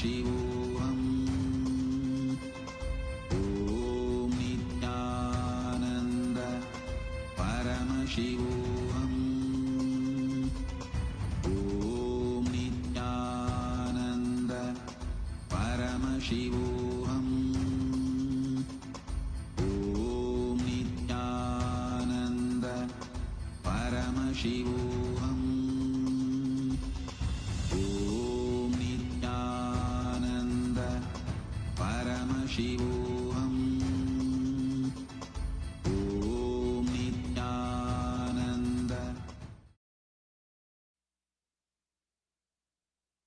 Paramashivoham. Om Nityananda Paramashivoham. Om Nityananda Paramashivoham. Om Nityananda Paramashivoham. Om Nityananda Paramashivoham. Om Nityananda.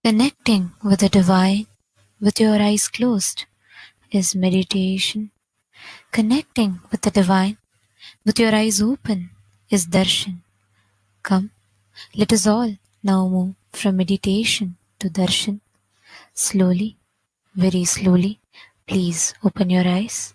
Connecting with the divine with your eyes closed is meditation. Connecting with the divine with your eyes open is darshan. Come, let us all now move from meditation to darshan. Slowly, very slowly, please open your eyes.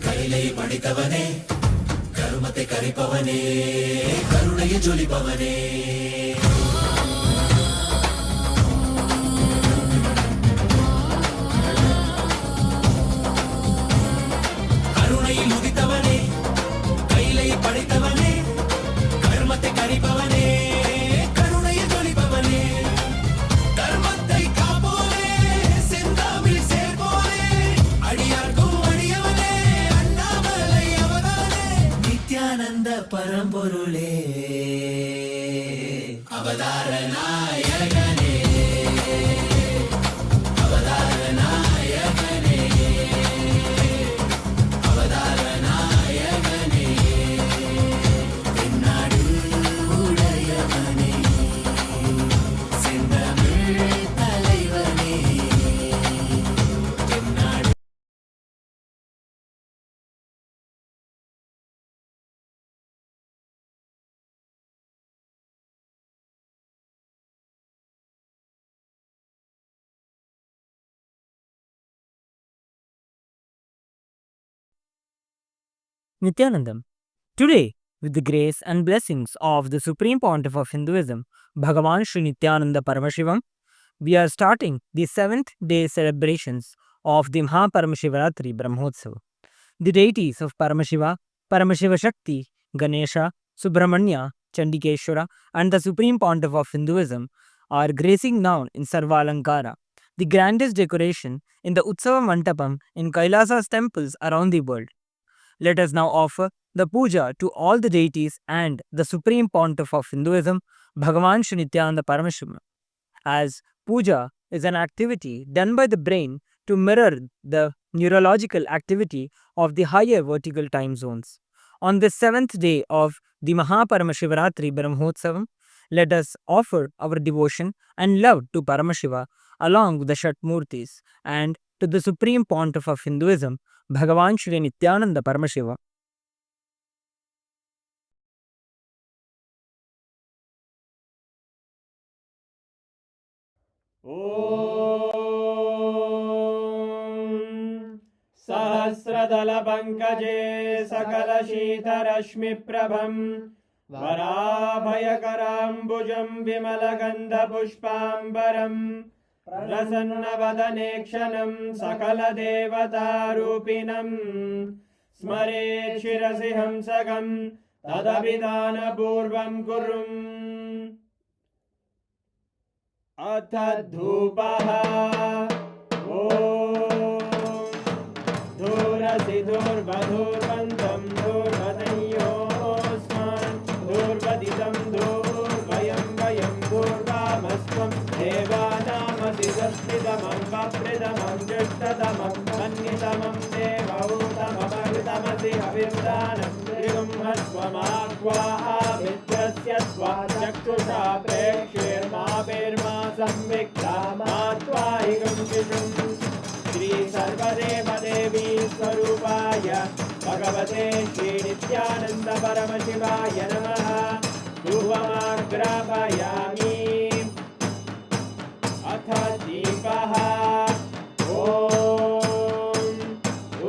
கைலை படித்தவனே கருமத்தை கரைப்பவனே கருணையை ஜொலிப்பவனே கருணையில் உதித்தவனே கைலை படித்தவனே கருமத்தை கரைப்பவனே கருணையை ஜொலிப்பவனே தர்மத்தை காப்போனே செந்தாமில் சேர்ப்போனே அடியார்க்கும் நித்யானந்த பரம்பொருளே அவதார நாயகனே அவதார நாயகனே அவதார நாயகனே தென்னாடு உடையவனே செந்தமிழ் தலைவனே தென்னாடு. Nithyanandam. Today, with the grace and blessings of the Supreme Pontiff of Hinduism, Bhagavan Sri Nithyananda Paramashivam, we are starting the 7th day celebrations of the Maha Paramashivaratri Brahmotsava. The deities of Paramashiva, Paramashiva Shakti, Ganesha, Subramanya, Chandikeshwara, and the Supreme Pontiff of Hinduism are gracing now in Sarvalankara, the grandest decoration in the Utsava Mantapam in Kailasa's temples around the world. Let us now offer the puja to all the deities and the Supreme Pontiff of Hinduism, Bhagavan Sri Nithyananda Paramashivam. As puja is an activity done by the brain to mirror the neurological activity of the higher vertical time zones. On the 7th day of the Maha Paramashivaratri Brahmotsavam, let us offer our devotion and love to Paramashiva along with the Shatmurtis and to the Supreme Pontiff of Hinduism, Bhagavan Sri Nithyananda Paramashiva. Om Sahasradala Pankage Sakala Shita Rashmi Prabham Varabhayakarambujam Vimalagandha Pushpambaram Prasanna Vadanekshanam Sakala Devata Rupinam Smare Shirasiham Sagam Tadabhidana Purvam Kurum Atadhupaha Om Dhurasi Dhurvadhurvantam Dhurvadanyosman Dhurvadi अविर्दानं त्रिगुंहस्वमाक्वाः मित्रस्य त्वा चक्षुषा प्रेक्षेर्मा संविक्ता मात्वा हिगुंशिषुम् श्री सर्वदेवदेवी स्वरूपाय भगवते श्री नित्यानंद परमशिवाय नमः। धूपमाग्रापयामि। अथ दीपः। ॐ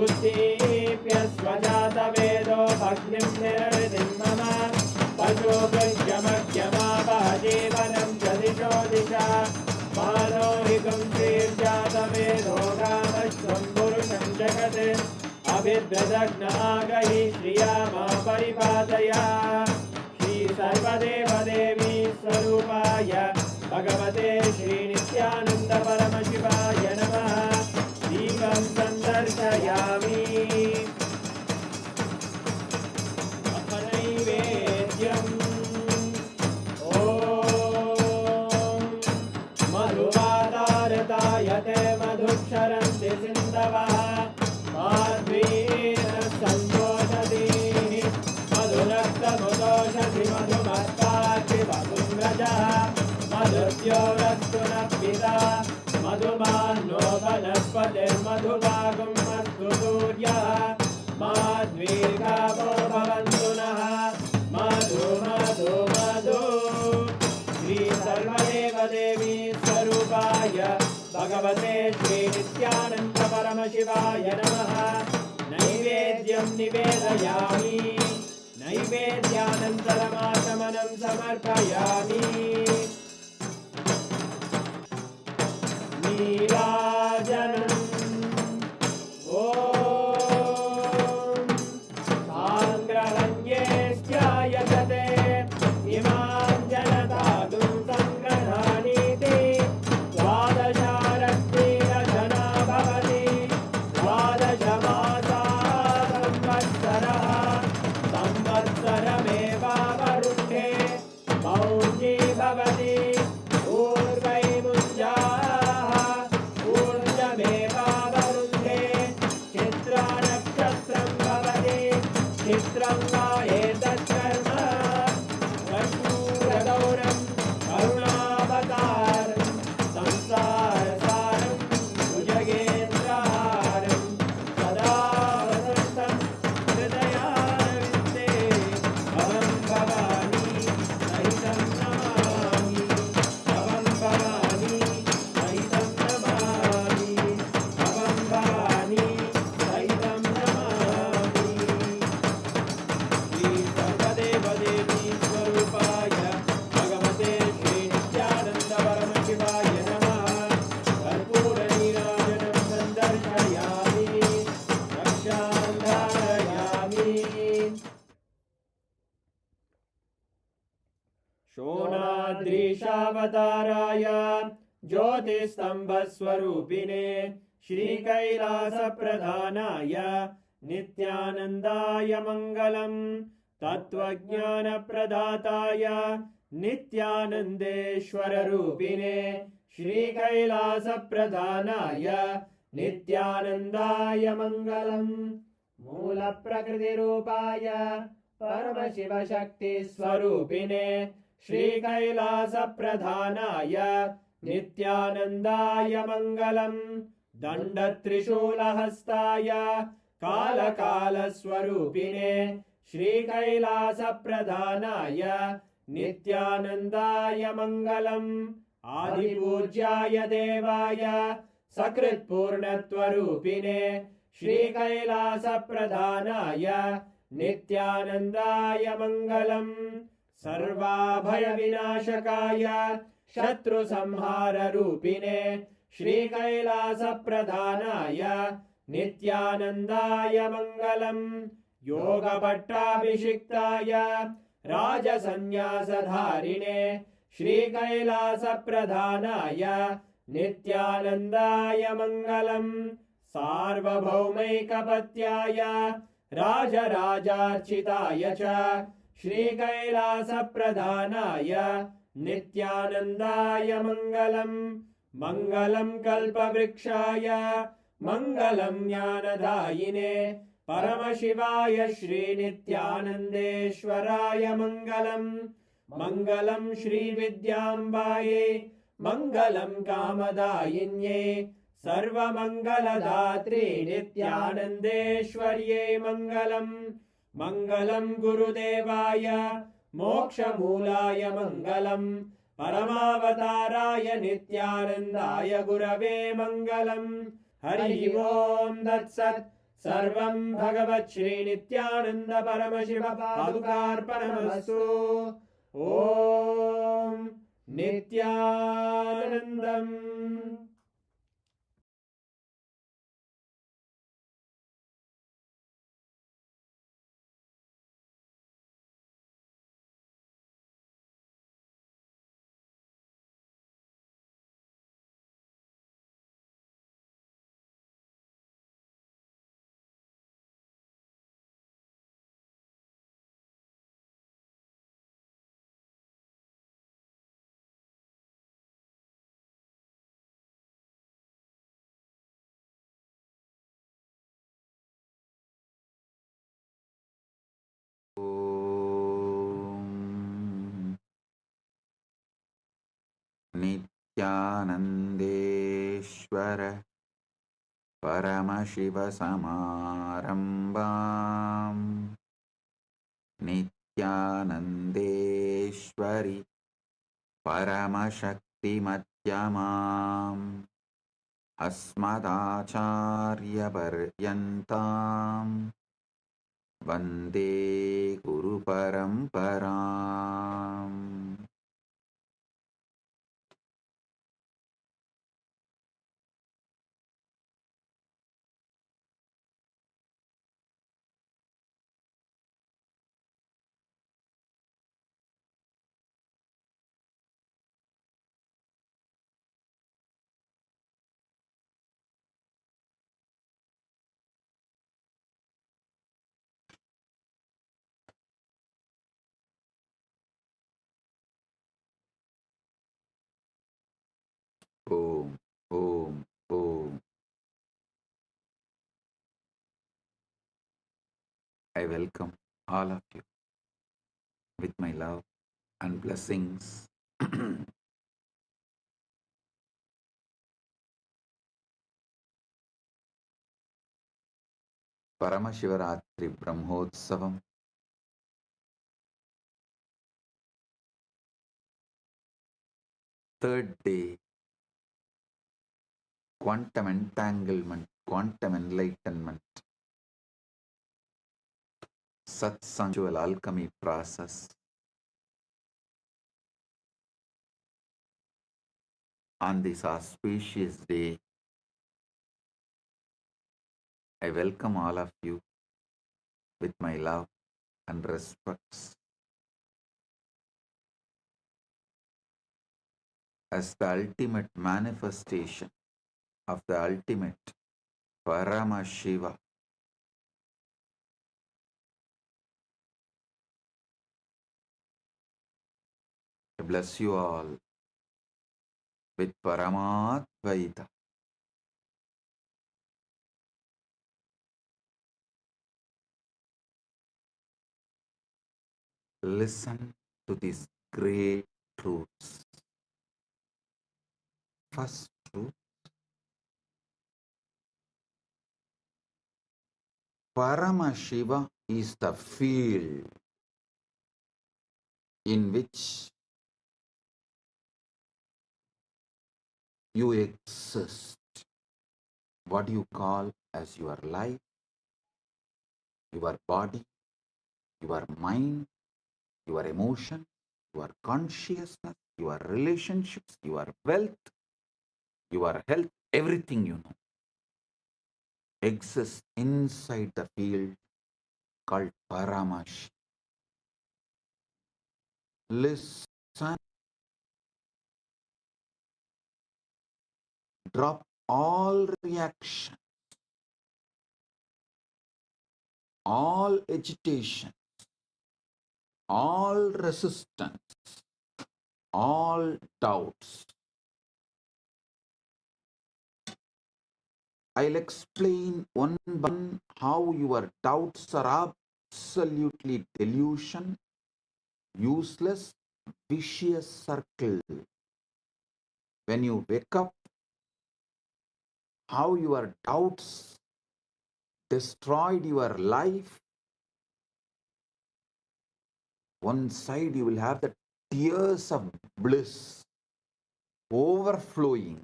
उद्दीप्य स्वजातवेदो भग्निं निरवृतिं मम पशुभृत्यमग्यमापः जीवनं च दिशो दिशा मानो हिकं श्रीर्जातवेदो रामश्वं पुरुषं जगत् अभिद्रदग्नागहि श्रिया मा परिपातया। श्री सर्वदेवदेवी स्वरूपाय भगवते श्री नित्यानंद परमशिवाय नमः। दीपं संदर्शयामि। अथ नैवेद्यम्। ॐ मधुवातारतायते मधुक्षरन्ति सिन्धवः माध्वीन सन्तोषति मधुरक्तमुदोषसि मधुमत्तार्चि मधुम्रजः मधुद्योरस्तु नः पिता मधुमान्नो वनस्पतिर्मधुभागं अस्तु सूर्यः माध्वीर्गावो भवन्तु नः। मधु मधु मधु। श्री सर्वदेवदेवी स्वरूपाय भगवते श्री नित्यानंद परमशिवाय नमः। नैवेद्यं निवेदयामि। नैवेद्यानन्तरमाचमनं समर्पयामि। नीराजनम्। ॐ साङ्ग्रहण्येष्ट्यायजते इमां जनतागुं सङ्ग्रहाणीति द्वादशारत्रीरजना भवति द्वादशमासाः संवत्सरः संवत्सरमेवावरुन्धे मौञ्जी भवति ऊर्वैमुञ्जाः ऊर्जमेवावरुन्धे चित्रानक्षत्रं भवति चित्रं वा एतत्कर्म कर्पूरगौरं करुणावतारं संसारसारं भुजगेन्द्रहारं सदा वसन्तं हृदयारविन्दे भवं भवानी सहितं नमामि। भवं भवानी सहितं नमामि। भवं भवानी सहितं नमामि। श्री सर्वदेवदेवी स्वरूपाय भगवते श्री नित्यानंद परमशिवाय नमः। कर्पूरनीराजनं सन्दर्शयामि। रक्षां धारयामि। शोणाद्रीशावताराय ज्योतिस्तम्भस्वरूपिणे श्रीकैलासप्रधानाय नित्यानन्दाय मङ्गलम्। तत्त्वज्ञानप्रदाताय नित्यानन्देश्वररूपिणे श्रीकैलासप्रधानाय नित्यानन्दाय मङ्गलम्। मूलप्रकृतिरूपाय परमशिवशक्तिस्वरूपिणे श्रीकैलासप्रधानाय नित्यानन्दाय मङ्गलम्। दण्डत्रिशूलहस्ताय कालकालस्वरूपिणे श्रीकैलासप्रधानाय नित्यानन्दाय मङ्गलम्। आदिपूज्याय देवाय सकृत्पूर्णत्वरूपिणे श्रीकैलासप्रधानाय नित्यानन्दाय मङ्गलम्। सर्वाभयविनाशकाय शत्रुसंहाररूपिणे श्रीकैलासप्रधानाय नित्यानन्दाय मङ्गलम्। योगपट्टाभिषिक्ताय राजसन्न्यासधारिणे श्रीकैलासप्रधानाय नित्यानन्दाय मङ्गलम्। सार्वभौमैकपत्याय राजराजार्चिताय च श्रीकैलासप्रधानाय नित्यानन्दाय मङ्गलम्। मङ्गलं कल्पवृक्षाय मङ्गलं ज्ञानदायिने परमशिवाय श्रीनित्यानन्देश्वराय मङ्गलम् मङ्गलं श्रीविद्याम्बायै मङ्गलं कामदायिन्ये सर्वमङ्गलदात्रे नित्यानन्देश्वर्यै मङ्गलम् मङ्गलं गुरुदेवाय मोक्षमूलाय मङ्गलम् परमावताराय नित्यानन्दाय गुरवे मङ्गलम् हरि ओम् तत्सत् सर्वं भगवत् श्रीनित्यानन्द परमशिव पादुकार्पणमस्तु ॐ नित्यानन्दम् नित्यानन्देश्वर परमशिवसमारम्भाम् नित्यानन्देश्वरि परमशक्तिमध्यमाम् अस्मदाचार्यपर्यन्ताम् वन्दे गुरुपरम्पराम् Om, Om, Om. I welcome all of you with my love and blessings. Paramashivaratri Brahmotsavam, third day, quantum entanglement, quantum enlightenment, Satsang alchemy process. On this auspicious day, I welcome all of you with my love and respects. As the ultimate manifestation of the ultimate Paramashiva, I bless you all with Paramadvaita. Listen to these great truths. First truth, Paramashiva is the field in which you exist. What you call as your life, your body, your mind, your emotion, your consciousness, your relationships, your wealth, your health, everything you know exists inside the field called Paramash. Listen, drop all reaction, all agitation, all resistance, all doubts. I'll explain one by one how your doubts are absolutely delusion, useless, vicious circle. When you wake up, how your doubts destroyed your life. One side you will have the tears of bliss overflowing.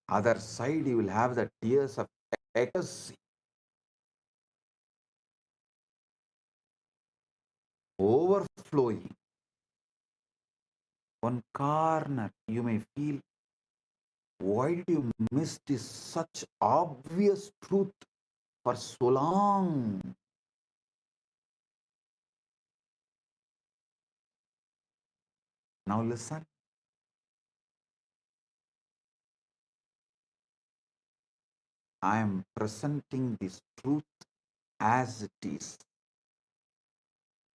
Other side you will have the tears of ecstasy overflowing. One corner you may feel, why did you miss this such obvious truth for so long? Now listen. I am presenting this truth as it is.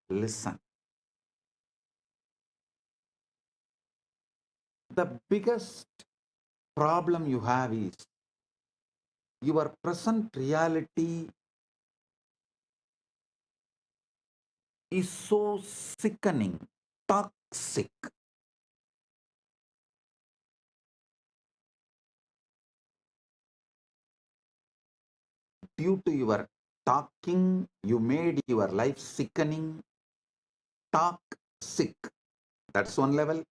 Listen. The biggest problem you have is your present reality is so sickening, toxic. Due to your talking, you made your life sickening, toxic. That's one level.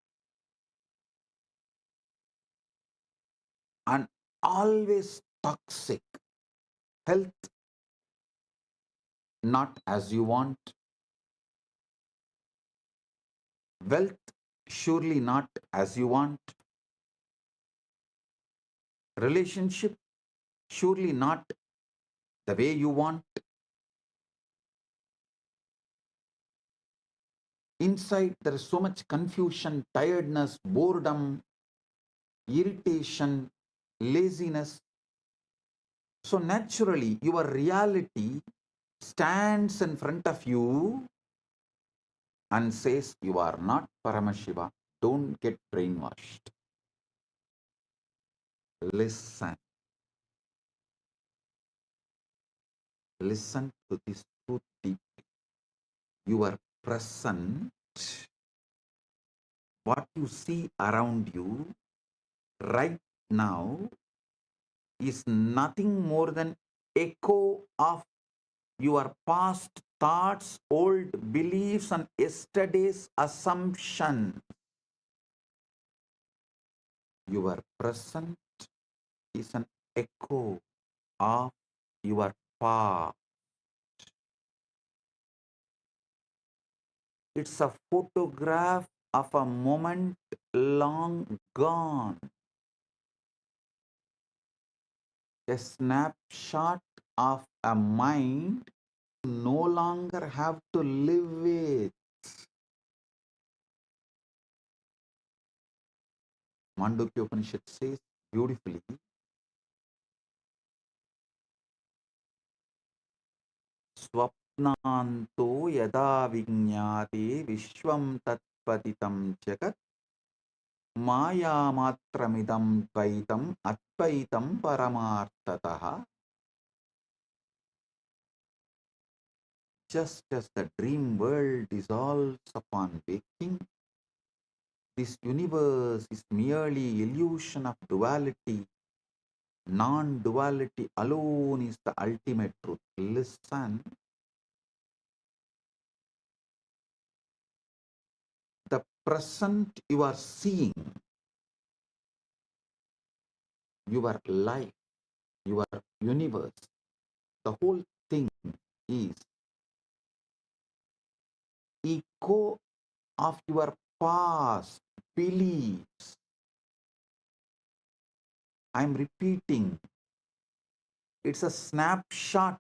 And always toxic. Health, not as you want. Wealth, surely not as you want. Relationship, surely not the way you want. Inside, there is so much confusion, tiredness, boredom, irritation, laziness. So naturally, your reality stands in front of you and says, you are not Paramashiva. Don't get brainwashed. Listen. Listen to this truth deeply. You are present. What you see around you right now is nothing more than echo of your past thoughts, old beliefs, and yesterday's assumptions. Your present is an echo of your past. It's a photograph of a moment long gone. A snapshot of a mind you no longer have to live with. Mandukya Upanishad says beautifully, Swapnanto yada vinyate vishwam tatpatitam jagat maya matramidam dvaitam advaitam paramartataha. Just as the dream world dissolves upon waking, this universe is merely illusion of duality. Non-duality alone is the ultimate truth. Listen. The present you are seeing, your life, your universe, the whole thing is echo of your past beliefs. I'm repeating, it's a snapshot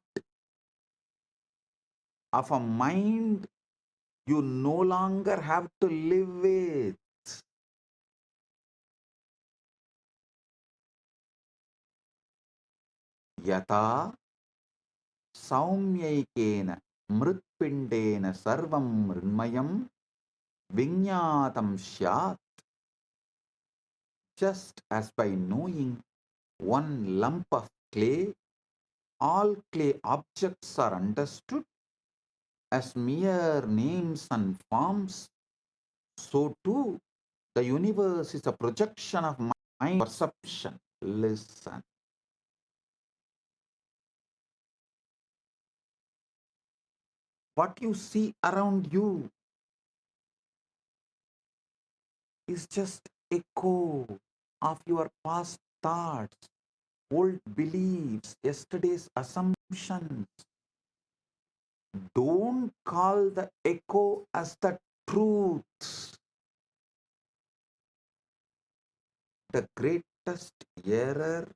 of a mind you no longer have to live with. Yata saumyaikena mritpindena sarvam mrinmayam vinyatam syat. just as by knowing one lump of clay, all clay objects are understood as mere names and forms, so too the universe is a projection of mind perception. Listen. What you see around you is just echo of your past thoughts, old beliefs, yesterday's assumptions. Don't call the echo as the truth. The greatest error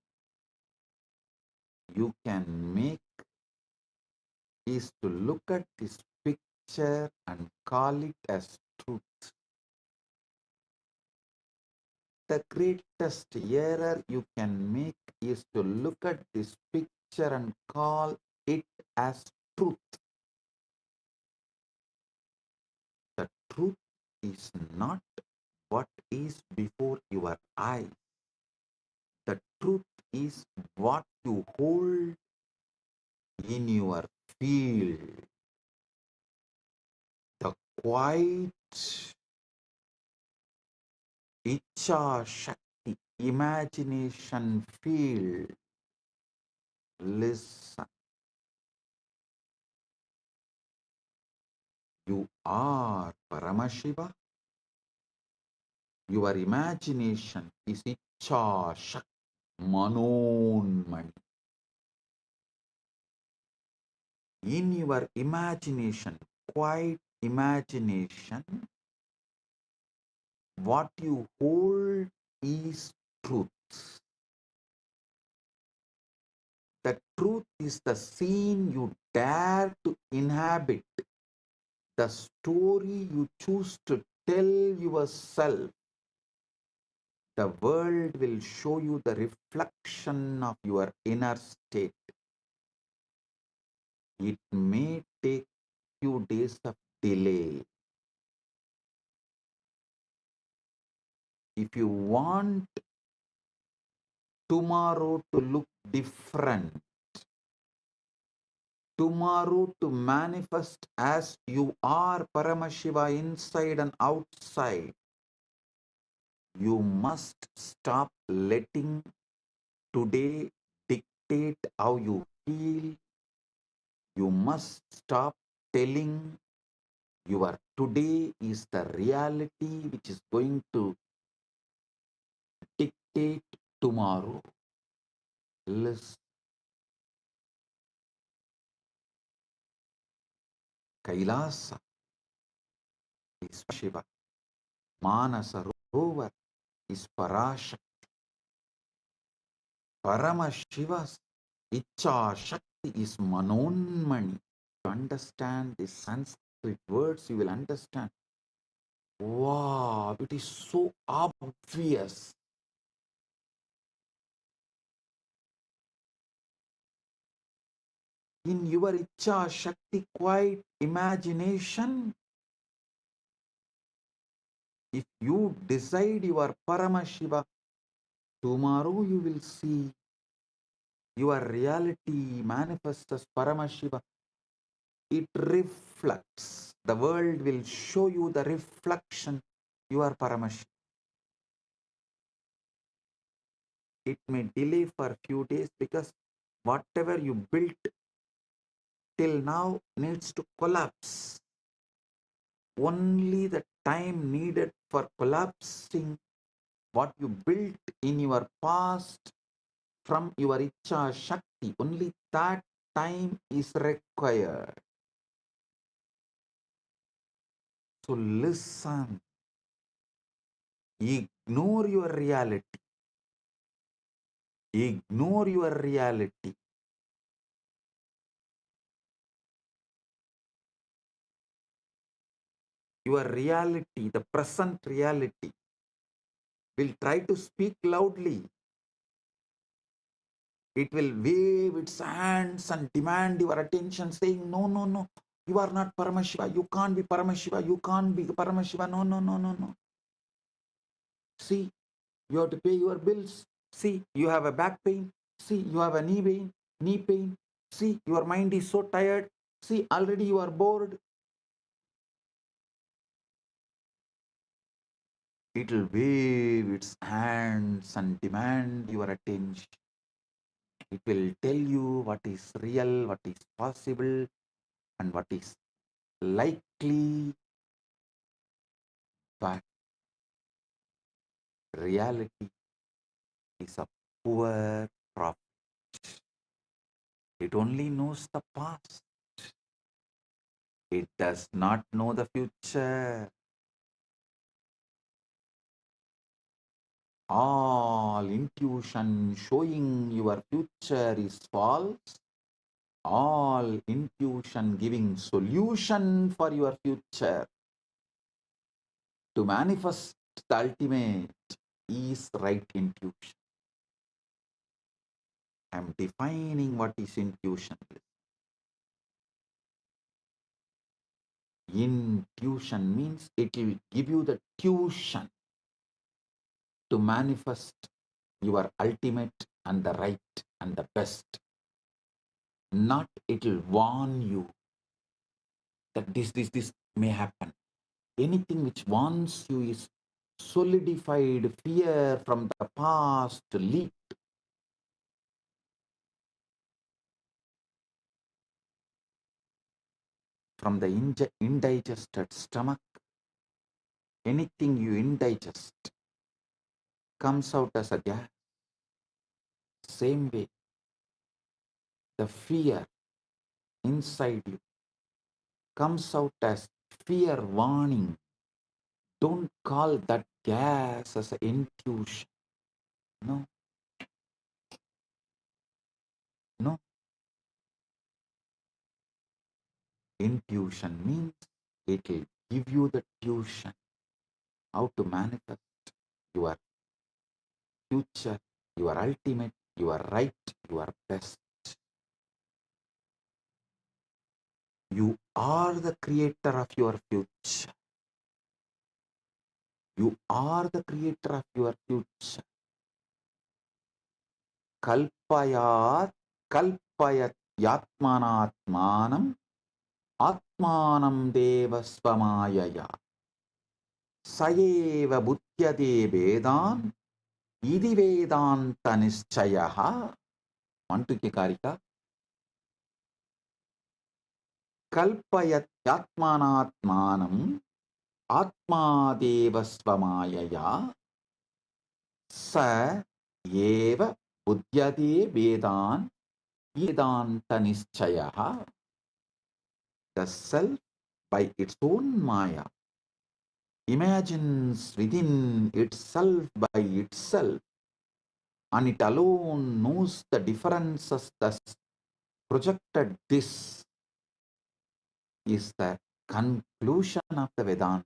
you can make is to look at this picture and call it as truth. The greatest error you can make is to look at this picture and call it as truth. The truth is not what is before your eyes. The truth is what you hold in your field. The quiet Icha Shakti imagination field. Listen. You are Paramashiva. Your imagination is Icha Shakti Manonmani. In your imagination, quiet imagination, what you hold is truth. The truth is the scene you dare to inhabit, the story you choose to tell yourself. The world will show you the reflection of your inner state. It may take few days of delay. If you want tomorrow to look different, tomorrow to manifest as you are Paramashiva inside and outside, you must stop letting today dictate how you feel. You must stop telling your today is the reality which is going to dictate tomorrow. Listen. Kailasa is Shiva. Manasa Rovar is Parashakti. Paramashiva's Icha Shakti is Manonmani. To understand the Sanskrit words, you will understand. Wow, it is so obvious. In your Icha Shakti quiet imagination, if you decide you are Paramashiva, tomorrow you will see your reality manifest as Paramashiva. It reflects. The world will show you the reflection. You are Paramashiva. It may delay for a few days because whatever you built till now needs to collapse. Only the time needed for collapsing what you built in your past from your Icha Shakti, only that time is required. So listen, ignore your reality. Ignore your reality. Your reality, the present reality, will try to speak loudly. It will wave its hands and demand your attention, saying, no, no, no, you are not Paramashiva. You can't be Paramashiva. You can't be Paramashiva. No, no, no, no, no. See, You have to pay your bills. See, you have a back pain. See, you have a knee pain. See, your mind is so tired. See, already you are bored. It will wave its hands and demand your attention. It will tell you what is real, what is possible, and what is likely. But reality is a poor prophet. It only knows the past. It does not know the future. All intuition showing your future is false. All intuition giving solution for your future to manifest the ultimate is right intuition. I am defining what is intuition. Intuition means it will give you the tuition to manifest your ultimate and the right and the best. Not it will warn you that this may happen. Anything which warns you is solidified fear from the past leak. From the indigested stomach, anything you indigest comes out as a gas. Same way, the fear inside you comes out as fear warning. Don't call that gas as an intuition. No. No. Intuition means it will give you the tuition how to manifest your future, your ultimate, your right, your best. You are the creator of your future. You are the creator of your future. Kalpayat, kalpayat yatmanatmanam, atmanam devasvamayaya. Sayeva buddhyade vedan, idi vedanta nischayaha. Mantuke karika. Kalpayat yatmanatmanam, atmadevasvamayaya. Sa eva buddhyade vedan vedanta nischayaha. The self by its own maya imagines within itself by itself, and it alone knows the differences thus projected. This is the conclusion of the Vedanta.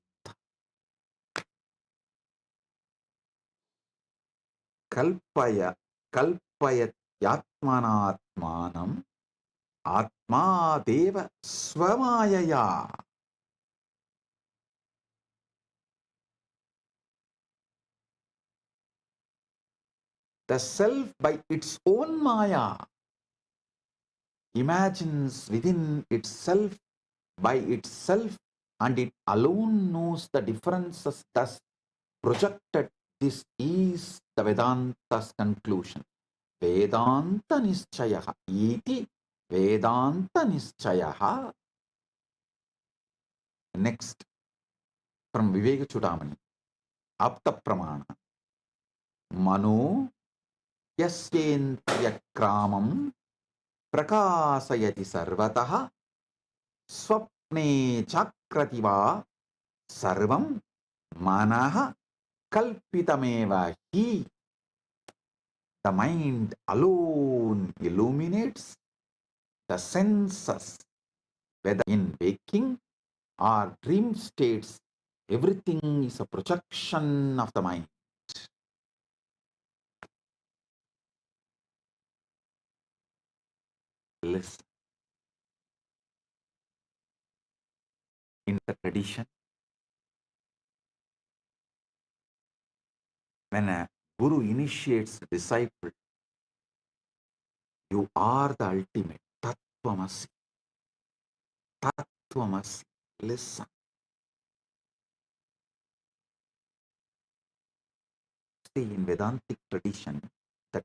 Kalpayat yatmanatmanam atma deva swamayaya. The self by its own maya imagines within itself by itself, and it alone knows the differences thus projected. This is the Vedanta's conclusion. Vedanta nischayaha iti Vedanta nischayaha. Next, from Viveka Chudamani, Apta Pramana. Mano yasyendriya kramam prakasayati sarvataha swapne chakrativa sarvam manaha kalpitameva hi. The mind alone illuminates the senses, whether in waking or dream states. Everything is a projection of the mind. Listen. In the tradition, when a Guru initiates the disciple. You are the ultimate. Tattvamasi. Tattvamasi. Listen. See, in Vedantic tradition, the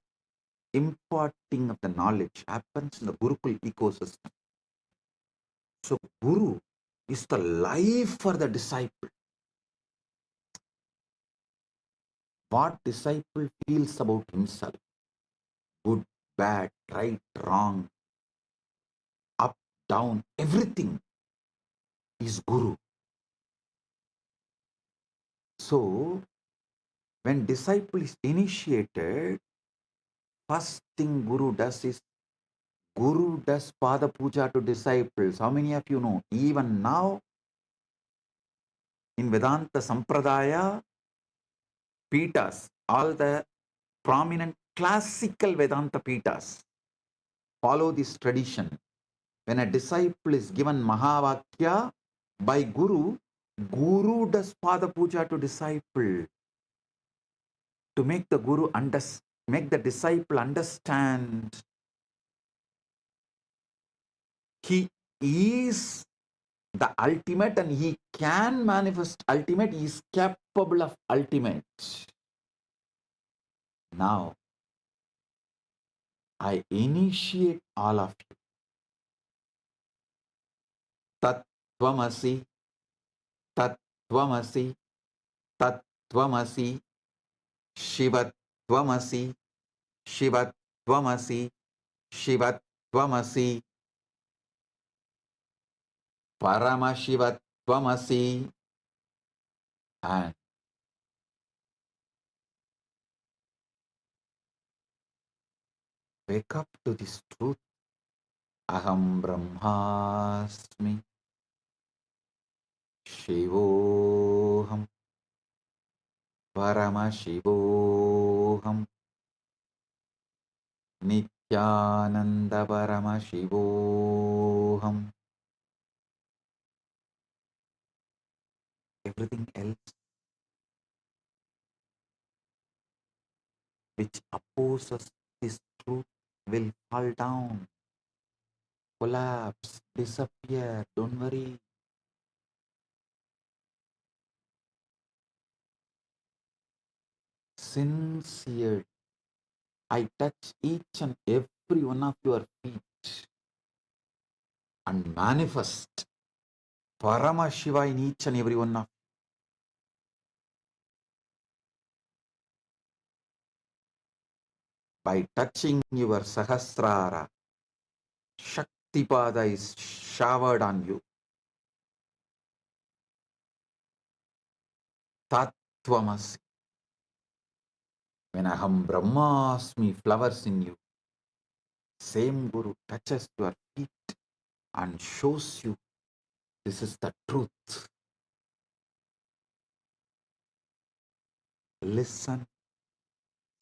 imparting of the knowledge happens in the Gurukul ecosystem. So Guru is the life for the disciple. What disciple feels about himself, good, bad, right, wrong, up, down, everything is Guru. So when disciple is initiated, first thing Guru does is Guru does Pada Puja to disciples. How many of you know? Even now in Vedanta Sampradaya, Pitas, all the prominent classical Vedanta Pitas follow this tradition. When a disciple is given Mahavakya by Guru, Guru does Pada Puja to disciple to make the Guru make the disciple understand he is the ultimate and he can manifest ultimate, he is capable of ultimate. Now, I initiate all of you. Tattvamasi, Tattvamasi, Tattvamasi, Shivatvamasi, Shivatvamasi, Shivatvamasi, Paramashivatvamasi, and wake up to this truth. Aham Brahmasmi, Shivoham, Paramashivoham, Nityananda Paramashivoham. Everything else which opposes this truth will fall down, collapse, disappear. Don't worry. Sincere. I touch each and every one of your feet and manifest Paramashiva in each and every one of you. By touching your Sahasrara, Shaktipada is showered on you. Tattvamasi. When Aham Brahmasmi flowers in you, same Guru touches your feet and shows you this is the truth. Listen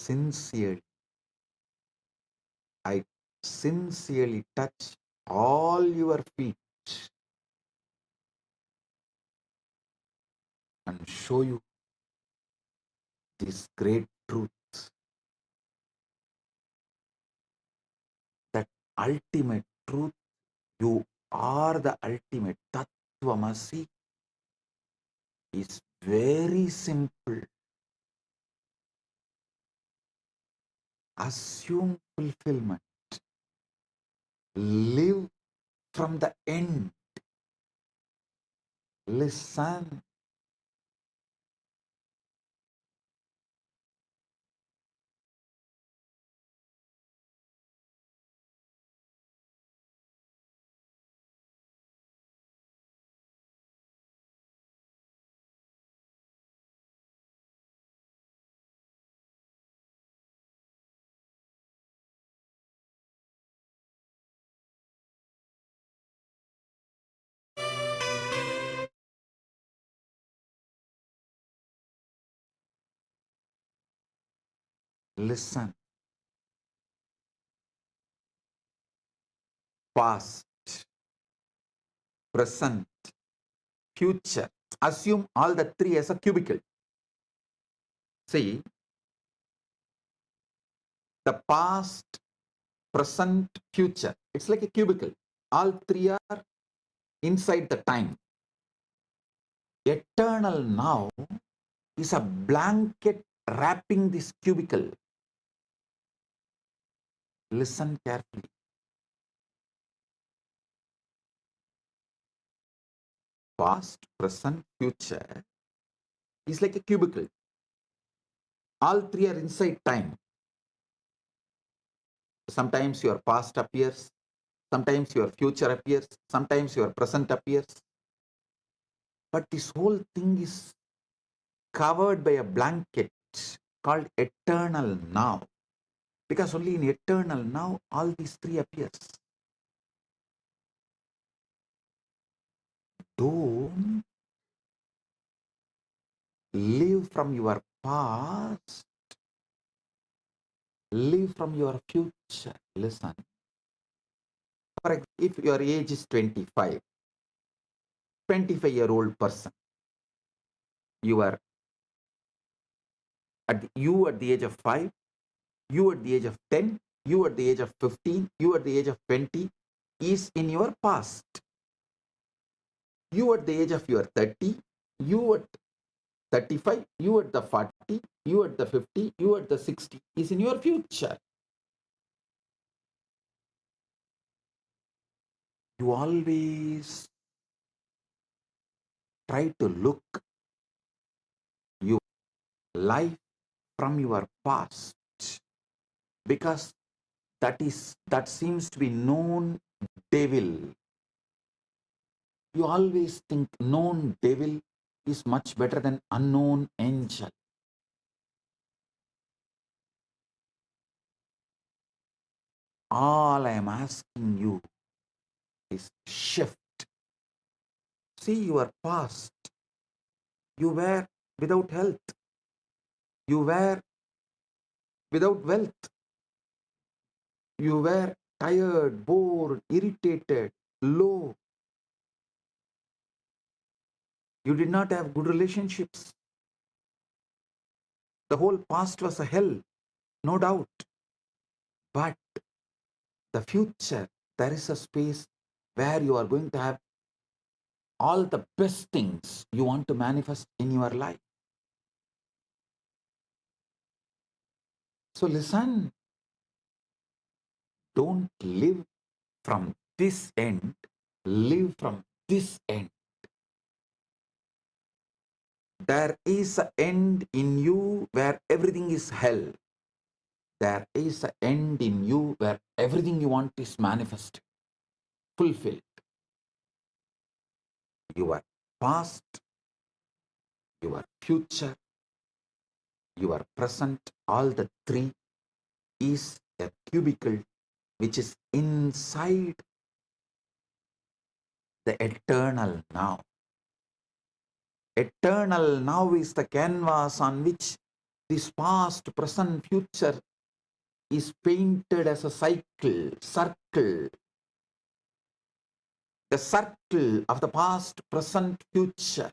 sincerely. I sincerely touch all your feet and show you this great truth, that ultimate truth. You are the ultimate. Tattvamasi is very simple. Assume fulfillment. Live from the end. Listen. Listen. Past, present, future. Assume all the three as a cubicle. See, the past, present, future. It's like a cubicle. All three are inside the time. Eternal now is a blanket wrapping this cubicle. Listen carefully. Past, present, future is like a cubicle. All three are inside time. Sometimes your past appears, sometimes your future appears, sometimes your present appears. But this whole thing is covered by a blanket called eternal now. Because only in eternal now all these three appears. Don't live from your past, live from your future. Listen. For example, if your age is 25, 25-year-old person, you are at the age of 5, you at the age of 10, you at the age of 15, you at the age of 20 is in your past. You at the age of your 30, you at 35, you at the 40, you at the 50, you at the 60 is in your future. You always try to look your life from your past, because that seems to be known devil. You always think known devil is much better than unknown angel. All I am asking you is shift. See your past. You were without health. You were without wealth. You were tired, bored, irritated, low. You did not have good relationships. The whole past was a hell, no doubt. But the future, there is a space where you are going to have all the best things you want to manifest in your life. So listen, don't live from this end, live from this end. There is an end in you where everything is hell. There is an end in you where everything you want is manifested, fulfilled. Your past, your future, your present, all the three is a cubicle which is inside the eternal now. Eternal now is the canvas on which this past, present, future is painted as a circle. The circle of the past, present, future.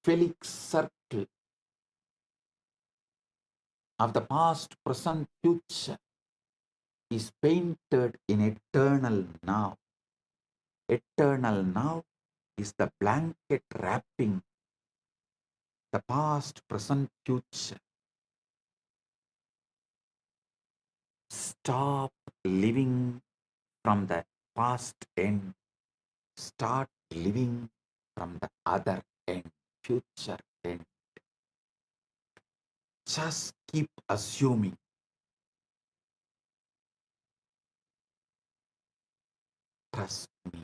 Felix circle of the past, present, future is painted in eternal now. Eternal now is the blanket wrapping the past, present, future. Stop living from the past end. Start living from the other end, future end. Just keep assuming. Trust me.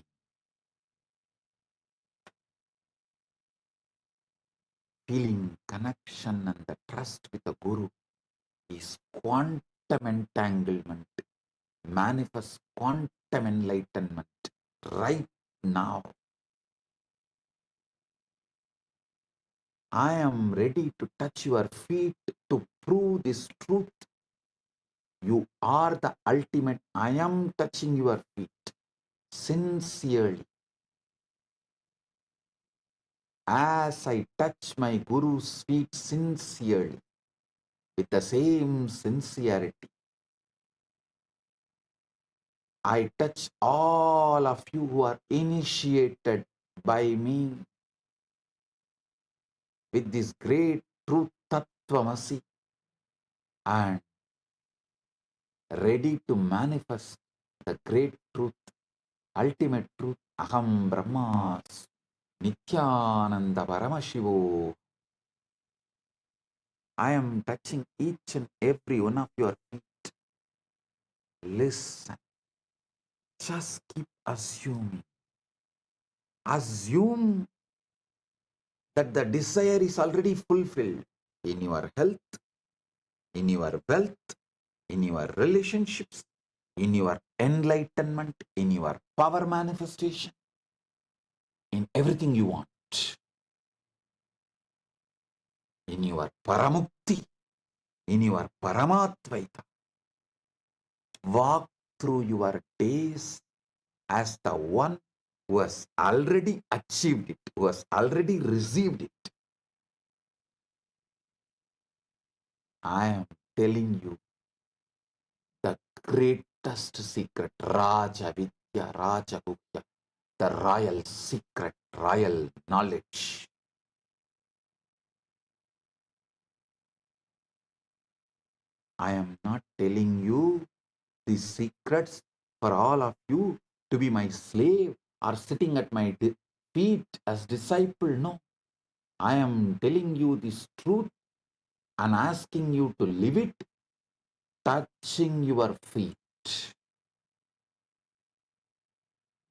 Feeling connection and the trust with the Guru is quantum entanglement. Manifest quantum enlightenment right now. I am ready to touch your feet to prove this truth. You are the ultimate. I am touching your feet sincerely. As I touch my Guru's feet sincerely, with the same sincerity. I touch all of you who are initiated by me with this great truth, Tattvamasi, and ready to manifest the great truth, ultimate truth, Aham Brahmas, Nithyananda Paramashivo. I am touching each and every one of your feet. Listen, just keep assuming. Assume that the desire is already fulfilled in your health, in your wealth, in your relationships, in your enlightenment, in your power manifestation, in everything you want, in your paramukti, in your paramatvaita. Walk through your days as the one who has already achieved it, who has already received it. I am telling you the greatest secret, Raja Vidya, Raja Gupta, the royal secret, royal knowledge. I am not telling you these secrets for all of you to be my slave or sitting at my feet as disciple. No, I am telling you this truth and asking you to live it, touching your feet.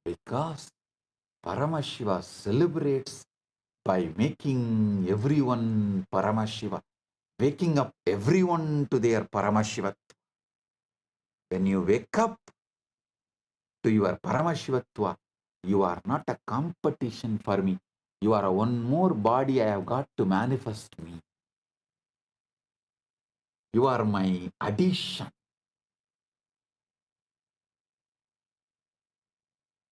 Because Paramashiva celebrates by making everyone Paramashiva, waking up everyone to their Paramashiva. When you wake up to your Paramashivatva, you are not a competition for me. You are one more body I have got to manifest me. You are my addition.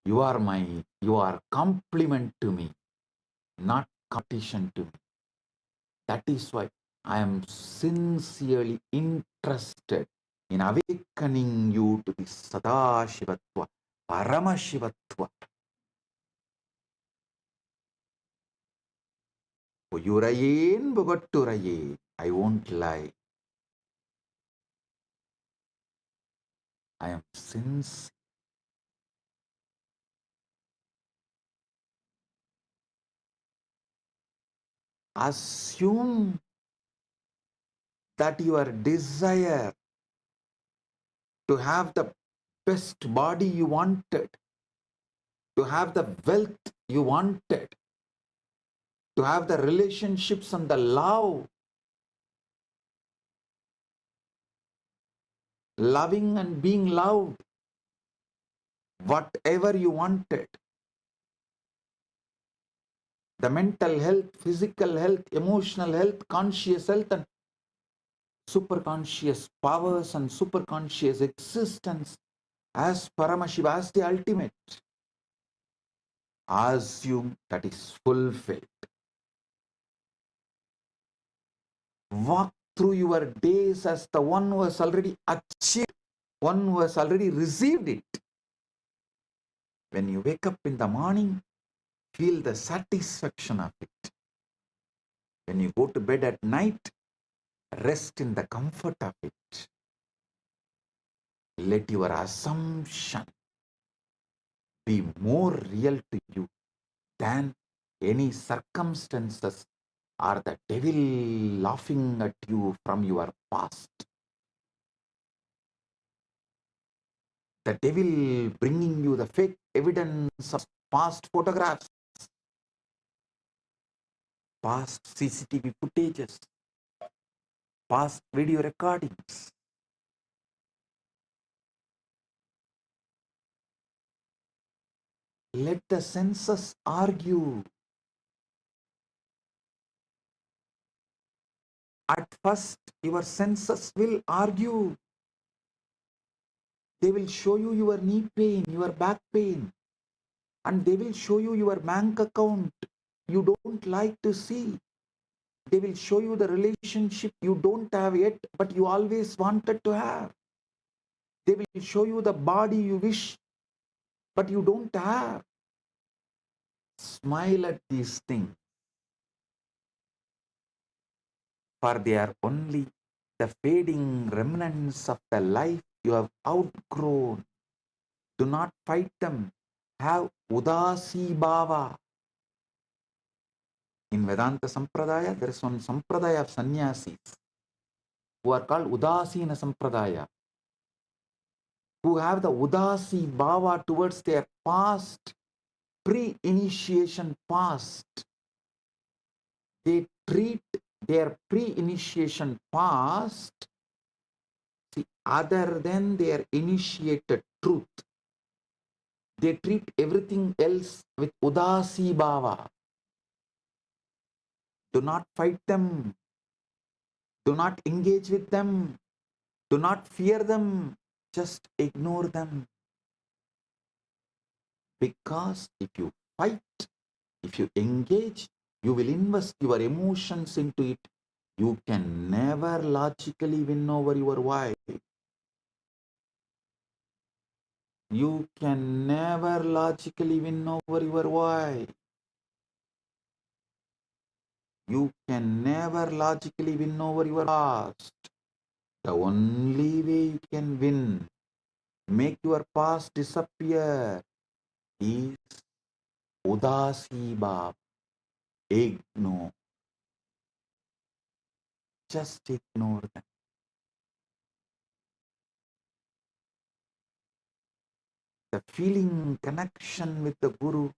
You are complement to me, not competition to me. That is why I am sincerely interested in awakening you to this Sadashivatva, Paramashivatva. Puyurayen Bogatturaye. I won't lie. I am sincere. Assume that your desire to have the best body you wanted, to have the wealth you wanted, to have the relationships and the love, loving and being loved, whatever you wanted, the mental health, physical health, emotional health, conscious health, and superconscious powers and superconscious existence as Paramashiva, as the ultimate. Assume that is fulfilled. Walk through your days as the one who has already achieved, one who has already received it. When you wake up in the morning, feel the satisfaction of it. When you go to bed at night, rest in the comfort of it. Let your assumption be more real to you than any circumstances or the devil laughing at you from your past. The devil bringing you the fake evidence of past photographs, past CCTV footages, past video recordings. Let the senses argue. At first, your senses will argue. They will show you your knee pain, your back pain, and they will show you your bank account you don't like to see. They will show you the relationship you don't have yet, but you always wanted to have. They will show you the body you wish, but you don't have. Smile at these things, for they are only the fading remnants of the life you have outgrown. Do not fight them. Have udasi bhava. In Vedanta Sampradaya, there is one Sampradaya of sannyasis who are called Udasina Sampradaya, who have the Udasi bhava towards their past, pre-initiation past. They treat their pre-initiation past other than their initiated truth. They treat everything else with Udasi bhava. Do not fight them. Do not engage with them. Do not fear them. Just ignore them. Because if you fight, if you engage, you will invest your emotions into it. You can never logically win over your wife. You can never logically win over your wife. You can never logically win over your past. The only way you can win, make your past disappear, is Udasi Bhava. Ignore. Just ignore them. The feeling connection with the Guru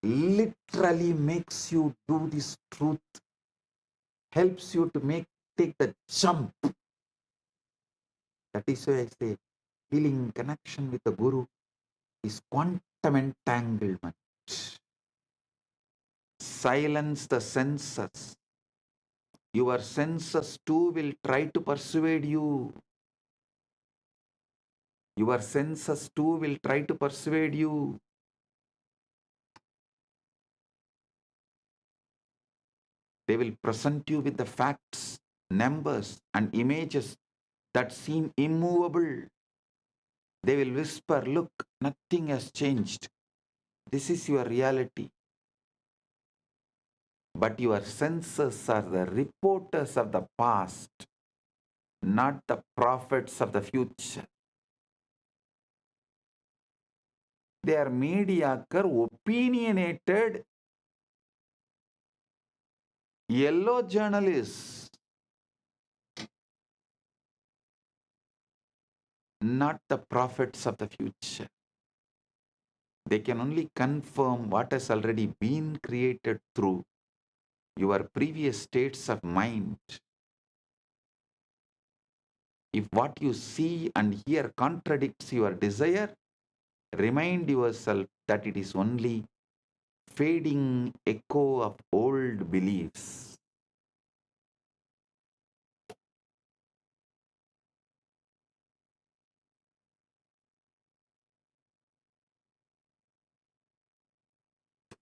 literally makes you do this truth, helps you to take the jump. That is why I say feeling connection with the Guru is quantum entanglement. Silence the senses. Your senses too will try to persuade you. Your senses too will try to persuade you. They will present you with the facts, numbers, and images that seem immovable. They will whisper, look, nothing has changed. This is your reality. But your senses are the reporters of the past, not the prophets of the future. They are mediocre, opinionated, yellow journalists, not the prophets of the future. They can only confirm what has already been created through your previous states of mind. If what you see and hear contradicts your desire, remind yourself that it is only fading echo of old beliefs.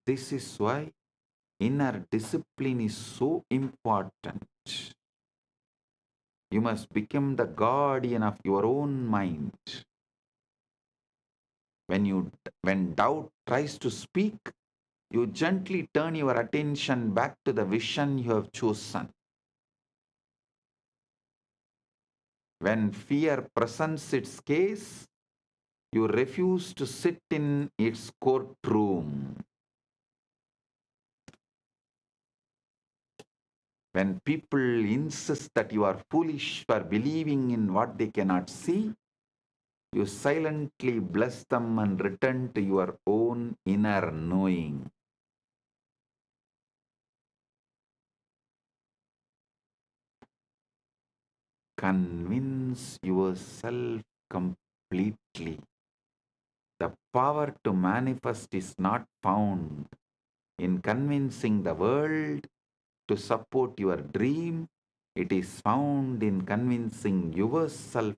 This is why inner discipline is so important. You must become the guardian of your own mind. When doubt tries to speak, you gently turn your attention back to the vision you have chosen. When fear presents its case, you refuse to sit in its courtroom. When people insist that you are foolish for believing in what they cannot see, you silently bless them and return to your own inner knowing. Convince yourself completely. The power to manifest is not found in convincing the world to support your dream. It is found in convincing yourself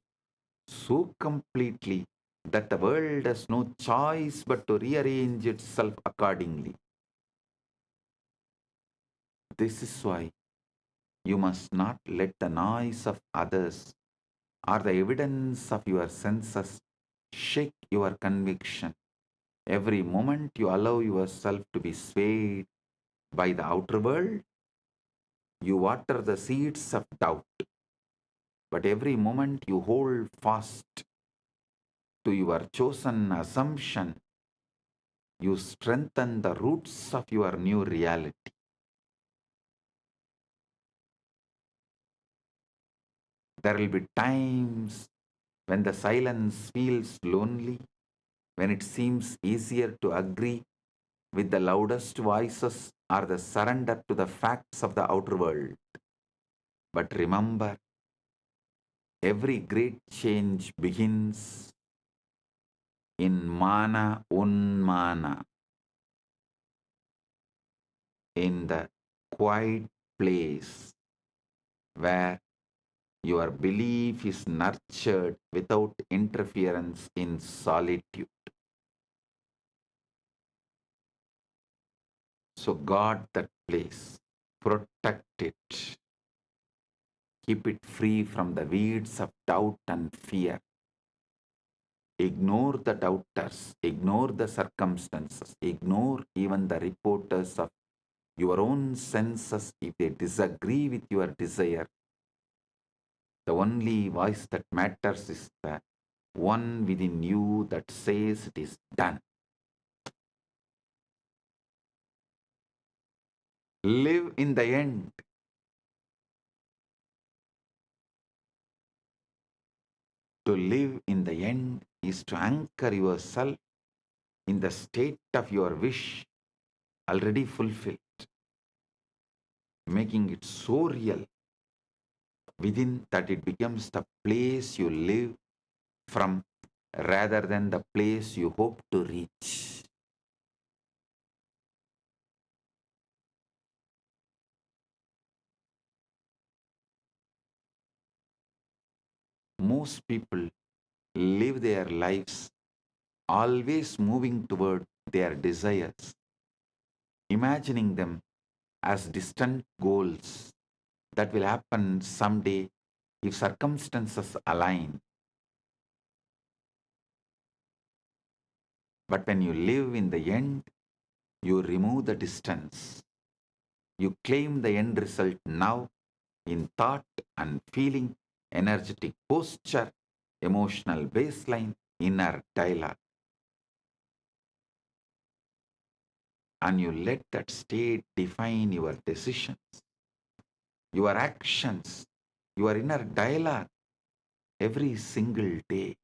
so completely that the world has no choice but to rearrange itself accordingly. This is why you must not let the noise of others or the evidence of your senses shake your conviction. Every moment you allow yourself to be swayed by the outer world, you water the seeds of doubt. But every moment you hold fast to your chosen assumption, you strengthen the roots of your new reality. There will be times when the silence feels lonely, when it seems easier to agree with the loudest voices or the surrender to the facts of the outer world. But remember, every great change begins in mana unmana, in the quiet place where your belief is nurtured without interference in solitude. So guard that place, protect it, keep it free from the weeds of doubt and fear. Ignore the doubters, ignore the circumstances, ignore even the reporters of your own senses if they disagree with your desire. The only voice that matters is the one within you that says it is done. Live in the end. To live in the end is to anchor yourself in the state of your wish already fulfilled, making it so real within that it becomes the place you live from rather than the place you hope to reach. Most people live their lives always moving toward their desires, imagining them as distant goals that will happen someday if circumstances align. But when you live in the end, you remove the distance. You claim the end result now in thought and feeling, energetic posture, emotional baseline, inner dialogue. And you let that state define your decisions, your actions, your inner dialogue every single day.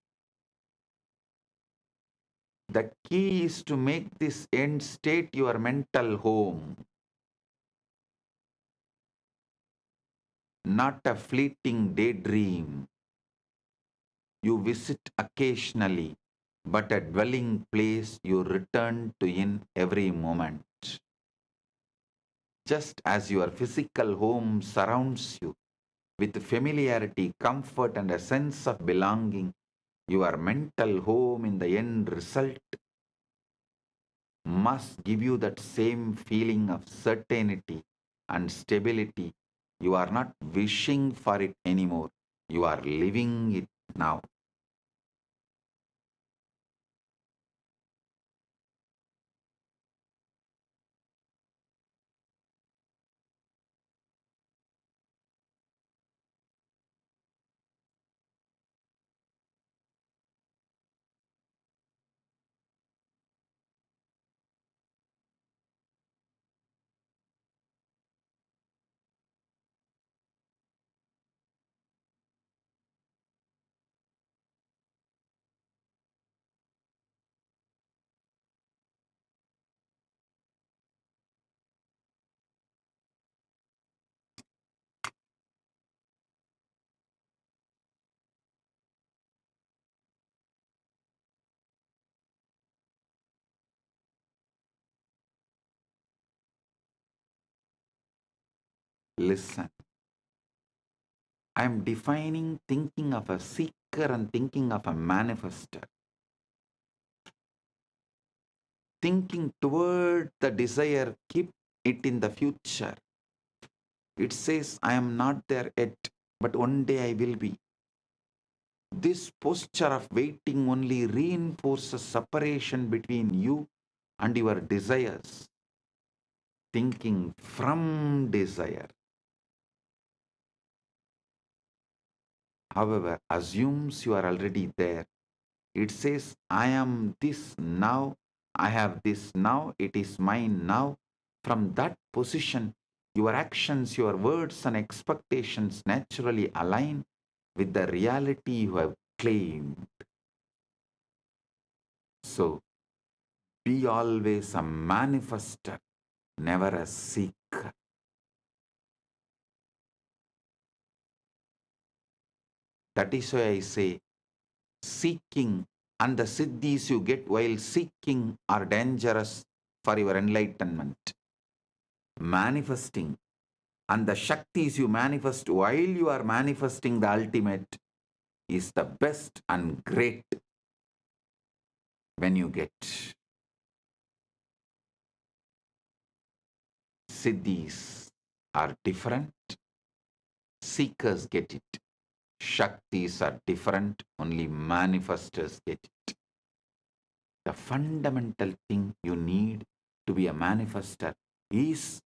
The key is to make this end state your mental home, not a fleeting daydream you visit occasionally, but a dwelling place you return to in every moment. Just as your physical home surrounds you with familiarity, comfort, and a sense of belonging, your mental home in the end result must give you that same feeling of certainty and stability. You are not wishing for it anymore. You are living it now. Listen. I am defining thinking of a seeker and thinking of a manifester. Thinking toward the desire, keep it in the future. It says, I am not there yet, but one day I will be. This posture of waiting only reinforces separation between you and your desires. Thinking from desire, however, assumes you are already there. It says, I am this now, I have this now, it is mine now. From that position, your actions, your words and expectations naturally align with the reality you have claimed. So, be always a manifester, never a seeker. That is why I say, seeking and the siddhis you get while seeking are dangerous for your enlightenment. Manifesting and the shaktis you manifest while you are manifesting the ultimate is the best and great when you get. Siddhis are different, seekers get it. Shaktis are different, only manifestors get it. The fundamental thing you need to be a manifester is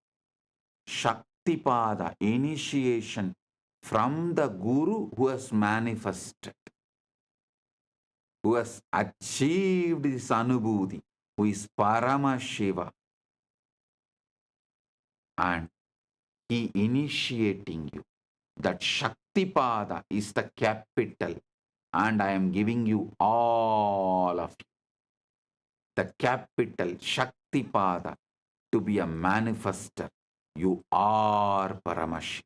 Shaktipada, initiation from the Guru who has manifested, who has achieved this anubhuti, who is Paramashiva, and he initiating you. That Shaktipada is the capital, and I am giving you all of you. The capital Shaktipada to be a manifester. You are Paramashiva.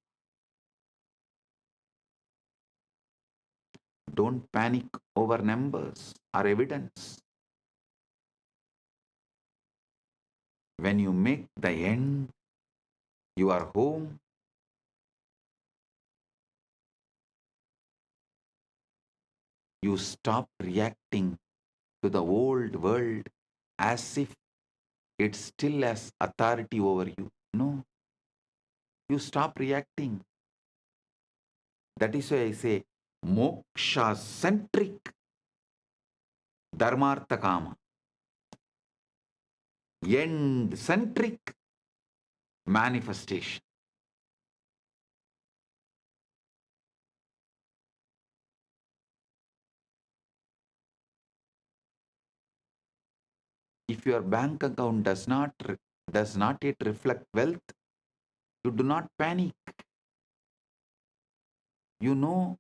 Don't panic over numbers or evidence. When you make the end your home, you stop reacting to the old world as if it still has authority over you. No, you stop reacting. That is why I say moksha-centric dharmartha kama, end-centric manifestation. If your bank account does not yet reflect wealth, you do not panic. You know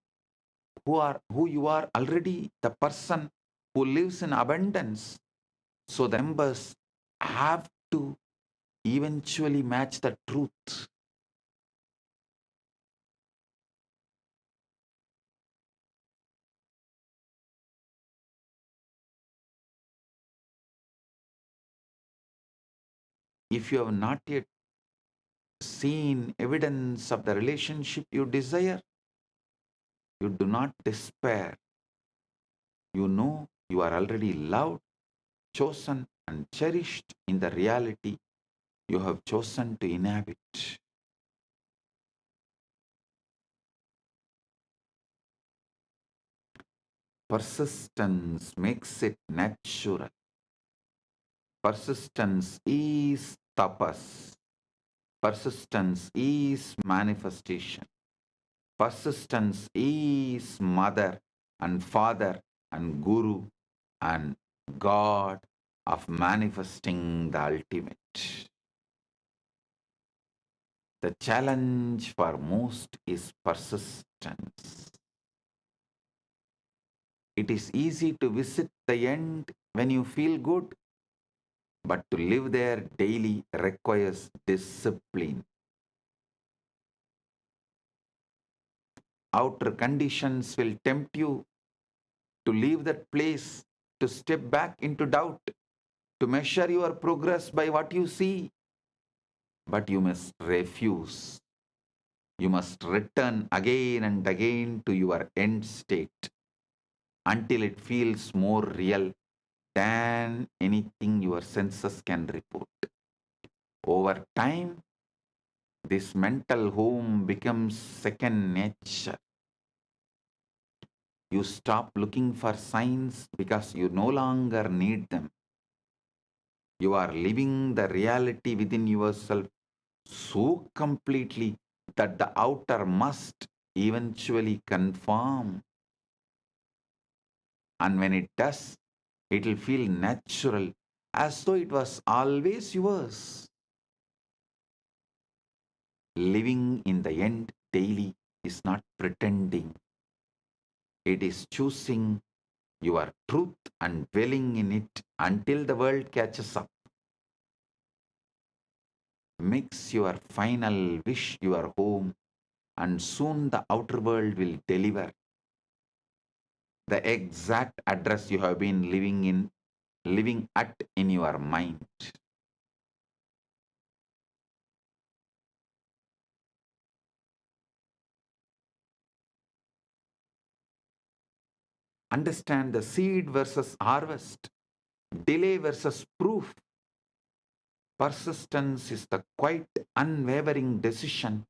who you are already, the person who lives in abundance. So the numbers have to eventually match the truth. If you have not yet seen evidence of the relationship you desire, you do not despair. You know you are already loved, chosen, and cherished in the reality you have chosen to inhabit. Persistence makes it natural. Persistence is tapas. Persistence is manifestation. Persistence is mother and father and guru and God of manifesting the ultimate. The challenge for most is persistence. It is easy to visit the end when you feel good, but to live there daily requires discipline. Outer conditions will tempt you to leave that place, to step back into doubt, to measure your progress by what you see. But you must refuse. You must return again and again to your end state until it feels more real than anything your senses can report. Over time, This mental home becomes second nature. You stop looking for signs because you no longer need them. You are living the reality within yourself so completely that the outer must eventually conform. And when it does, it will feel natural, as though it was always yours. Living in the end daily is not pretending. It is choosing your truth and dwelling in it until the world catches up. Makes your final wish your home, and soon the outer world will deliver the exact address you have been living at in your mind. Understand the seed versus harvest, delay versus proof. Persistence is the quite unwavering decision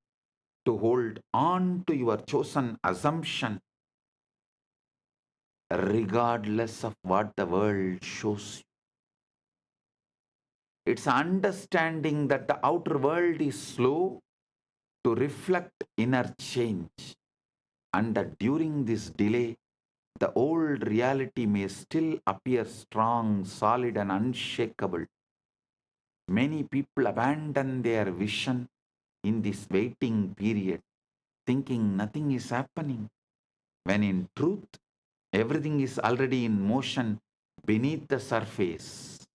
to hold on to your chosen assumption regardless of what the world shows you. It's understanding that the outer world is slow to reflect inner change, and that during this delay, the old reality may still appear strong, solid, and unshakable. Many people abandon their vision in this waiting period, thinking nothing is happening, when in truth, everything is already in motion beneath the surface,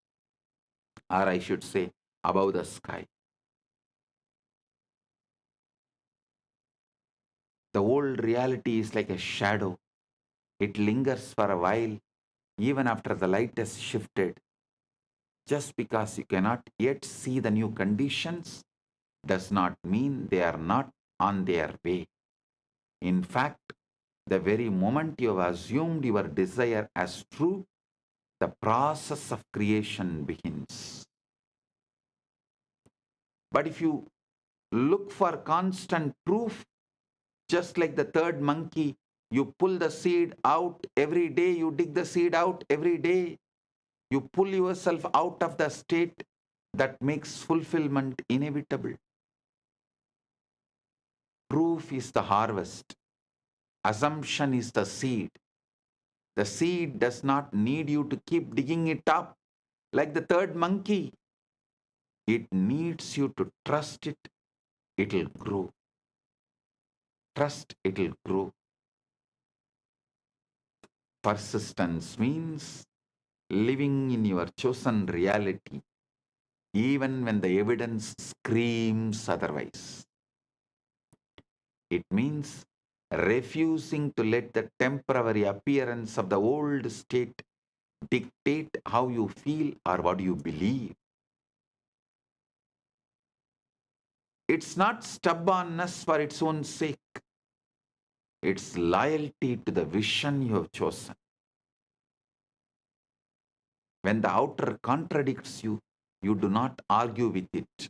or I should say, above the sky. The old reality is like a shadow. It lingers for a while, even after the light has shifted. Just because you cannot yet see the new conditions does not mean they are not on their way. In fact, the very moment you have assumed your desire as true, the process of creation begins. But if you look for constant proof, just like the third monkey, you pull the seed out every day, you dig the seed out every day, you pull yourself out of the state that makes fulfillment inevitable. Proof is the harvest, assumption is the seed. The seed does not need you to keep digging it up like the third monkey. It needs you to trust it, it'll grow. Trust, it'll grow. Persistence means living in your chosen reality, even when the evidence screams otherwise. It means refusing to let the temporary appearance of the old state dictate how you feel or what you believe. It's not stubbornness for its own sake. It's loyalty to the vision you have chosen. When the outer contradicts you, you do not argue with it.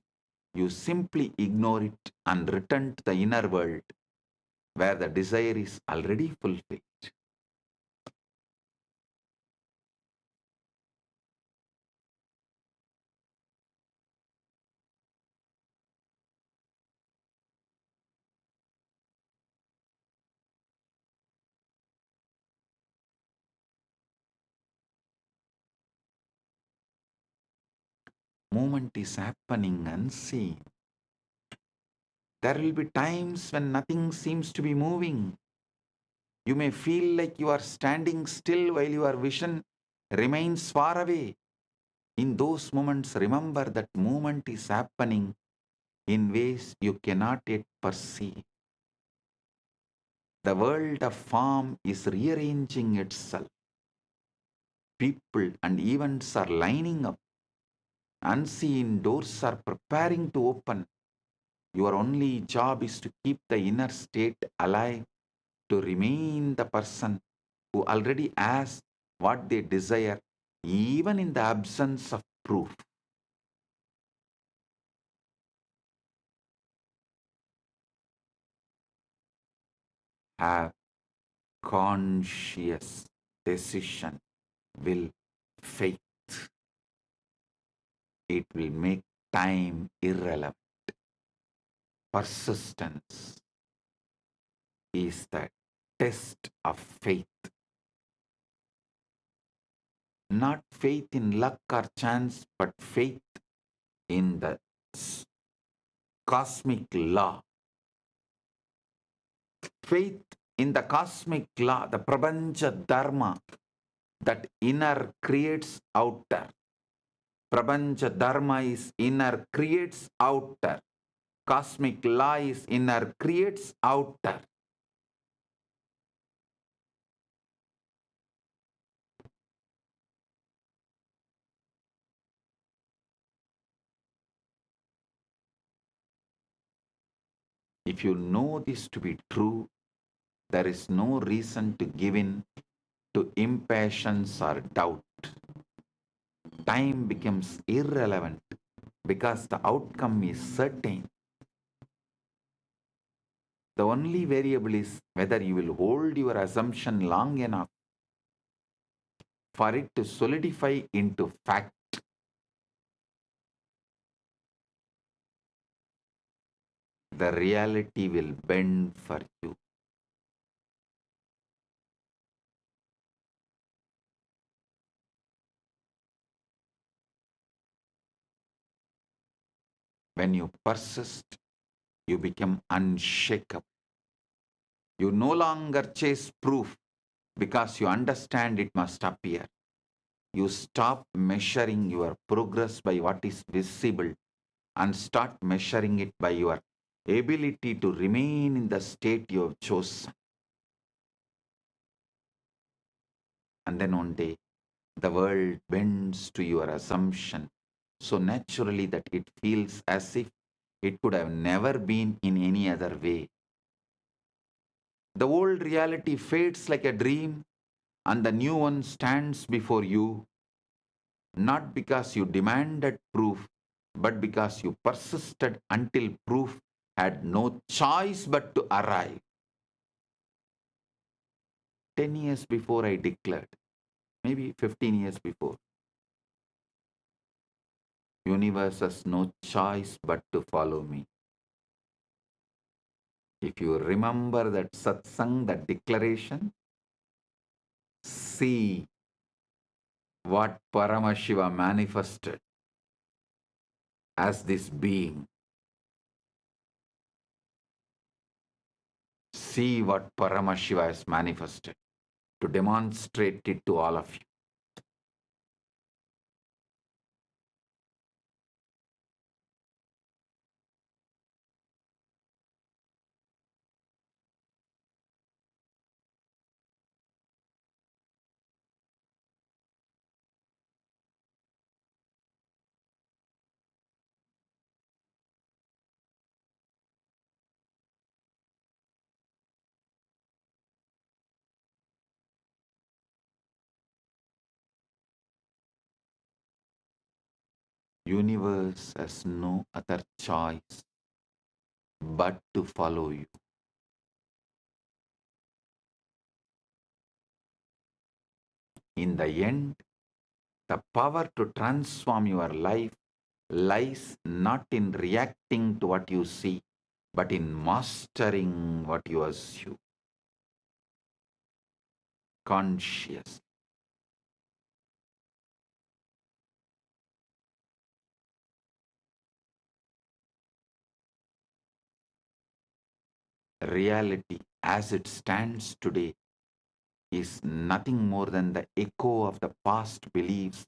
You simply ignore it and return to the inner world where the desire is already fulfilled. Movement is happening unseen. There will be times when nothing seems to be moving. You may feel like you are standing still while your vision remains far away. In those moments, remember that movement is happening in ways you cannot yet perceive. The world of form is rearranging itself. People and events are lining up. Unseen doors are preparing to open. Your only job is to keep the inner state alive, to remain the person who already has what they desire, even in the absence of proof. have conscious decision, will, faith. It will make time irrelevant. Persistence is the test of faith. Not faith in luck or chance, but faith in the cosmic law. Faith in the cosmic law, the Prapancha Dharma, that inner creates outer. Prapancha Dharma is inner creates outer. Cosmic law is inner creates outer. If you know this to be true, there is no reason to give in to impatience or doubt. Time becomes irrelevant because the outcome is certain. The only variable is whether you will hold your assumption long enough for it to solidify into fact. The reality will bend for you. When you persist, you become unshakable. You no longer chase proof because you understand it must appear. You stop measuring your progress by what is visible and start measuring it by your ability to remain in the state you have chosen. And then one day, the world bends to your assumption so naturally that it feels as if it could have never been in any other way. The old reality fades like a dream and the new one stands before you, not because you demanded proof, but because you persisted until proof had no choice but to arrive. 10 years before I declared, maybe 15 years before, universe has no choice but to follow me. If you remember that satsang, that declaration, see what Paramashiva manifested as this being. See what Paramashiva has manifested to demonstrate it to all of you. Universe has no other choice but to follow you. In the end, the power to transform your life lies not in reacting to what you see, but in mastering what you assume. Conscious. Reality as it stands today is nothing more than the echo of the past beliefs,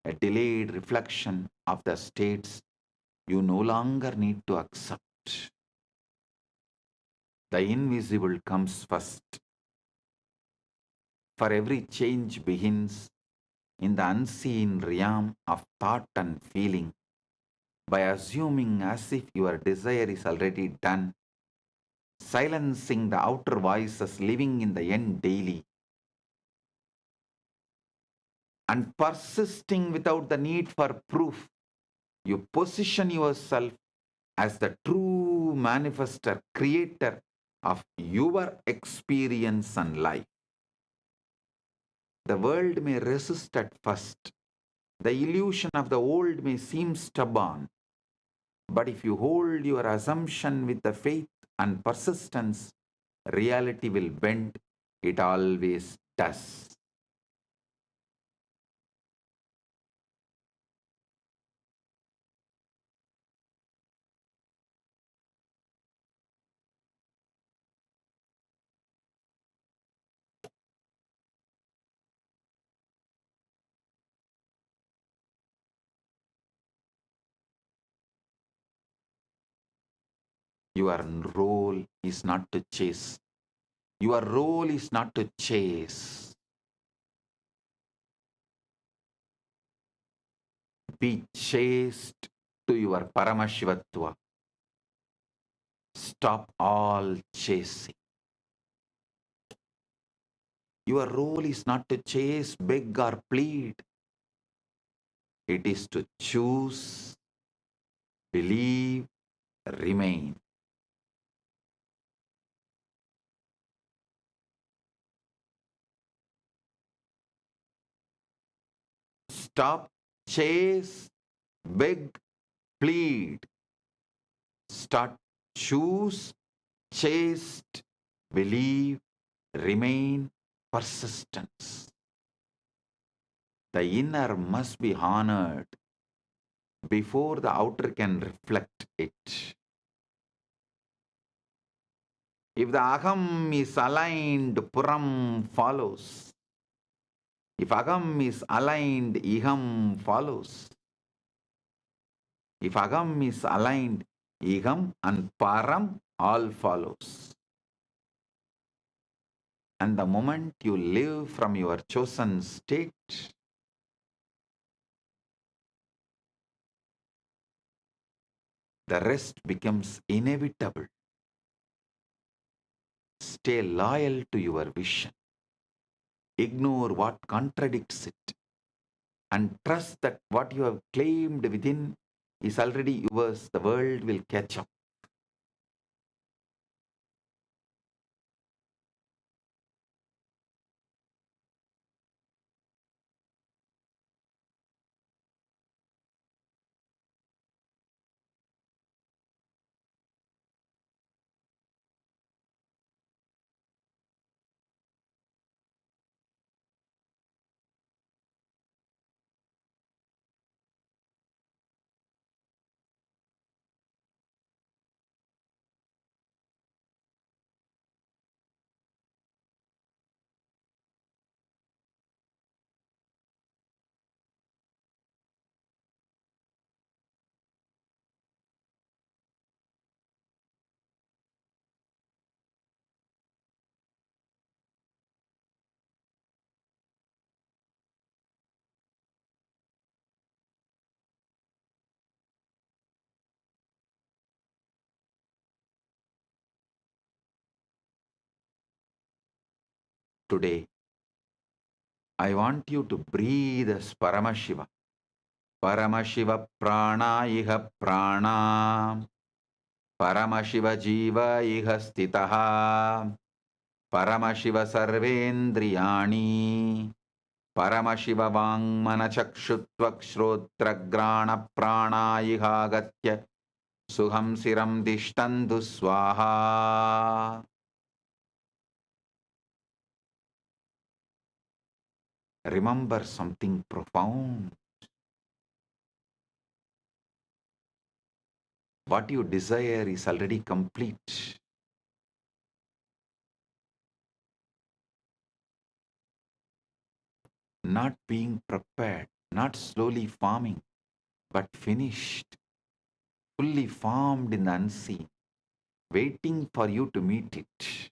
a delayed reflection of the states you no longer need to accept. The invisible comes first. For every change begins in the unseen realm of thought and feeling by assuming as if your desire is already done, silencing the outer voices living in the end daily, and persisting without the need for proof. You position yourself as the true manifester, creator of your experience and life. The world may resist at first. The illusion of the old may seem stubborn. But if you hold your assumption with the faith and persistence, reality will bend. It always does. Your role is not to chase. Your role is not to chase. Be chaste to your Paramashivatva. Stop all chasing. Your role is not to chase, beg, or plead. It is to choose, believe, remain. Stop, chase, beg, plead. Start, choose, chaste, believe, remain, persistence. The inner must be honored before the outer can reflect it. If the aham is aligned, puram follows. If agam is aligned, iham follows. If agam is aligned, iham and param all follows. And the moment you live from your chosen state, the rest becomes inevitable. Stay loyal to your vision. Ignore what contradicts it. And trust that what you have claimed within is already yours. The world will catch up. Today, I want you to breathe as Paramashiva. Paramashiva prana iha prana. Paramashiva jiva iha stitaha. Paramashiva sarvendriyani. Paramashiva vangmanachakshuttvak shrotragrana prana iha gatya. Suham siram dishtandu swaha. Remember something profound. What you desire is already complete. Not being prepared, not slowly forming, but finished, fully formed in the unseen, waiting for you to meet it.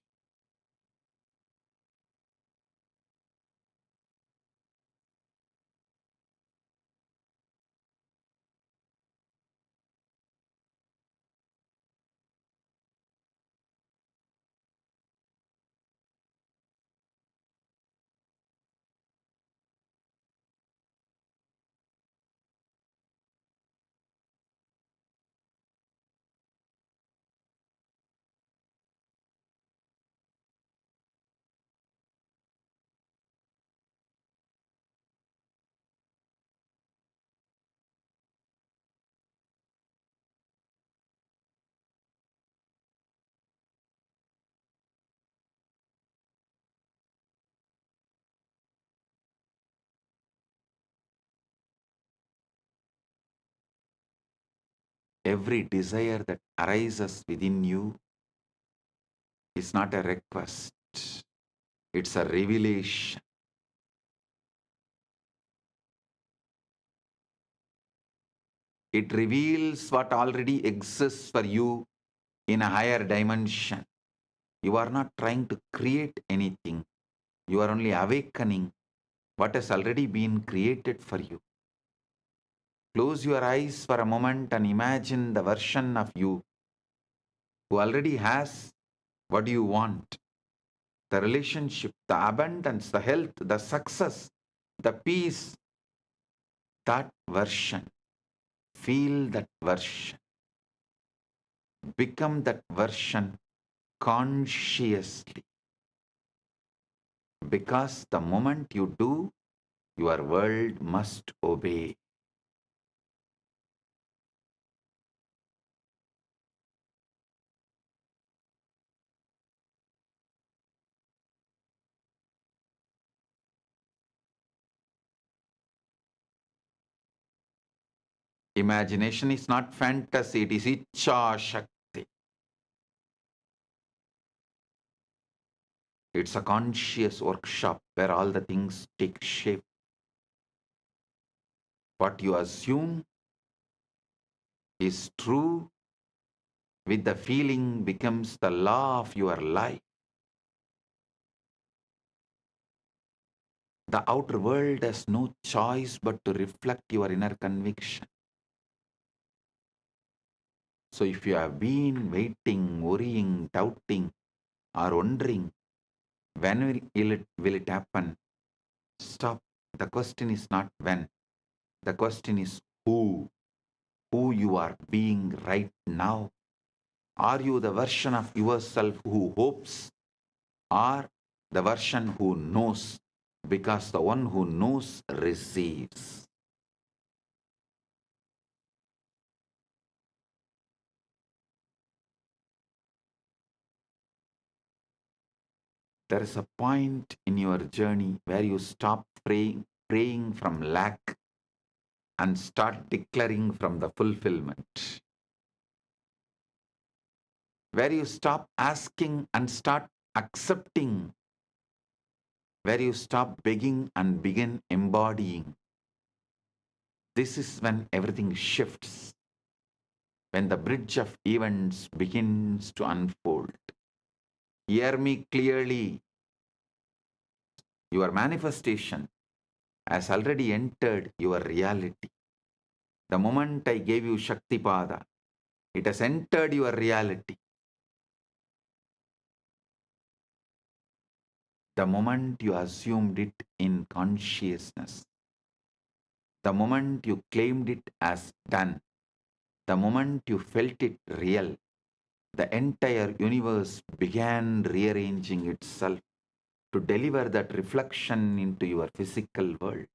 Every desire that arises within you is not a request, it's a revelation. It reveals what already exists for you in a higher dimension. You are not trying to create anything. You are only awakening what has already been created for you. Close your eyes for a moment and imagine the version of you who already has what you want. The relationship, the abundance, the health, the success, the peace, that version. Feel that version. Become that version consciously. Because the moment you do, your world must obey. Imagination is not fantasy, it is Ichcha Shakti. It's a conscious workshop where all the things take shape. What you assume is true with the feeling becomes the law of your life. The outer world has no choice but to reflect your inner conviction. So if you have been waiting, worrying, doubting, or wondering, when will it happen? Stop. The question is not when. The question is who you are being right now. Are you the version of yourself who hopes, or the version who knows? Because the one who knows receives. There is a point in your journey where you stop praying from lack and start declaring from the fulfillment. Where you stop asking and start accepting. Where you stop begging and begin embodying. This is when everything shifts. When the bridge of events begins to unfold. Hear me clearly. Your manifestation has already entered your reality. The moment I gave you Shaktipada, it has entered your reality. The moment you assumed it in consciousness, the moment you claimed it as done, the moment you felt it real, the entire universe began rearranging itself to deliver that reflection into your physical world.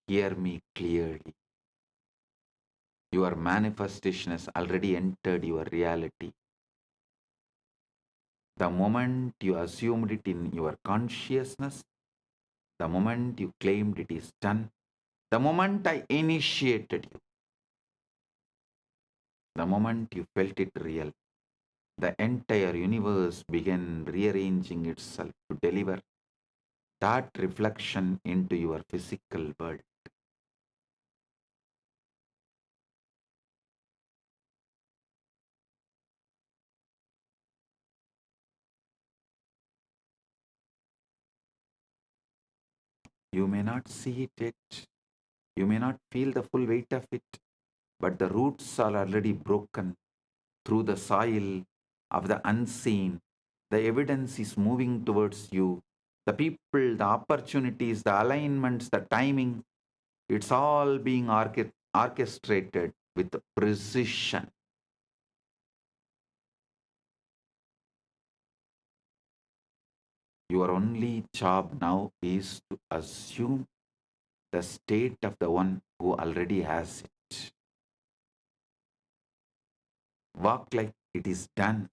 Hear me clearly. Your manifestation has already entered your reality. The moment you assumed it in your consciousness, the moment you claimed it is done, The moment I initiated you, the moment you felt it real, the entire universe began rearranging itself to deliver that reflection into your physical world. You may not see it yet, you may not feel the full weight of it, but the roots are already broken through the soil of the unseen. The evidence is moving towards you. The people, the opportunities, the alignments, the timing, it's all being orchestrated with precision. Your only job now is to assume the state of the one who already has it. Walk like it is done.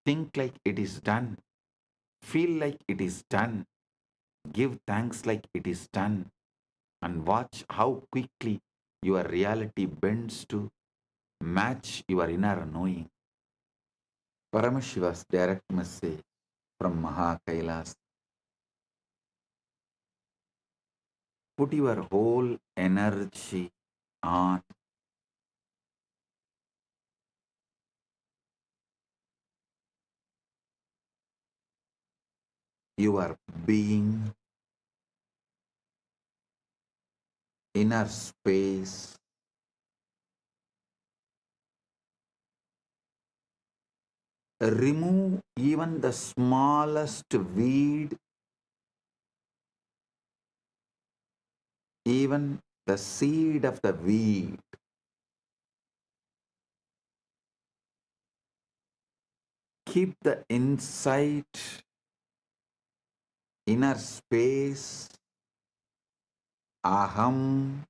Think like it is done. Feel like it is done. Give thanks like it is done. And watch how quickly your reality bends to match your inner knowing. Paramashiva's direct message from Maha Kailas. Put your whole energy on your being, inner space. Remove even the smallest weed, even the seed of the weed. Keep the insight, inner space, aham,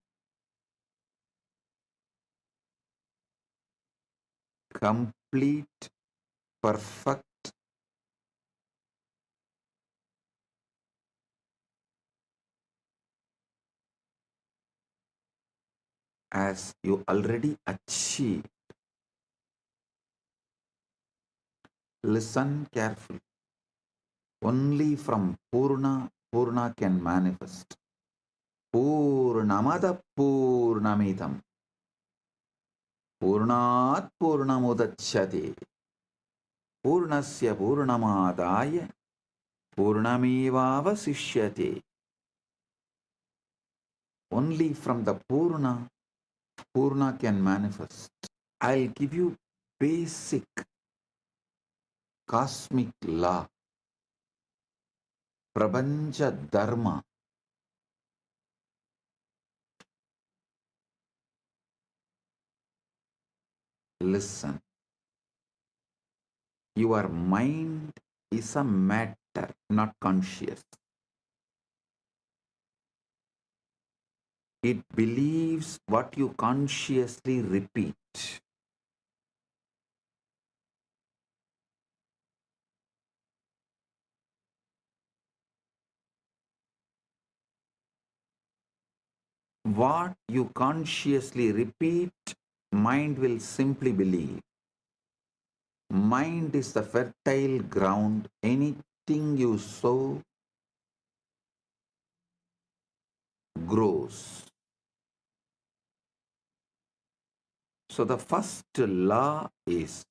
complete, perfect, as you already achieved. Listen carefully. Only from Purna, Purna can manifest. Purnamada Purnamidam. Purnat Purnamudachyate. Purnasya Purnamadaya. Purnamevavasishyate. Only from the Purna, Purna can manifest. I'll give you basic cosmic law, Prabanja Dharma. Listen. Your mind is a matter, not conscious. It believes what you consciously repeat. What you consciously repeat, mind will simply believe. Mind is the fertile ground. Anything you sow grows. So the first law is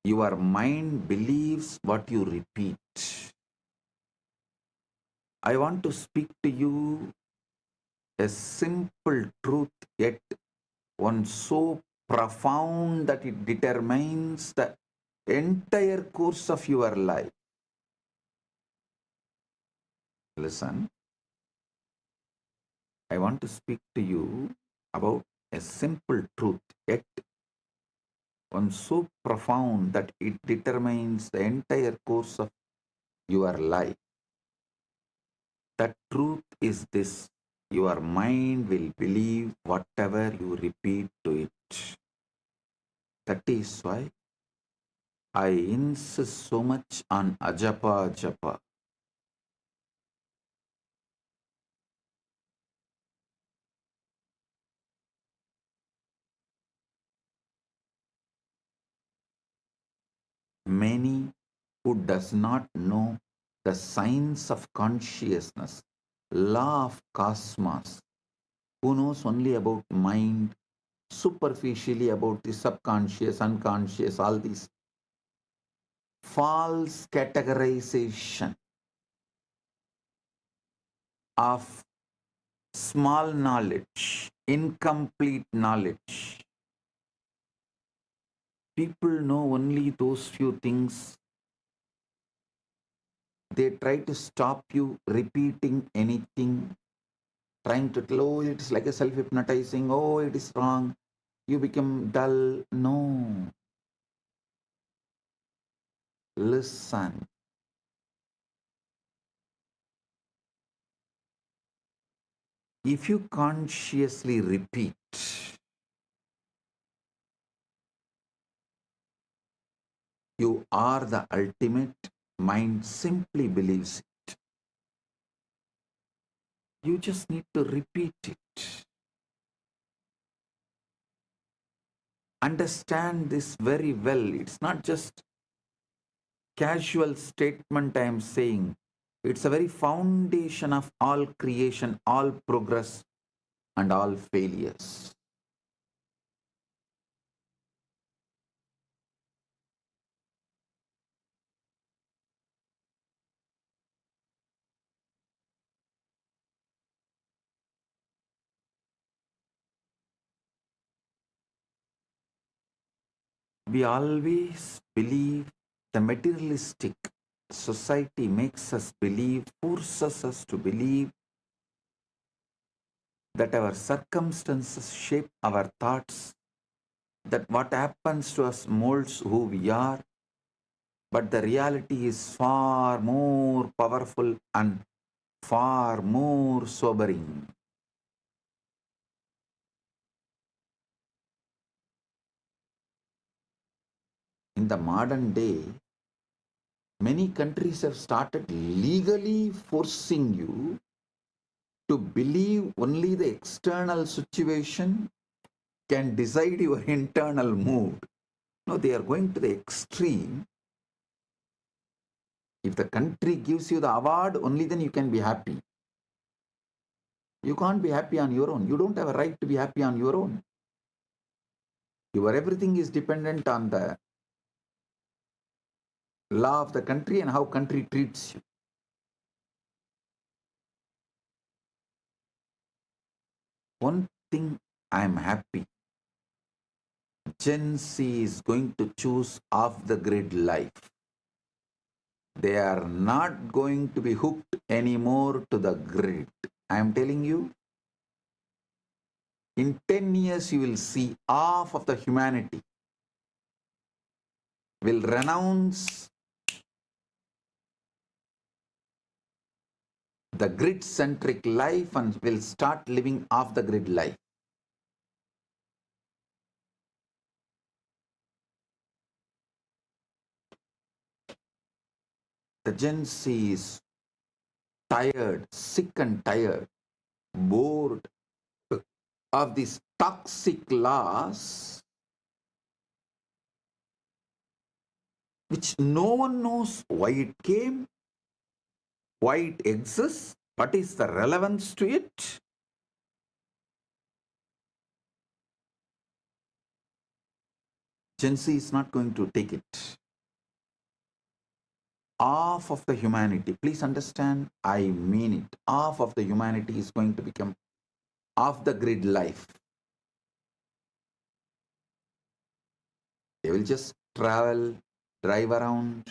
your mind believes what you repeat. I want to speak to you a simple truth, yet one so profound that it determines the entire course of your life. Listen, I want to speak to you about a simple truth, yet one so profound that it determines the entire course of your life. The truth is this: your mind will believe whatever you repeat to it. That is why I insist so much on ajapa japa. many who does not know the science of consciousness, law of cosmos, who knows only about mind, superficially about the subconscious, unconscious, all these false categorization of small knowledge, incomplete knowledge. People know only those few things. They try to stop you repeating anything, trying to tell, oh, it is like a self-hypnotizing, oh, it is wrong, you become dull. No. Listen. If you consciously repeat, you are the ultimate, mind simply believes it. You just need to repeat it. Understand this very well. It's not just casual statement I am saying. It's a very foundation of all creation, all progress, and all failures. We always believe the materialistic society makes us believe, forces us to believe that our circumstances shape our thoughts, that what happens to us molds who we are, but the reality is far more powerful and far more sobering. In the modern day, many countries have started legally forcing you to believe only the external situation can decide your internal mood. No, they are going to the extreme. If the country gives you the award, only then you can be happy. You can't be happy on your own. You don't have a right to be happy on your own. Your everything is dependent on the law of the country and how country treats you. One thing I am happy. Gen Z is going to choose off the grid life. They are not going to be hooked anymore to the grid. I am telling you, in 10 years you will see half of the humanity will renounce the grid-centric life and will start living off the grid life. The Gen Z is tired, sick and tired, bored of these toxic laws which no one knows why it came, why it exists, what is the relevance to it. Gen Z is not going to take it. Half of the humanity, please understand, I mean it, half of the humanity is going to become off the grid life. They will just travel, drive around,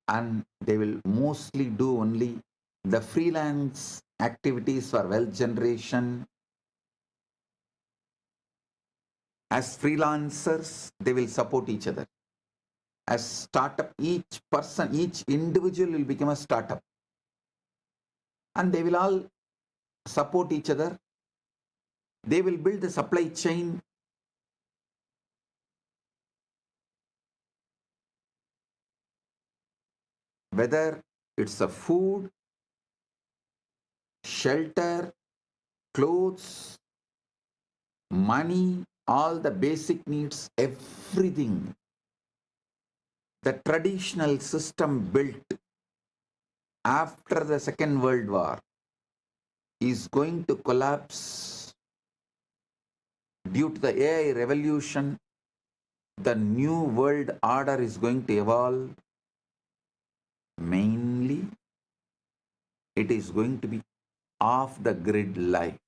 and they will mostly do only the freelance activities for wealth generation. As freelancers, they will support each other. As startup, each person, each individual will become a startup. And they will all support each other. They will build the supply chain. Whether it's a food, shelter, clothes, money, all the basic needs, everything. The traditional system built after the Second World War is going to collapse due to the AI revolution. The new world order is going to evolve. Mainly, it is going to be off the grid life.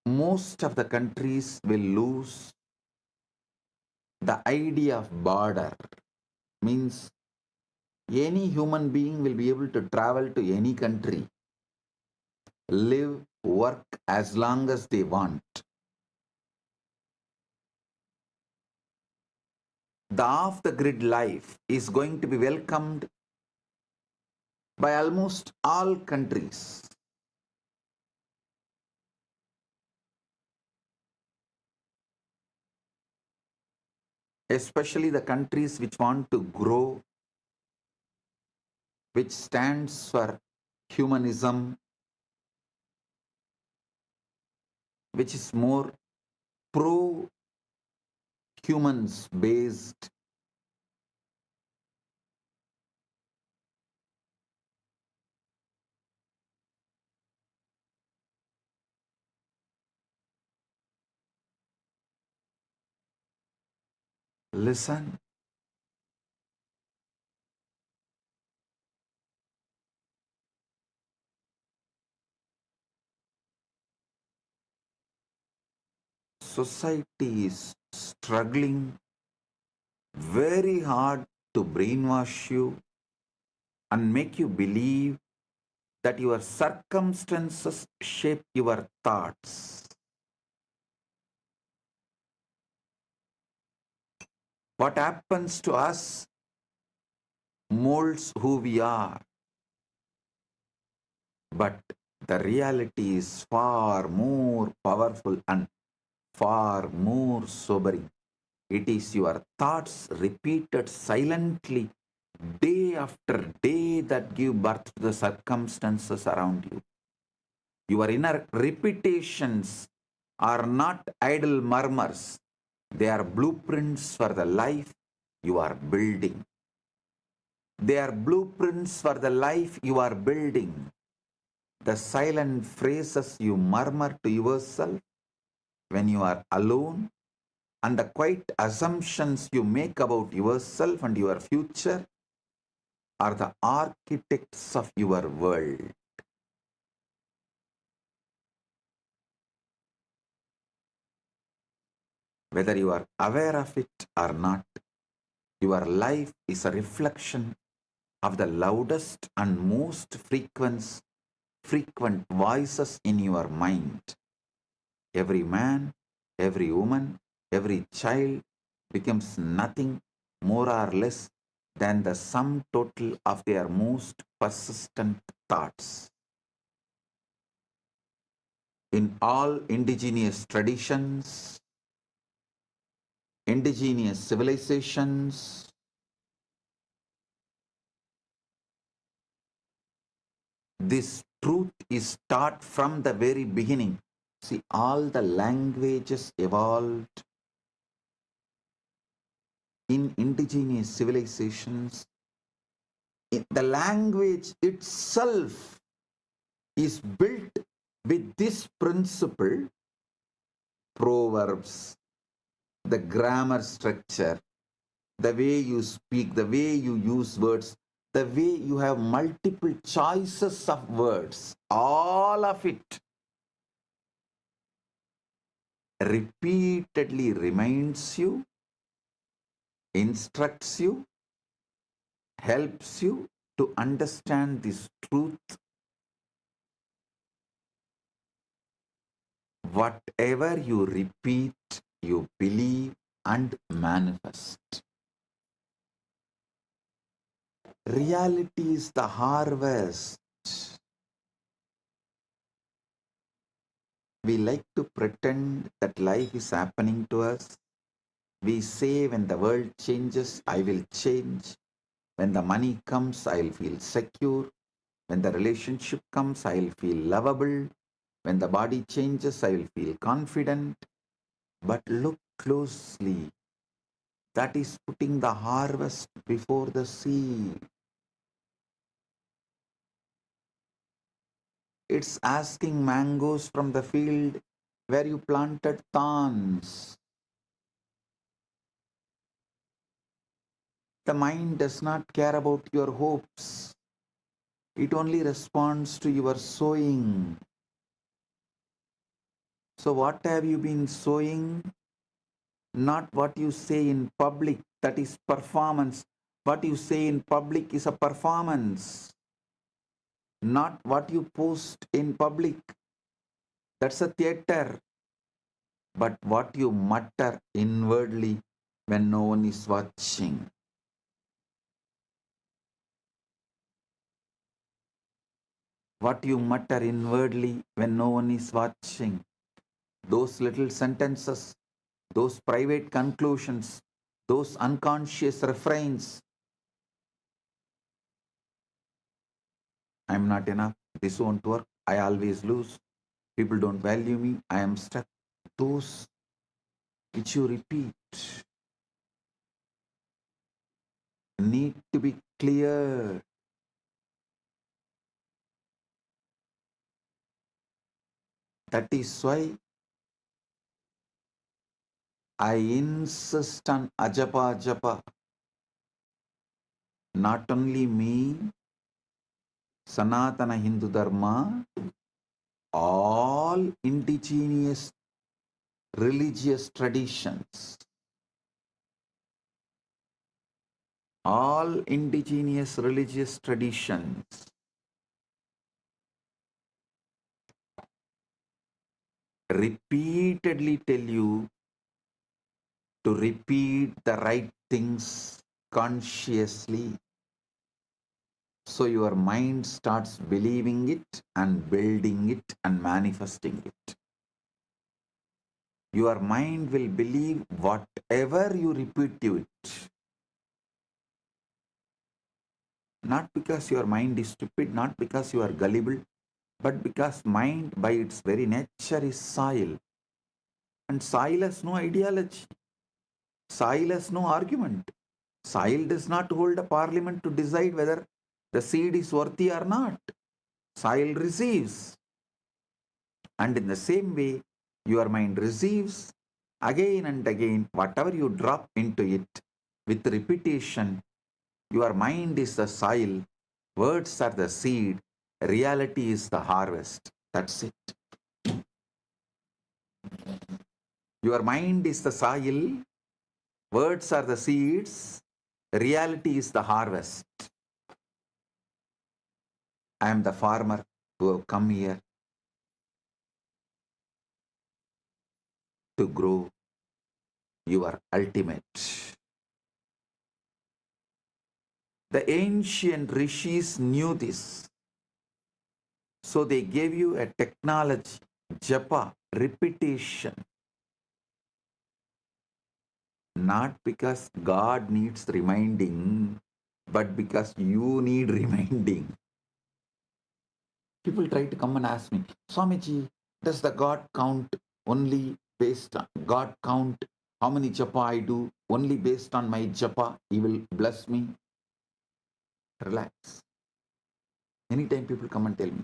Most of the countries will lose the idea of border. Means any human being will be able to travel to any country, live, work as long as they want. The off-the-grid life is going to be welcomed by almost all countries. Especially the countries which want to grow, which stands for humanism, which is more pro-humans based. Listen. Society is struggling very hard to brainwash you and make you believe that your circumstances shape your thoughts. What happens to us molds who we are. But the reality is far more powerful and far more sobering. It is your thoughts repeated silently day after day that give birth to the circumstances around you. Your inner repetitions are not idle murmurs. They are blueprints for the life you are building. They are blueprints for the life you are building. The silent phrases you murmur to yourself when you are alone and the quiet assumptions you make about yourself and your future are the architects of your world. Whether you are aware of it or not, your life is a reflection of the loudest and most frequent voices in your mind. Every man, every woman, every child becomes nothing more or less than the sum total of their most persistent thoughts. In all indigenous traditions, indigenous civilizations, this truth is taught from the very beginning. See, all the languages evolved in indigenous civilizations. The language itself is built with this principle: proverbs, the grammar structure, the way you speak, the way you use words, the way you have multiple choices of words, all of it repeatedly reminds you, instructs you, helps you to understand this truth. Whatever you repeat, you believe and manifest. Reality is the harvest. We like to pretend that life is happening to us. We say, when the world changes, I will change. When the money comes, I'll feel secure. When the relationship comes, I'll feel lovable. When the body changes, I will feel confident. But look closely. That is putting the harvest before the seed. It's asking mangoes from the field where you planted thorns. The mind does not care about your hopes. It only responds to your sowing. So what have you been sowing? Not what you say in public, that is performance. What you say in public is a performance. Not what you post in public, that's a theater. But what you mutter inwardly when no one is watching. What you mutter inwardly when no one is watching. Those little sentences, those private conclusions, those unconscious refrains. I'm not enough. This won't work. I always lose. People don't value me. I am stuck. Those which you repeat need to be clear. That is why I insist on ajapa japa. Not only me, Sanatana Hindu Dharma, all indigenous religious traditions, all indigenous religious traditions repeatedly tell you to repeat the right things consciously. So your mind starts believing it and building it and manifesting it. Your mind will believe whatever you repeat to it. Not because your mind is stupid, not because you are gullible, but because mind by its very nature is soil. And soil has no ideology. Soil has no argument. Soil does not hold a parliament to decide whether the seed is worthy or not. Soil receives. And in the same way, your mind receives again and again whatever you drop into it with repetition. Your mind is the soil, words are the seed, reality is the harvest. That's it. Your mind is the soil, words are the seeds, reality is the harvest. I am the farmer who have come here to grow your ultimate. The ancient rishis knew this. So they gave you a technology, japa, repetition. Not because God needs reminding, but because you need reminding. People try to come and ask me, Swamiji, does the God count only based on God count how many japa I do, only based on my japa, He will bless me? Relax. Anytime people come and tell me,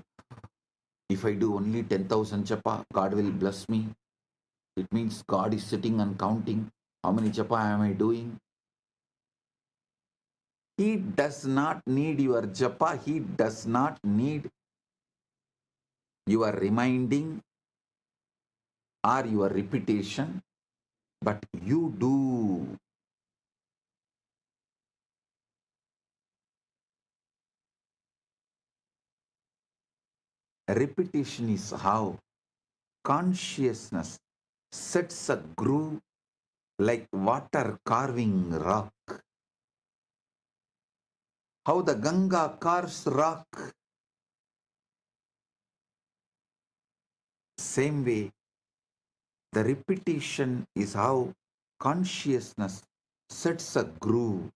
if I do only 10,000 japa, God will bless me. It means God is sitting and counting how many japa am I doing. He does not need your japa. He does not need your reminding or your repetition, but you do. Repetition is how consciousness sets a groove like water carving rock. How the Ganga carves rock. Same way, the repetition is how consciousness sets a groove.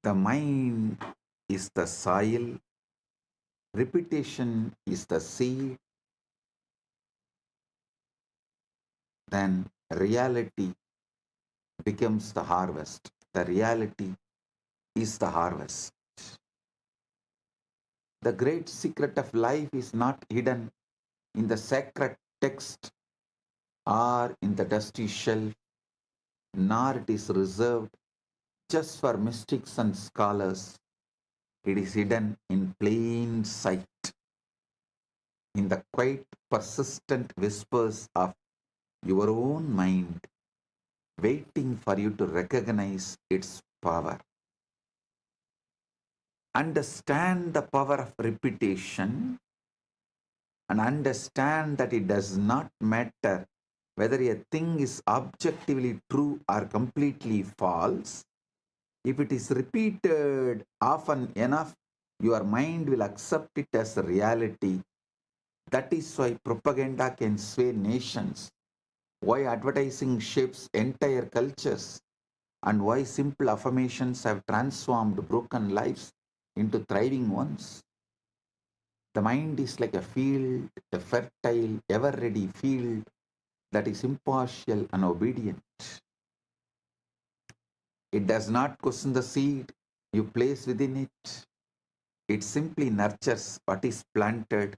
The mind is the soil, repetition is the seed, then reality becomes the harvest. The reality is the harvest. The great secret of life is not hidden in the sacred text or in the dusty shelf, nor it is reserved just for mystics and scholars. It is hidden in plain sight, in the quiet, persistent whispers of your own mind, waiting for you to recognize its power. Understand the power of repetition and understand that it does not matter whether a thing is objectively true or completely false. If it is repeated often enough, your mind will accept it as a reality. That is why propaganda can sway nations, why advertising shapes entire cultures, and why simple affirmations have transformed broken lives into thriving ones. The mind is like a field, a fertile, ever-ready field that is impartial and obedient. It does not question the seed you place within it. It simply nurtures what is planted.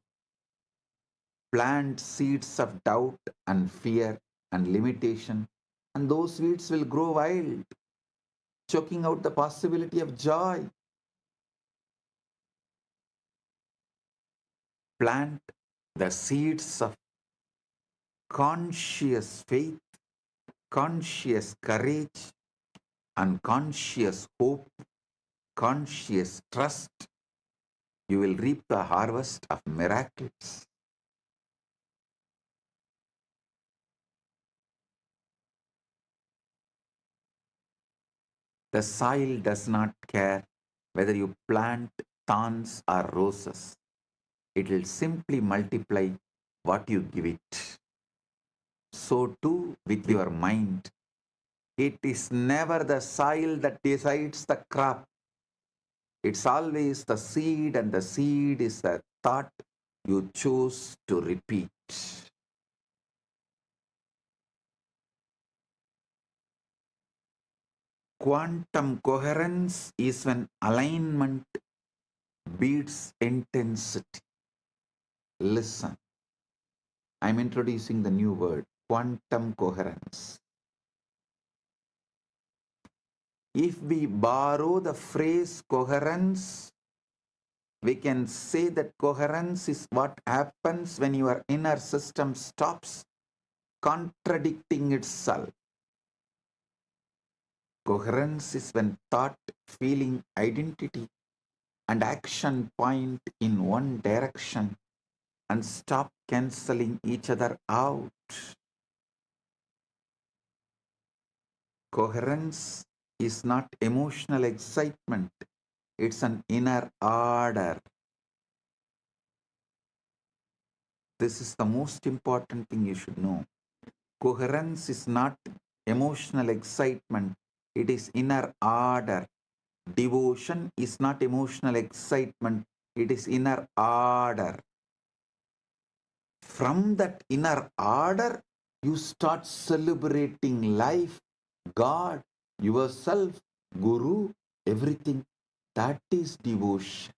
Plant seeds of doubt and fear and limitation, and those seeds will grow wild, choking out the possibility of joy. Plant the seeds of conscious faith, conscious courage, and conscious hope, conscious trust. You will reap the harvest of miracles. The soil does not care whether you plant thorns or roses. It will simply multiply what you give it. So too with your mind. It is never the soil that decides the crop. It's always the seed, and the seed is the thought you choose to repeat. Quantum coherence is when alignment beats intensity. Listen, I'm introducing the new word, quantum coherence. If we borrow the phrase coherence, we can say that coherence is what happens when your inner system stops contradicting itself. Coherence is when thought, feeling, identity, and action point in one direction and stop cancelling each other out. Coherence is not emotional excitement, it's an inner order. This is the most important thing you should know. Coherence is not emotional excitement, it is inner order. Devotion is not emotional excitement, it is inner order. From that inner order, you start celebrating life, God, yourself, Guru, everything. That is devotion.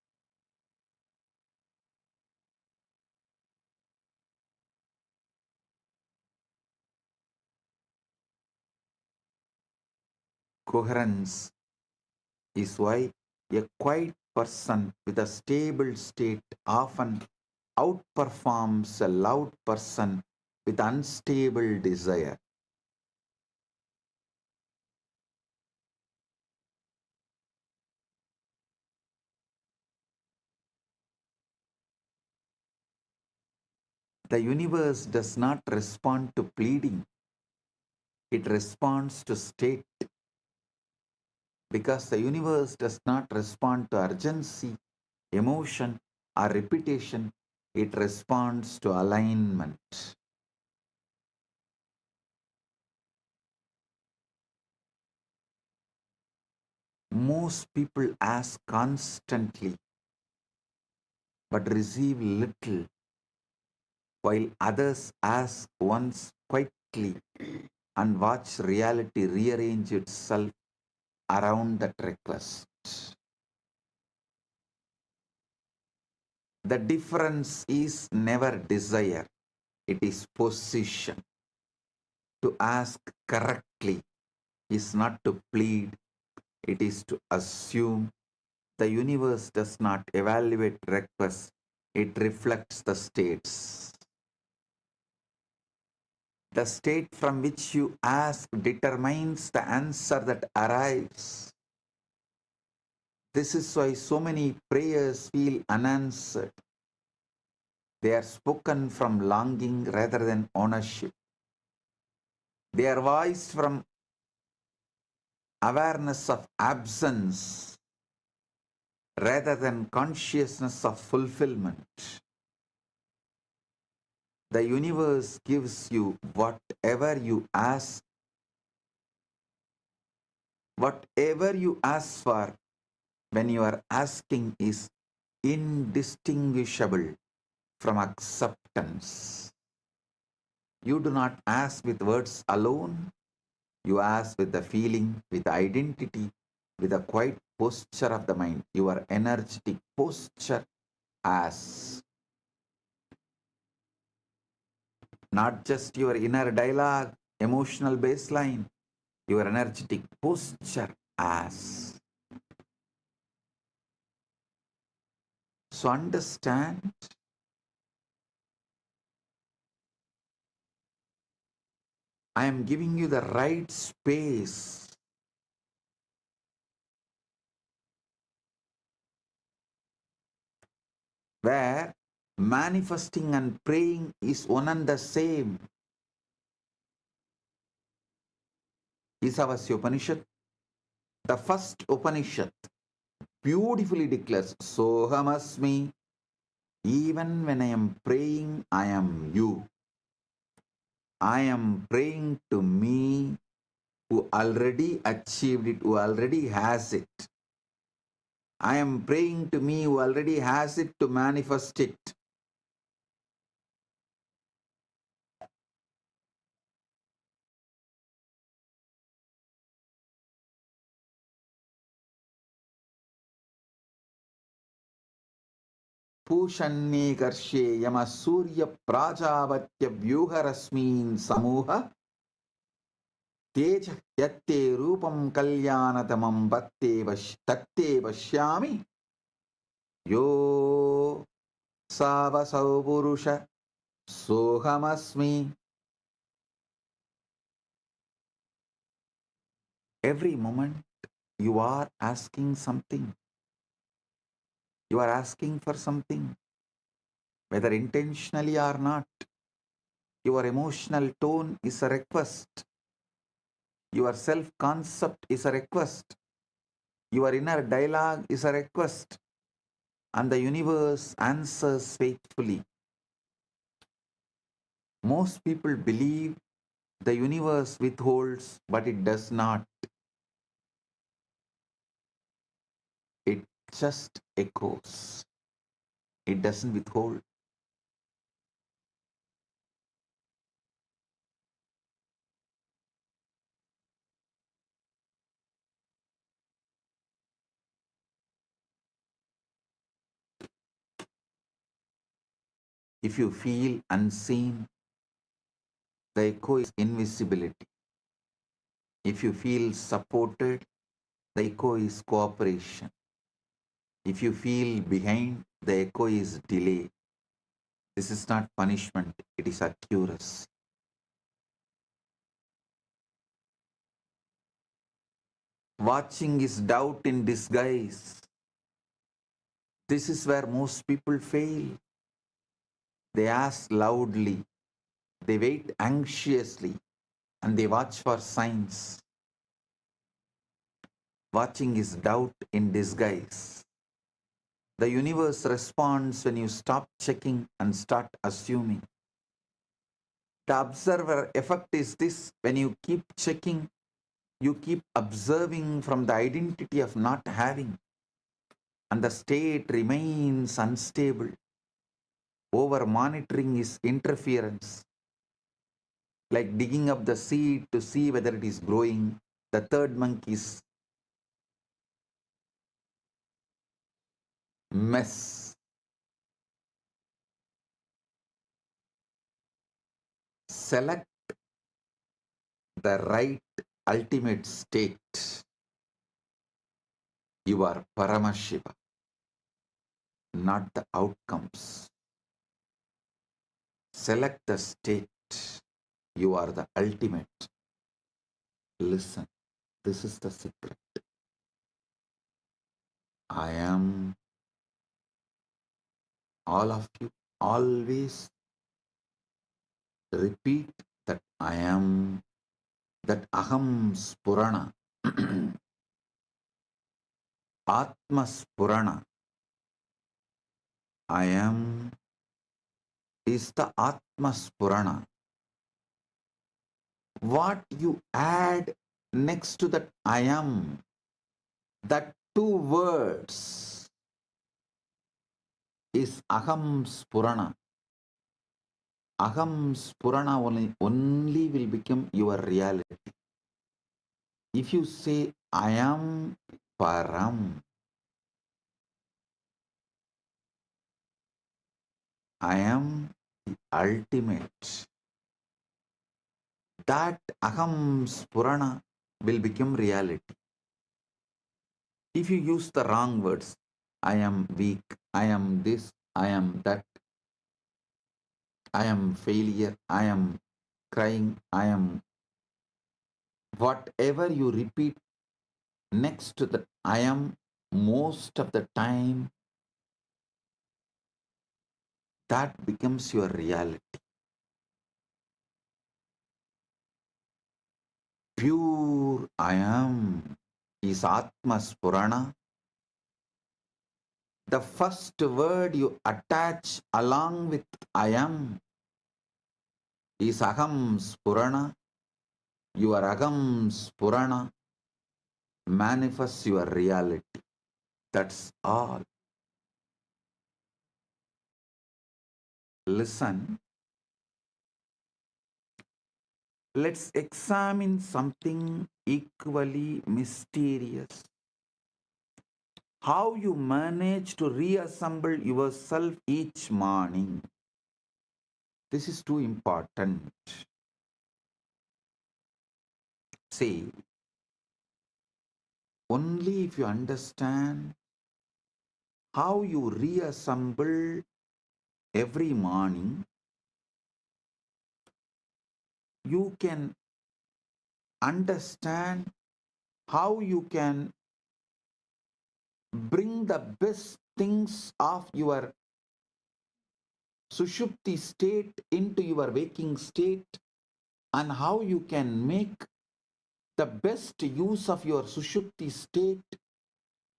Coherence is why a quiet person with a stable state often outperforms a loud person with unstable desire. The universe does not respond to pleading, it responds to state. Because the universe does not respond to urgency, emotion, or repetition, it responds to alignment. Most people ask constantly but receive little, while others ask once quietly correctly and watch reality rearrange itself around that request. The difference is never desire, it is position. To ask correctly is not to plead, it is to assume. The universe does not evaluate requests, it reflects the states. The state from which you ask determines the answer that arrives. This is why so many prayers feel unanswered. They are spoken from longing rather than ownership. They are voiced from awareness of absence rather than consciousness of fulfillment. The universe gives you whatever you ask. Whatever you ask for when you are asking is indistinguishable from acceptance. You do not ask with words alone. You ask with the feeling, with the identity, with the quiet posture of the mind. Your energetic posture as not just your inner dialogue, emotional baseline, your energetic posture as. So understand, I am giving you the right space where manifesting and praying is one and the same. Isavasya Upanishad, the first Upanishad, beautifully declares, Sohamasmi, even when I am praying, I am you. I am praying to me who already achieved it, who already has it. I am praying to me who already has it to manifest it. Pushanye karshe yama surya prajavatya vyuharasmin samuha teja yatte rupam kalyanatamam tatte vashyami yo savasau purusha sohamasmi. Every moment you are asking something. You are asking for something, whether intentionally or not. Your emotional tone is a request. Your self-concept is a request. Your inner dialogue is a request. And the universe answers faithfully. Most people believe the universe withholds, but it does not. It just echoes. It doesn't withhold. If you feel unseen, the echo is invisibility. If you feel supported, the echo is cooperation. If you feel behind, the echo is delay. This is not punishment, it is accuracy. Watching is doubt in disguise. This is where most people fail. They ask loudly, they wait anxiously, and they watch for signs. Watching is doubt in disguise. The universe responds when you stop checking and start assuming. The observer effect is this: when you keep checking, you keep observing from the identity of not having, and the state remains unstable. Over monitoring is interference. like digging up the seed to see whether it is growing. The third monk is mess. Select the right ultimate state. You are Paramashiva, not the outcomes. Select the state. You are the ultimate. Listen, this is the secret. I am. All of you always repeat that I am, that Aham Spurana, Atma Spurana. I am is the Atma Spurana. What you add next to that I am, that two words is Aham Spurana. Aham Spurana only will become your reality. If you say I am Param, I am the ultimate, that Aham Spurana will become reality. If you use the wrong words, I am weak, I am this, I am that, I am failure, I am crying, I am, whatever you repeat next to the I am, most of the time that becomes your reality. Pure I am is Atma Spurana. The first word you attach along with I am is Aham Spurana. Your Aham Spurana manifests your reality. That's all. Listen, let's examine something equally mysterious. How you manage to reassemble yourself each morning. This is too important. See, only if you understand how you reassemble every morning, you can understand how you can bring the best things of your Sushupti state into your waking state, and how you can make the best use of your Sushupti state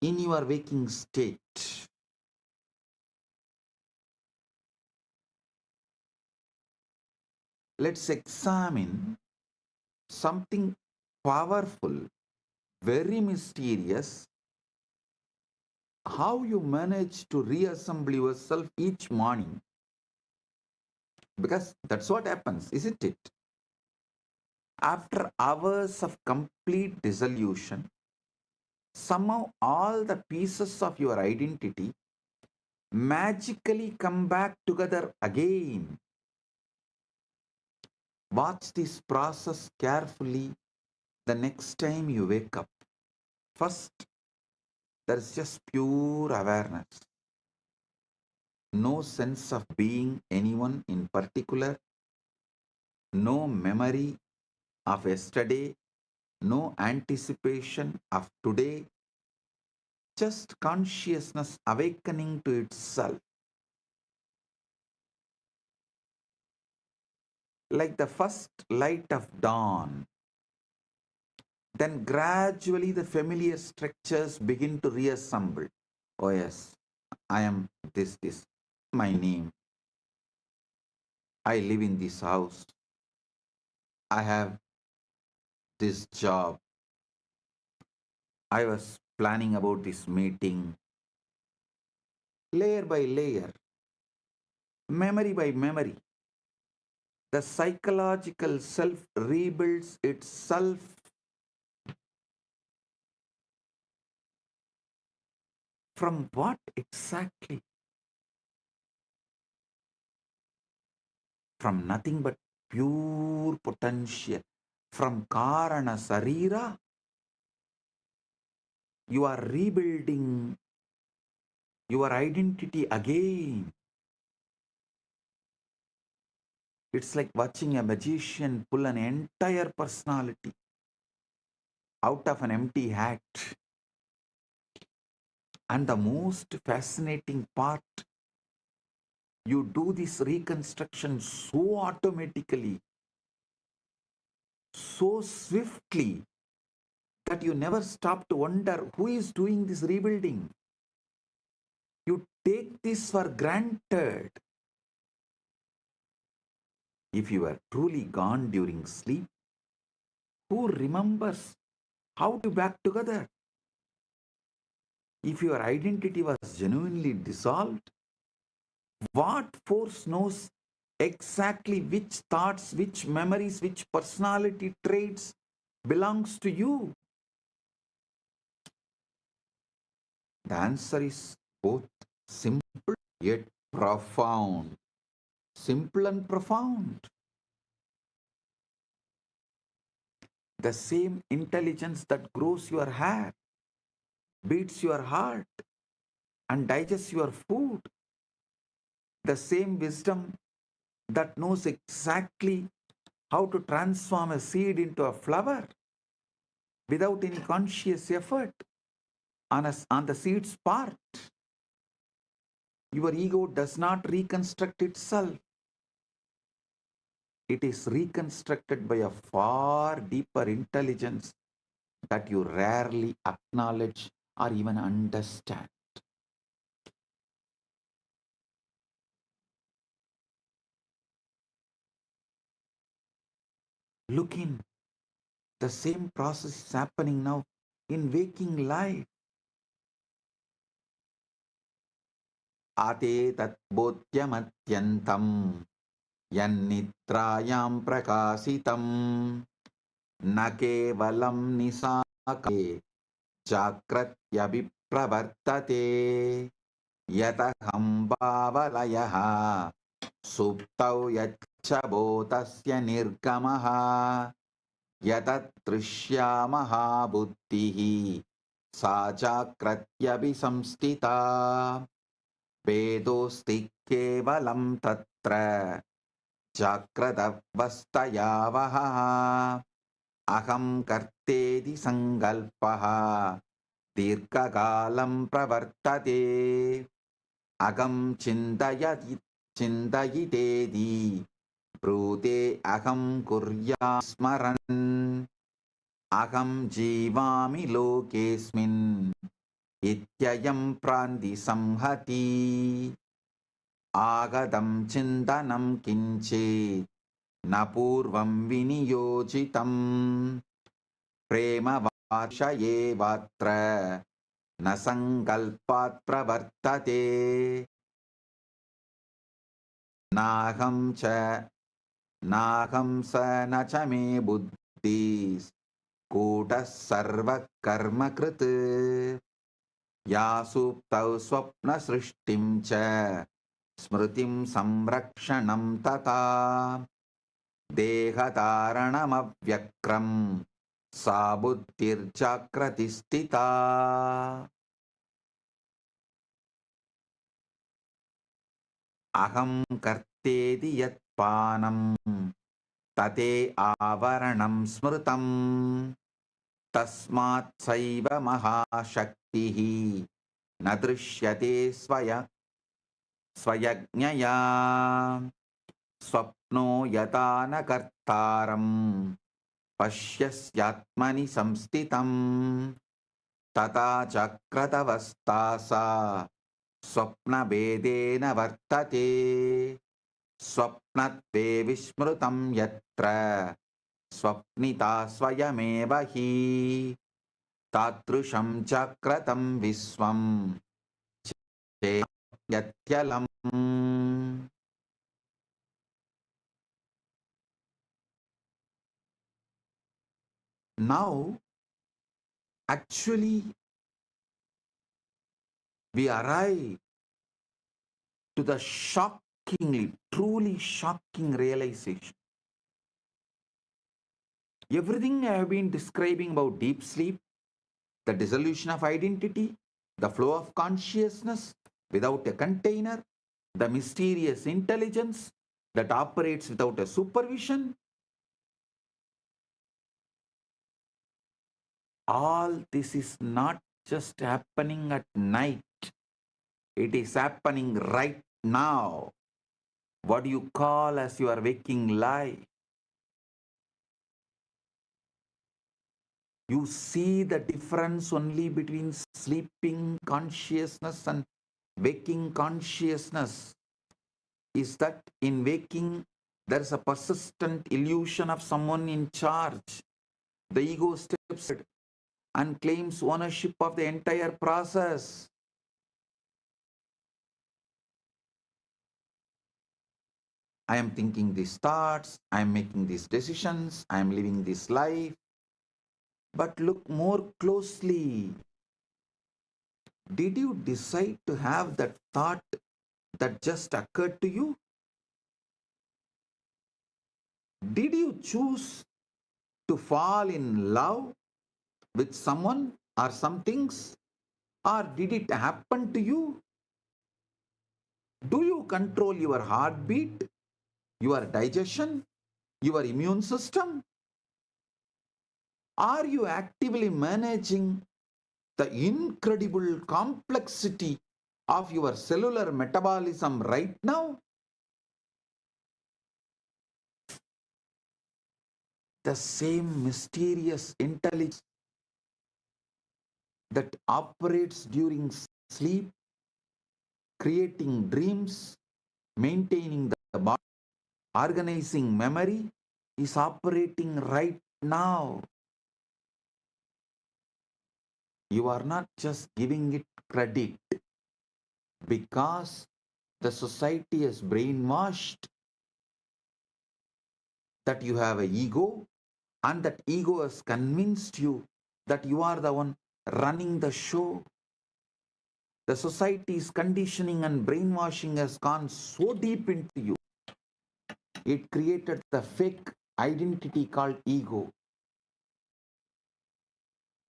in your waking state. Let's examine something powerful, very mysterious, how you manage to reassemble yourself each morning. Because that's what happens, isn't it? After hours of complete dissolution, somehow all the pieces of your identity magically come back together again. Watch this process carefully the next time you wake up. First, there's just pure awareness. No sense of being anyone in particular, no memory of yesterday, no anticipation of today, just consciousness awakening to itself. Like the first light of dawn. Then gradually the familiar structures begin to reassemble. Oh yes, I am this, my name. I live in this house. I have this job. I was planning about this meeting. Layer by layer, memory by memory, The psychological self rebuilds itself from what exactly? From nothing but pure potential. From Karana Sarira, you are rebuilding your identity again. It's like watching a magician pull an entire personality out of an empty hat. And the most fascinating part, you do this reconstruction so automatically, so swiftly, that you never stop to wonder who is doing this rebuilding. You take this for granted. If you were truly gone during sleep, who remembers how to back together? If your identity was genuinely dissolved, what force knows exactly which thoughts, which memories, which personality traits belongs to you? The answer is both simple yet profound. Simple and profound. The same intelligence that grows your hair, beats your heart, and digests your food. The same wisdom that knows exactly how to transform a seed into a flower without any conscious effort on the seed's part. Your ego does not reconstruct itself. It is reconstructed by a far deeper intelligence that you rarely acknowledge or even understand. Look in. The same process is happening now in waking life. Ate tatbodhyamatyantam yannitrayam prakasitam na kevalam nisake jagratyabhipravartate yataham bhavalayaha suptau yachabhotasya nirgamaha yatatrushyamaha buddhihi sa jagratyabhisamstita vedosti kevalam tatra jagratavastayavaha aham kartedi sangalpaha dirghakalam pravartate agam chindayitedi brute aham kurya smaran aham jivami lokesmin ityayam prandi samhati agadam chindanam kinche napurvam viniyojitam prema varshaye vatra nasangalpat pravartate naham sa nacha me buddhis kutas sarva karma krit ya suptau swapna srishtim cha smritim samrakshanam tata dehataranam avyakram sa buddhir jagrati stita aham kartedi yat panam tate avaranam smritam tasmat saiva mahashaktihi nadrishyate swayajnaya swapno yatana kartaram pasyasyatmani samstitam tata chakratavastasa swapna vedena vartate swapnatve vismrutam yatra swapnita swayameva hi tatrusham chakratam visvam yatyalam. Now, actually, we arrive to the shockingly, truly shocking realization. Everything I have been describing about deep sleep, the dissolution of identity, the flow of consciousness without a container, the mysterious intelligence that operates without a supervision, all this is not just happening at night. It is happening right now. What do you call as your waking life? You see the difference only between sleeping consciousness and waking consciousness is that in waking, there is a persistent illusion of someone in charge. The ego steps in and claims ownership of the entire process. I am thinking these thoughts, I am making these decisions, I am living this life. But look more closely. Did you decide to have that thought that just occurred to you? Did you choose to fall in love with someone or some things? Or did it happen to you? Do you control your heartbeat, your digestion, your immune system? Are you actively managing the incredible complexity of your cellular metabolism right now? The same mysterious intelligence that operates during sleep, creating dreams, maintaining the body, organizing memory, is operating right now. You are not just giving it credit because the society has brainwashed that you have an ego, and that ego has convinced you that you are the one running the show. The society's conditioning and brainwashing has gone so deep into you. It created the fake identity called ego.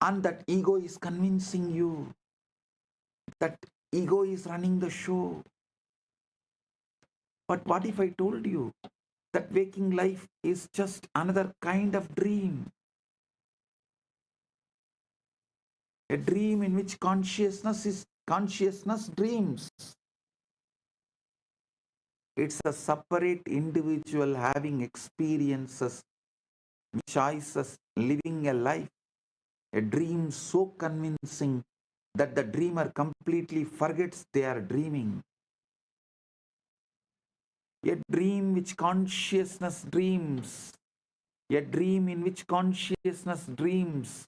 And that ego is convincing you that ego is running the show. But what if I told you that waking life is just another kind of dream? A dream in which consciousness dreams. It's a separate individual having experiences, choices, living a life. A dream so convincing that the dreamer completely forgets they are dreaming. A dream which consciousness dreams. A dream in which consciousness dreams.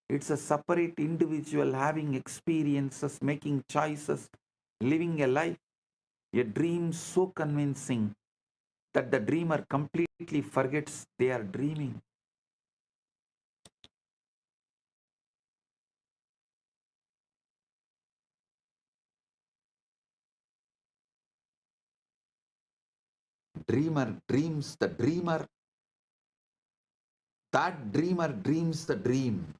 It's a separate individual having experiences, making choices, living a life. A dream so convincing that the dreamer completely forgets they are dreaming. Dreamer dreams the dreamer. That dreamer dreams the dream.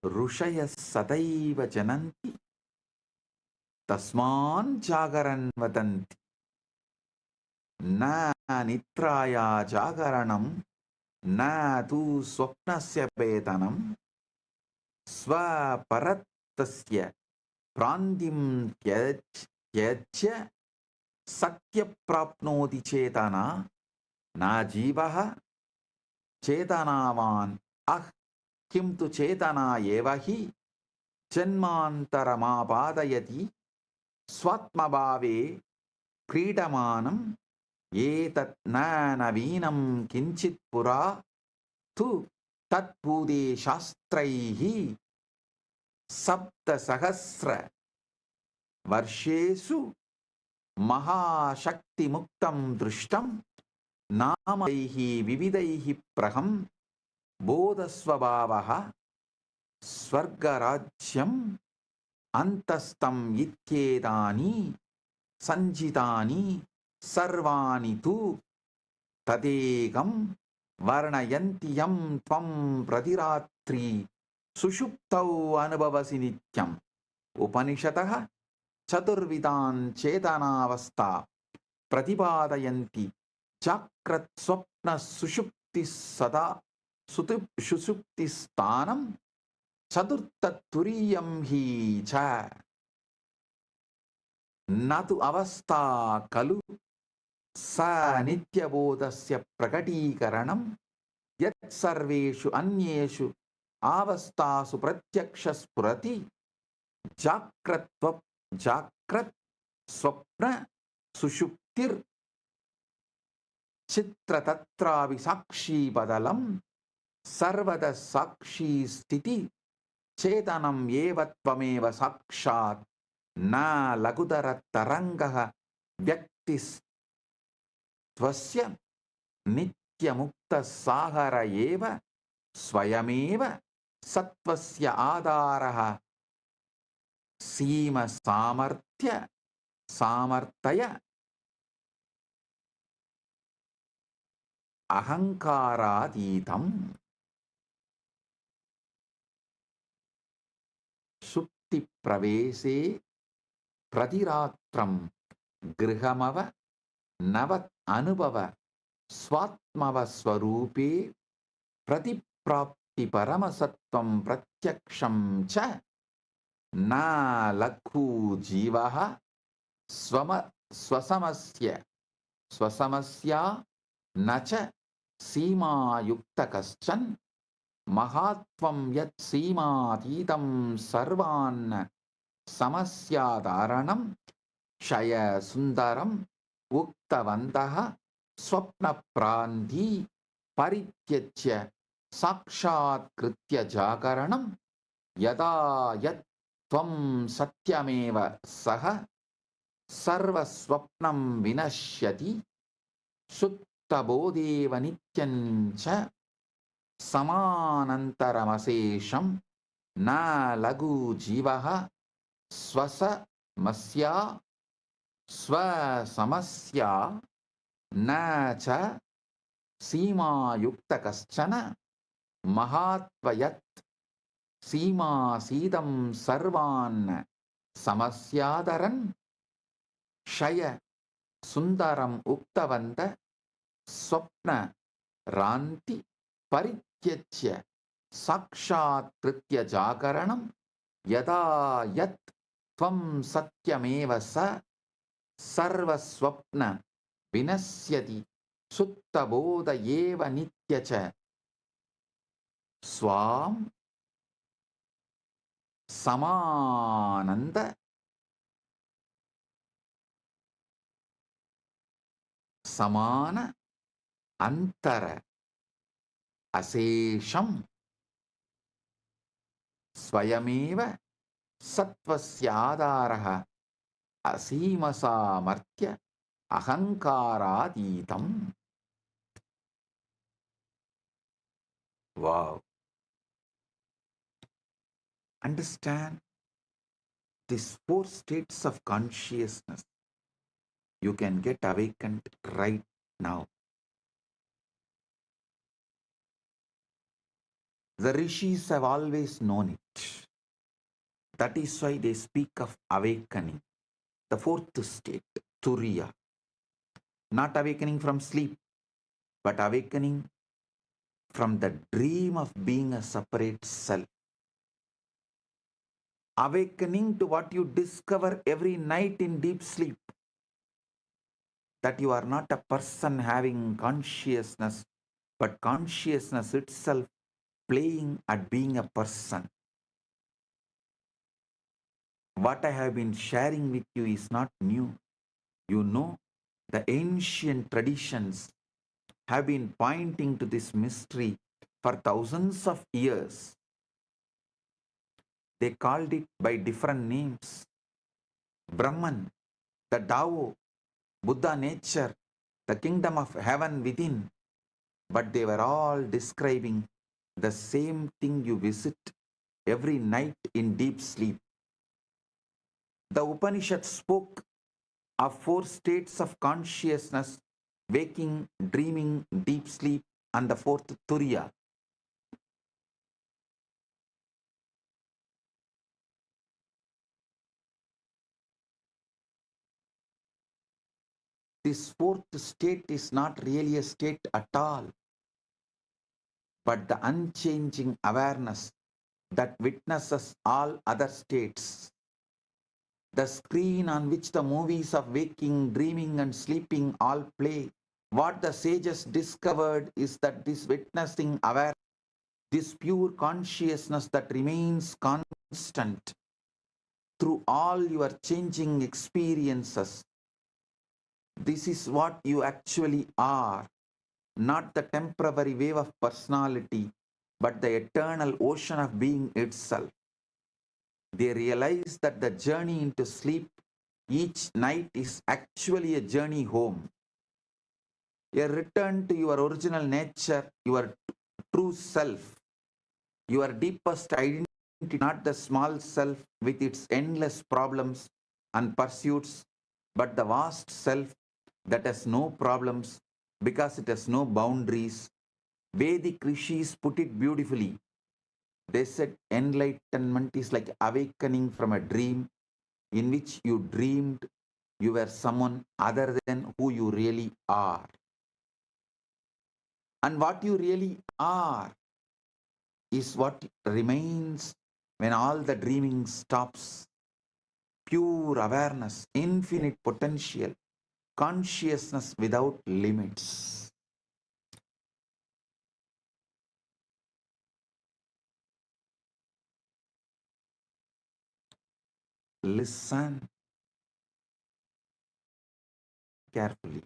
Rushaya sadaiva jananti tasman jagaran vadanti na nitraya jagaranam na tu swapnasya vedanam स्वपरत्तस्य प्रान्तिं त्यज्य सत्य प्राप्नोति चेतना ना जीवः चेतनावान् अह किं तु चेतना एव हि जन्मान्तरमापादयति स्वात्मभावे क्रीडमानम् एतत् न नवीनं किञ्चित् पुरा तु तत्पूदे शास्त्रैः सप्तसहस्र Varshesu Mahashakti Muktam Drishtam Namadaihi Vividaihi Praham Bodhasvabhavaha Swargarajyam Antastam Ityedani Sanjitani Sarvani Tu Tadegam Varnayantiyam Tvam Pradiratri Sushuptau Anubhavasi Nityam Upanishataha Chaturvidan Chetanavasta Pratipadayanti Chakrat Swapna Sushupti Sada Sushupti Stanam Chaturta Turiyam Hi Cha Natu Avasta Kalu Sa Nityabodhasya Prakatikaranam Yat Sarveshu Anyeshu Avastasu Pratyakshas Purati Jakrat Swapna Sushuptir Chitra Tatravi Sakshi Badalam Sarvada Sakshi Stiti Chetanam Yevatvameva Sakshat Na Lagudara Tarangaha Vyaktis Tvasya Nitya Mukta Sahara Eva Swayameva Satvasya Adaraha Sima Samartya Samartaya Ahankaraditam Sukti Pravese Pradiratram Grihamava Navat Anubhava Swatmava Swarupe Pratiprapti Paramasatvam Pratyaksham Cha Na Lakhu Jivaha Swasamasya Nacha Sima Yuktakaschan Mahatvam Yat Sima Tidam Sarvan Samasyadaranam Shaya Sundaram Uktavantaha Swapna Pranti Parityachya Sakshat Kritya Jagaranam Yada Yat Tvam Satyameva Saha Sarva Swapnam Vinashyati Suttabodeva Nityancha Samanantaramasesham Na Lagu Jivaha Swasamasya Na Cha Sima Yuktakaschana Mahatvayat Sima Sidam Sarvan Samasyadaran Shaya Sundaram Uktavanta Swapna Ranti Parityachya Sakshat Kritya Jagaranam Yada Yat Tvam Satyameva Sa Sarva Swapna Vinasyati Sutta Bodha Yeva Nityacha Swam Samananda Samana Antara Asesham Swayameva Satvasya Asimasa Martya Ahankaraditam. Wow. Understand these four states of consciousness. You can get awakened right now. The rishis have always known it. That is why they speak of awakening. The fourth state, Turiya. Not awakening from sleep, but awakening from the dream of being a separate self. Awakening to what you discover every night in deep sleep. That you are not a person having consciousness, but consciousness itself playing at being a person. What I have been sharing with you is not new. You know, the ancient traditions have been pointing to this mystery for thousands of years. They called it by different names. Brahman, the Tao, Buddha nature, the kingdom of heaven within, but they were all describing the same thing you visit every night in deep sleep. The Upanishad spoke of 4 states of consciousness: waking, dreaming, deep sleep, and the 4th, Turiya. This 4th state is not really a state at all, but the unchanging awareness that witnesses all other states. The screen on which the movies of waking, dreaming, and sleeping all play. What the sages discovered is that this witnessing awareness, this pure consciousness that remains constant through all your changing experiences, this is what you actually are, not the temporary wave of personality, but the eternal ocean of being itself. They realize that the journey into sleep each night is actually a journey home, a return to your original nature, your true self, your deepest identity, not the small self with its endless problems and pursuits, but the vast self that has no problems because it has no boundaries. Vedic rishis put it beautifully. They said enlightenment is like awakening from a dream in which you dreamed you were someone other than who you really are. And what you really are is what remains when all the dreaming stops. Pure awareness, infinite potential, consciousness without limits. Listen carefully.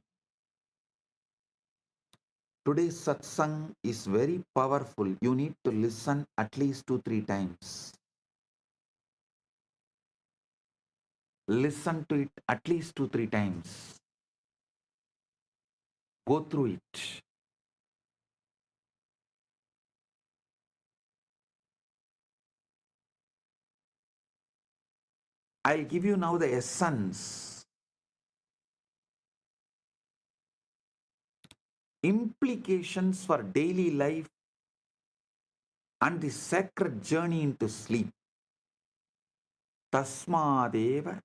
Today's satsang is very powerful. You need to listen at least 2-3 times. Listen to it at least 2-3 times. Go through it. I'll give you now the essence. Implications for daily life and the sacred journey into sleep. Tasmadeva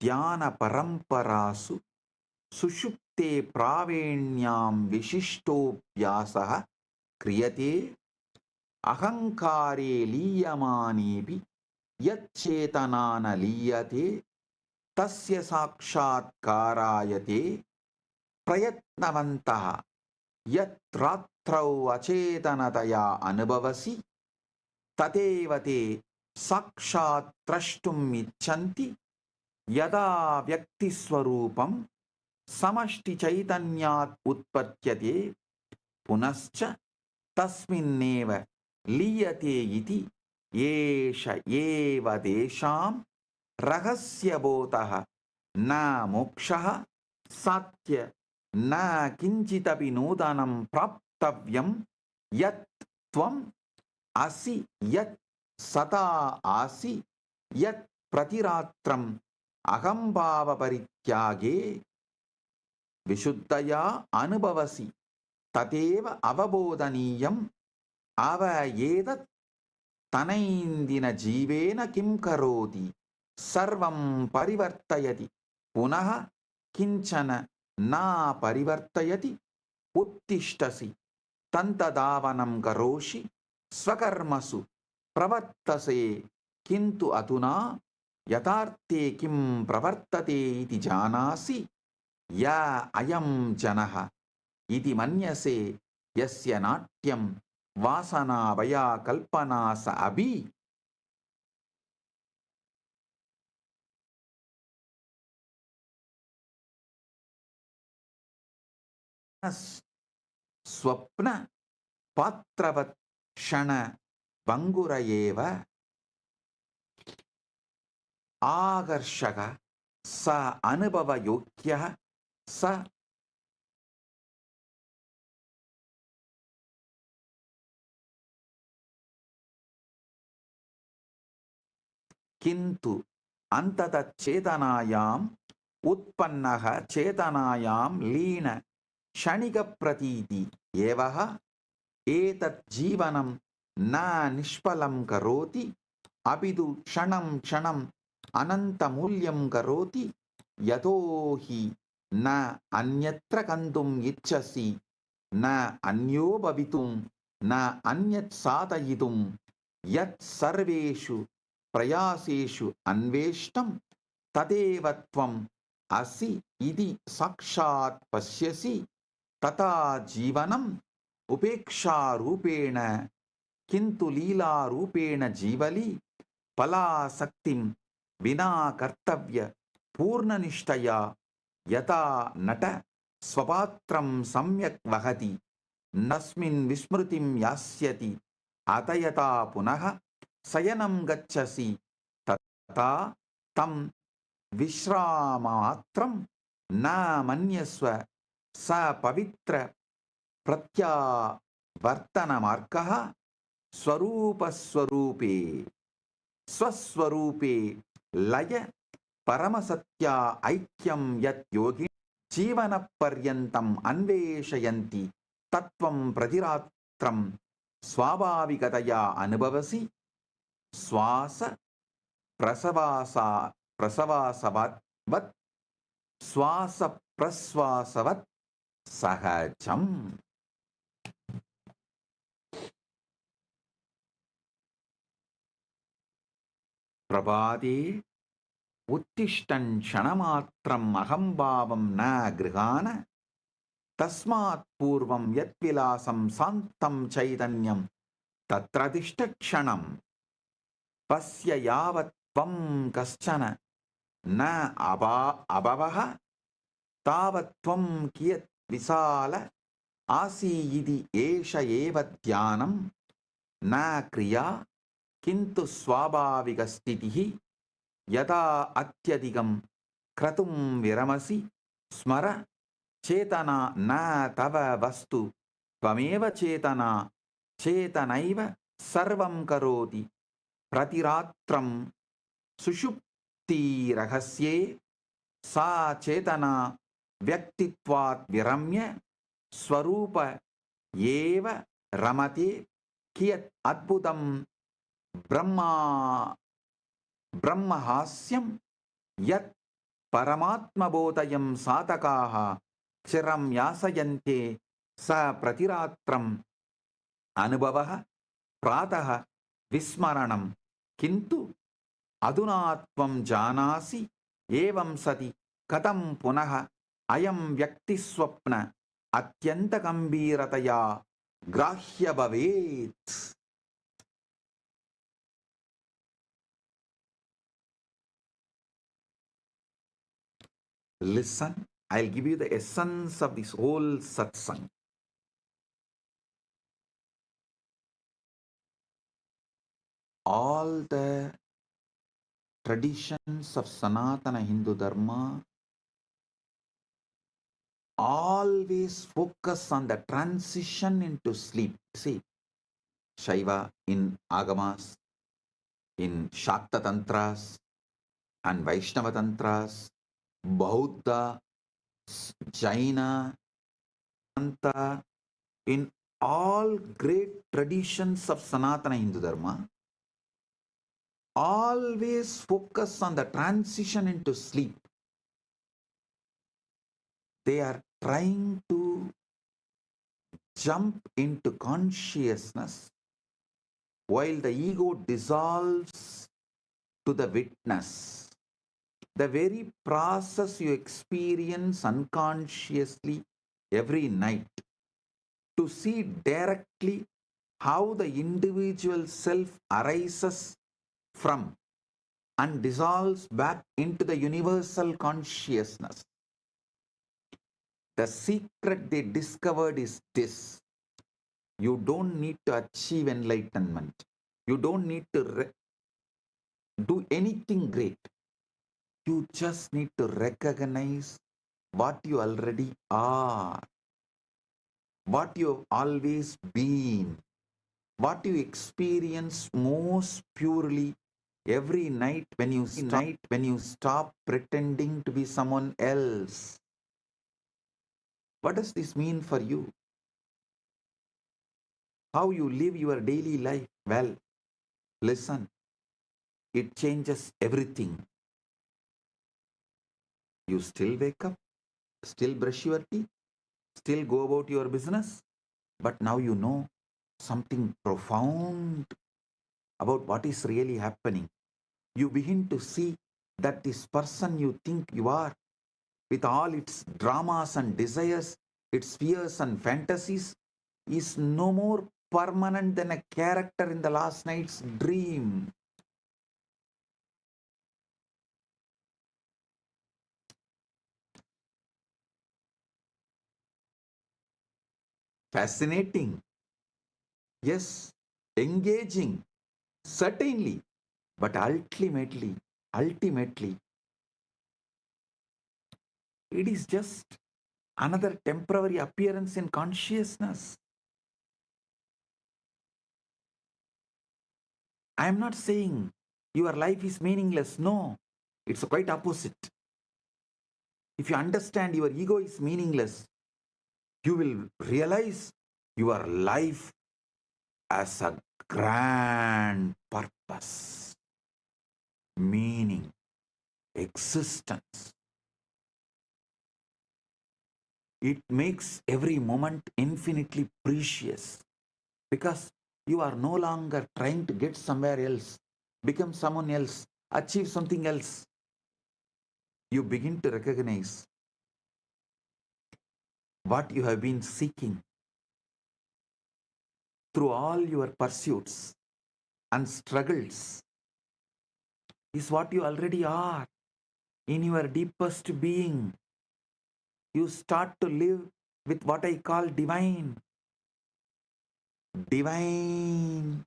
dhyana paramparasu sushupte pravenyam vishishtovyasah kriyate ahankare liyamanebi yacchetanana liyate tasya sakshatkarayate prayatnavantaha yatratrau acetanataya anubhavasi tadevate sakshat trashtum icchanti yada vyakti swarupam samashti chaitanyat utpatyate punascha tasminneva liyate iti yesha eva desham rahasya botaha na mokshaha satya na kinchitapi nodanam praptavyam yat tvam asi yat sata asi yat pratiratram ahambhava parityage vishuddhaya anubhavasi tateva avabodhaniyam avayedat tanaindina jivena kim karoti sarvam parivartayati punaha kinchana na parivartayati uttishtasi tantadavanam karoshi swakarmasu pravartase kintu aduna yatarte kim pravartate iti janasi ya ayam janaha iti manyase yasya natyam vasana vaya kalpana sa abhi. Swapna patravat shana bangurayeva agarshaka sa anubhava yogyah sa किन्तु अन्ततच्चेतनायाम् उत्पन्नः चेतनायां लीन क्षणिकप्रतीति एवः एतत् जीवनं न निष्फलं करोति अपितु क्षणं क्षणम् अनन्तमूल्यं करोति यतो हि न अन्यत्र गन्तुम् इच्छसि न अन्यो भवितुं न अन्यत् साधयितुं यत् सर्वेषु प्रयासेषु अन्वेष्टं तदेव त्वम् असि इति साक्षात् पश्यसि तथा जीवनम् उपेक्षारूपेण किन्तु लीलारूपेण जीवली फलासक्तिं विना कर्तव्य पूर्णनिष्ठया यथा नट स्वपात्रं सम्यक् वहति नस्मिन् विस्मृतिं यास्यति अत यथा पुनः शयनं गच्छसि तथा तं विश्राममात्रं न मन्यस्व स पवित्र प्रत्यावर्तनमार्गः स्वरूपस्वरूपे स्वस्वरूपे लय परमसत्या ऐक्यं यत् योगिनः जीवनपर्यन्तम् अन्वेषयन्ति तत्त्वं प्रतिरात्रं स्वाभाविकतया अनुभवसि श्वास प्रसवासवत् श्वास प्रश्वासवत् सहजम्. प्रभाते उत्तिष्ठन् क्षणमात्रम् अहम्भावं न गृहाण तस्मात् पूर्वं यत्विलासं शान्तं चैतन्यं तत्र तिष्ठ क्षणं पश्य यावत् त्वं कश्चन न अभवः तावत् त्वं कियत् विशाल आसि इति एष एव ध्यानं न क्रिया किन्तु स्वाभाविकस्थितिः यदा अत्यधिकं क्रतुं विरमसि स्मर चेतना न तव वस्तु त्वमेव चेतना चेतनैव सर्वं करोति प्रतिरात्रं सुषुप्तिरहस्ये सा चेतना व्यक्तित्वात् विरम्य स्वरूप एव रमते कियत् अद्भुतं ब्रह्महास्यं यत् परमात्मबोधयं साधकाः चिरं यासयन्ते स प्रतिरात्रम् अनुभवः प्रातः विस्मरणं किन्तु अधुना त्वं जानासि एवं सति कथं पुनः अयं व्यक्तिस्वप्न अत्यन्तगम्भीरतया ग्राह्य भवेत्. Listen, I'll give you the essence of this whole satsang. All the traditions of Sanatana Hindu Dharma always focus on the transition into sleep. See, Shaiva in Agamas, in Shakta Tantras and Vaishnava Tantras, Bauddha, Jaina, Anta, in all great traditions of Sanatana Hindu Dharma, always focus on the transition into sleep. They are trying to jump into consciousness while the ego dissolves to the witness. The very process you experience unconsciously every night, to see directly how the individual self arises from and dissolves back into the universal consciousness. The secret they discovered is this: you don't need to achieve enlightenment. You don't need to do anything great. You just need to recognize what you already are, what you have always been, what you experience most purely every night when you stop pretending to be someone else. What does this mean for you? How you live your daily life? Well, listen, it changes everything. You still wake up, still brush your teeth, still go about your business, but now you know something profound about what is really happening. You begin to see that this person you think you are, with all its dramas and desires, its fears and fantasies, is no more permanent than a character in the last night's dream. Fascinating. Yes, engaging. Certainly. But ultimately, it is just another temporary appearance in consciousness. I am not saying your life is meaningless. No, it's quite opposite. If you understand your ego is meaningless, you will realize your life as a grand purpose, meaning, existence. It makes every moment infinitely precious because you are no longer trying to get somewhere else, become someone else, achieve something else. You begin to recognize what you have been seeking through all your pursuits and struggles is what you already are in your deepest being. You start to live with what I call divine. Divine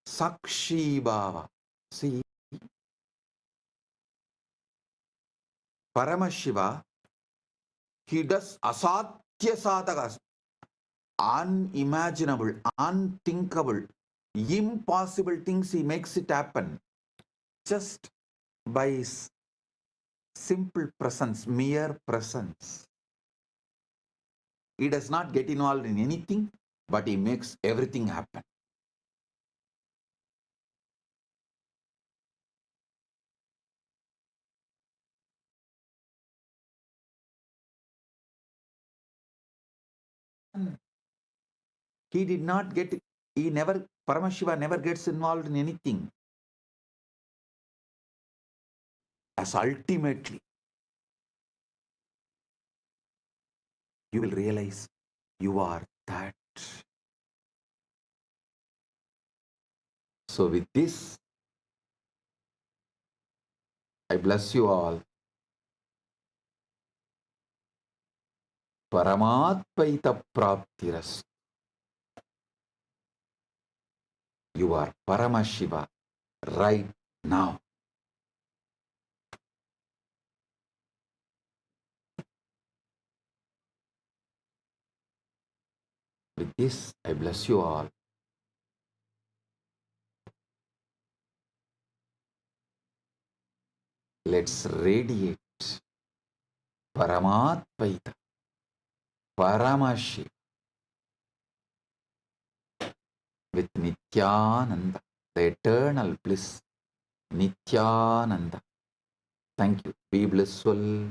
Sakshi Bhava. See, Paramashiva, he does asadhya sadhakas, unimaginable, unthinkable, impossible things. He makes it happen just by his simple presence, mere presence. He does not get involved in anything, but he makes everything happen. Paramashiva never gets involved in anything. As ultimately, you will realize you are that. So with this, I bless you all. Paramatpaita praptiras. You are Paramashiva right now. With this, I bless you all. Let's radiate Paramatpaita, Paramashiva with Nithyananda, the eternal bliss, Nithyananda. Thank you. Be blissful.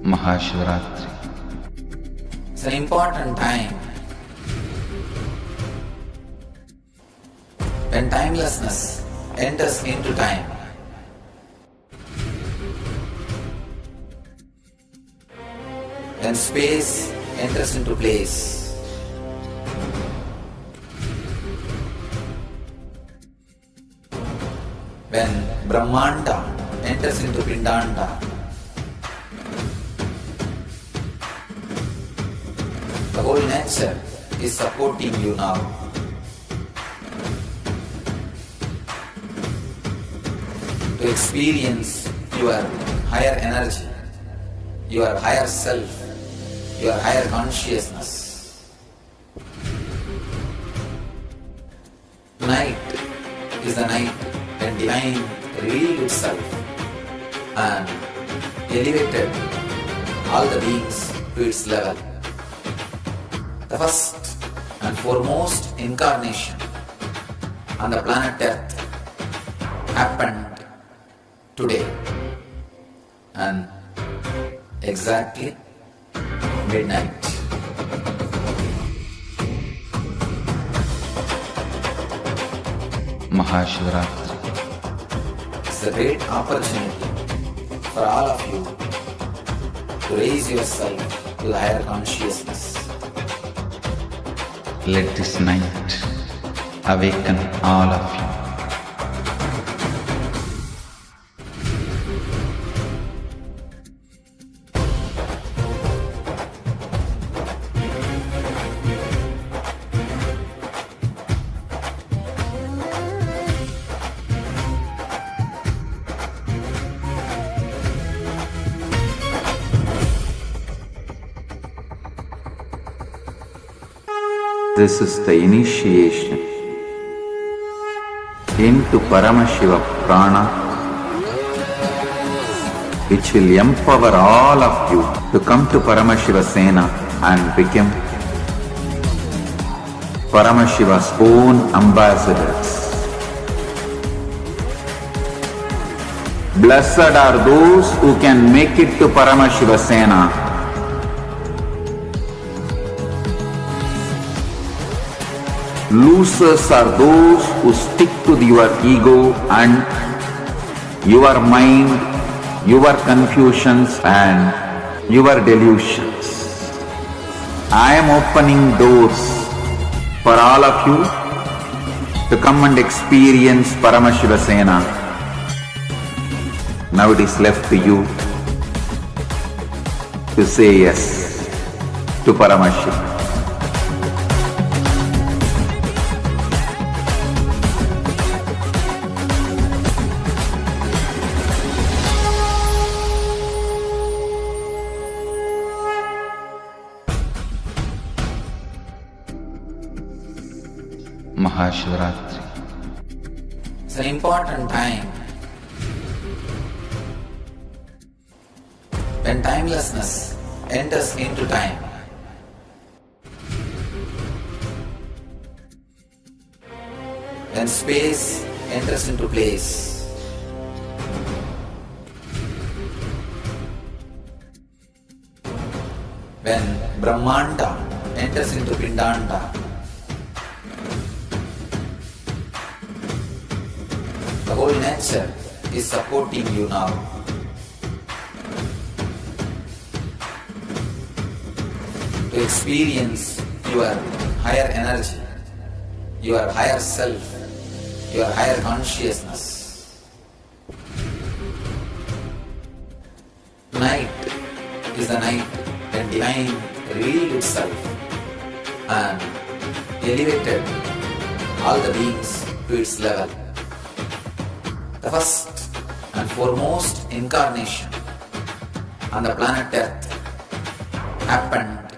Maha Shivaratri. It's an important time when timelessness enters into time. When space enters into place. When Brahmanda enters into Pindanda, the whole nature is supporting you now. To experience your higher energy, your higher self, your higher consciousness. Tonight is the night when divine revealed itself and elevated all the beings to its level. The first and foremost incarnation on the planet Earth happened today and exactly midnight. Maha Shivaratri. It's a great opportunity for all of you to raise yourself to the higher consciousness. Let this night awaken all of you. This is the initiation into Paramashiva Prana, which will empower all of you to come to Paramashiva Sena and become Paramashiva's own ambassadors. Blessed are those who can make it to Paramashiva Sena. Losers are those who stick to your ego and your mind, your confusions and your delusions. I am opening doors for all of you to come and experience Paramashiva Sena. Now it is left to you to say yes to Paramashiva. Maha Shivaratri. It's an important time when timelessness enters into time. When space enters into place. When Brahmanda enters into Pindanda. The whole nature is supporting you now. To experience your higher energy, your higher self, your higher consciousness. Tonight is the night when divine revealed itself and elevated all the beings to its level. The first and foremost incarnation on the planet Earth happened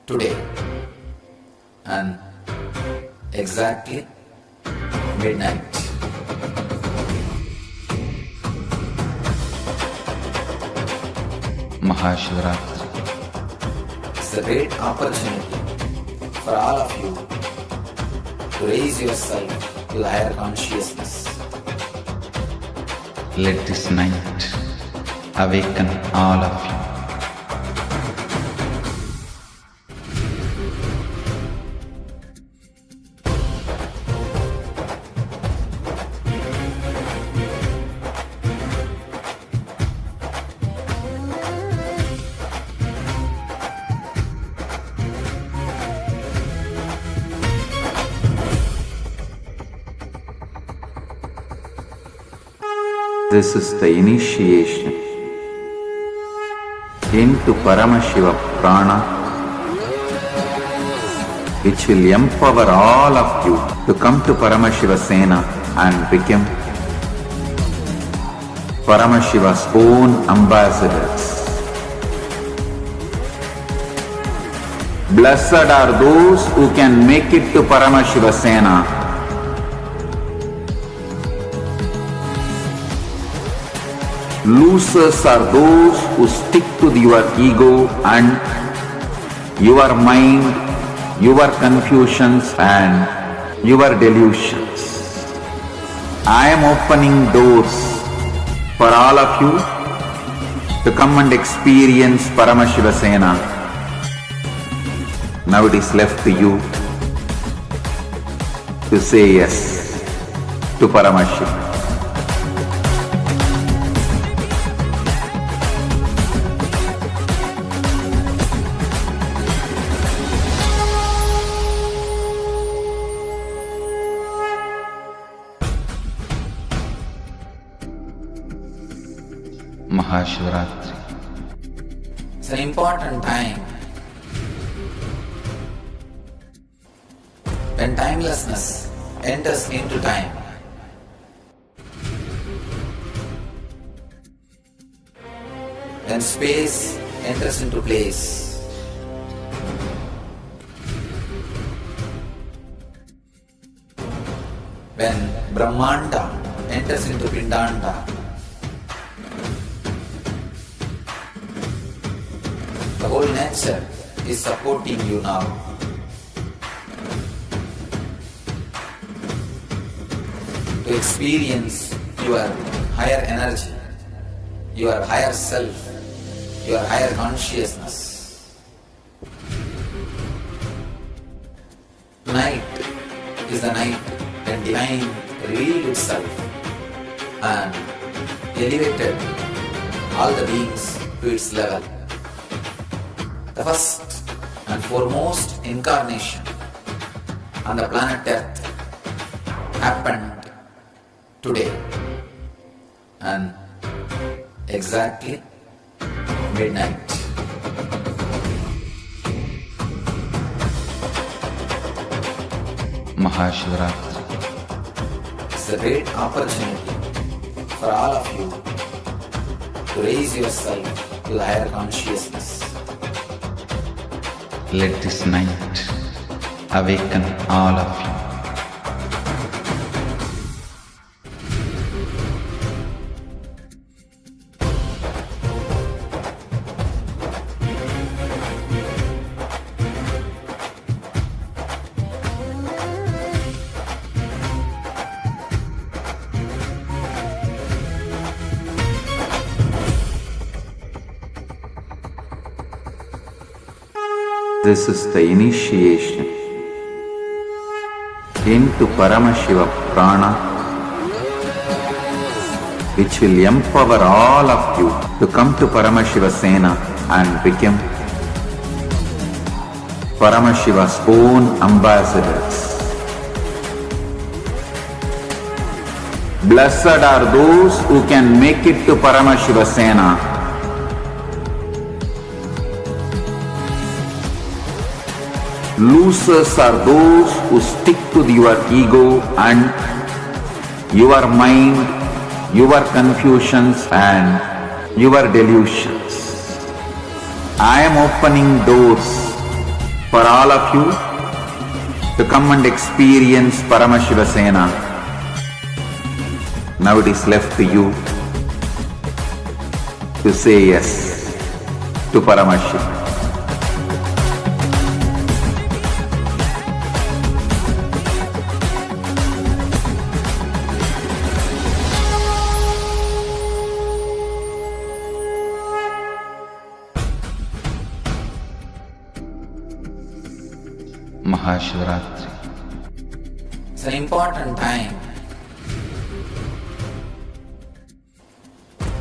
today and exactly midnight. Maha Shivaratri. It's a great opportunity for all of you to raise yourself to the higher consciousness. Let this night awaken all of you. This is the initiation into Paramashiva prana, which will empower all of you to come to Paramashiva Sena and become Paramashiva's own ambassadors. Blessed are those who can make it to Paramashiva Sena. Losers are those who stick to your ego and your mind, your confusions and your delusions. I am opening doors for all of you to come and experience Paramashiva Sena. Now it is left to you to say yes to Paramashiva. Maha Paramashivaratri. It's an important time when timelessness enters into time. When space enters into place. When Brahmanda enters into Pindanda. The whole nature is supporting you now. To experience your higher energy, your higher self, your higher consciousness. Night is the night when divine revealed itself and elevated all the beings to its level. The first and foremost incarnation on the planet Earth happened today and exactly midnight. Maha Paramashivaratri. It's a great opportunity for all of you to raise yourself to the higher consciousness. Let this night awaken all of you. This is the initiation into Paramashiva prana, which will empower all of you to come to Paramashiva Sena and become Paramashiva's own ambassadors. Blessed are those who can make it to Paramashiva Sena. Losers are those who stick to your ego and your mind, your confusions and your delusions. I am opening doors for all of you to come and experience Paramashiva Sena. Now it is left to you to say yes to Paramashiva. Maha Paramashivaratri. It's an important time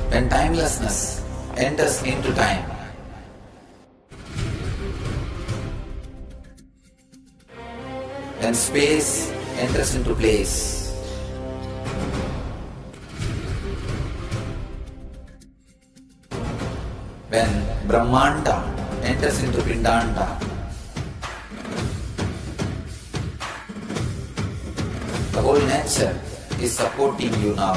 when timelessness enters into time. When space enters into place. When Brahmanda enters into Pindanda, the whole nature is supporting you now.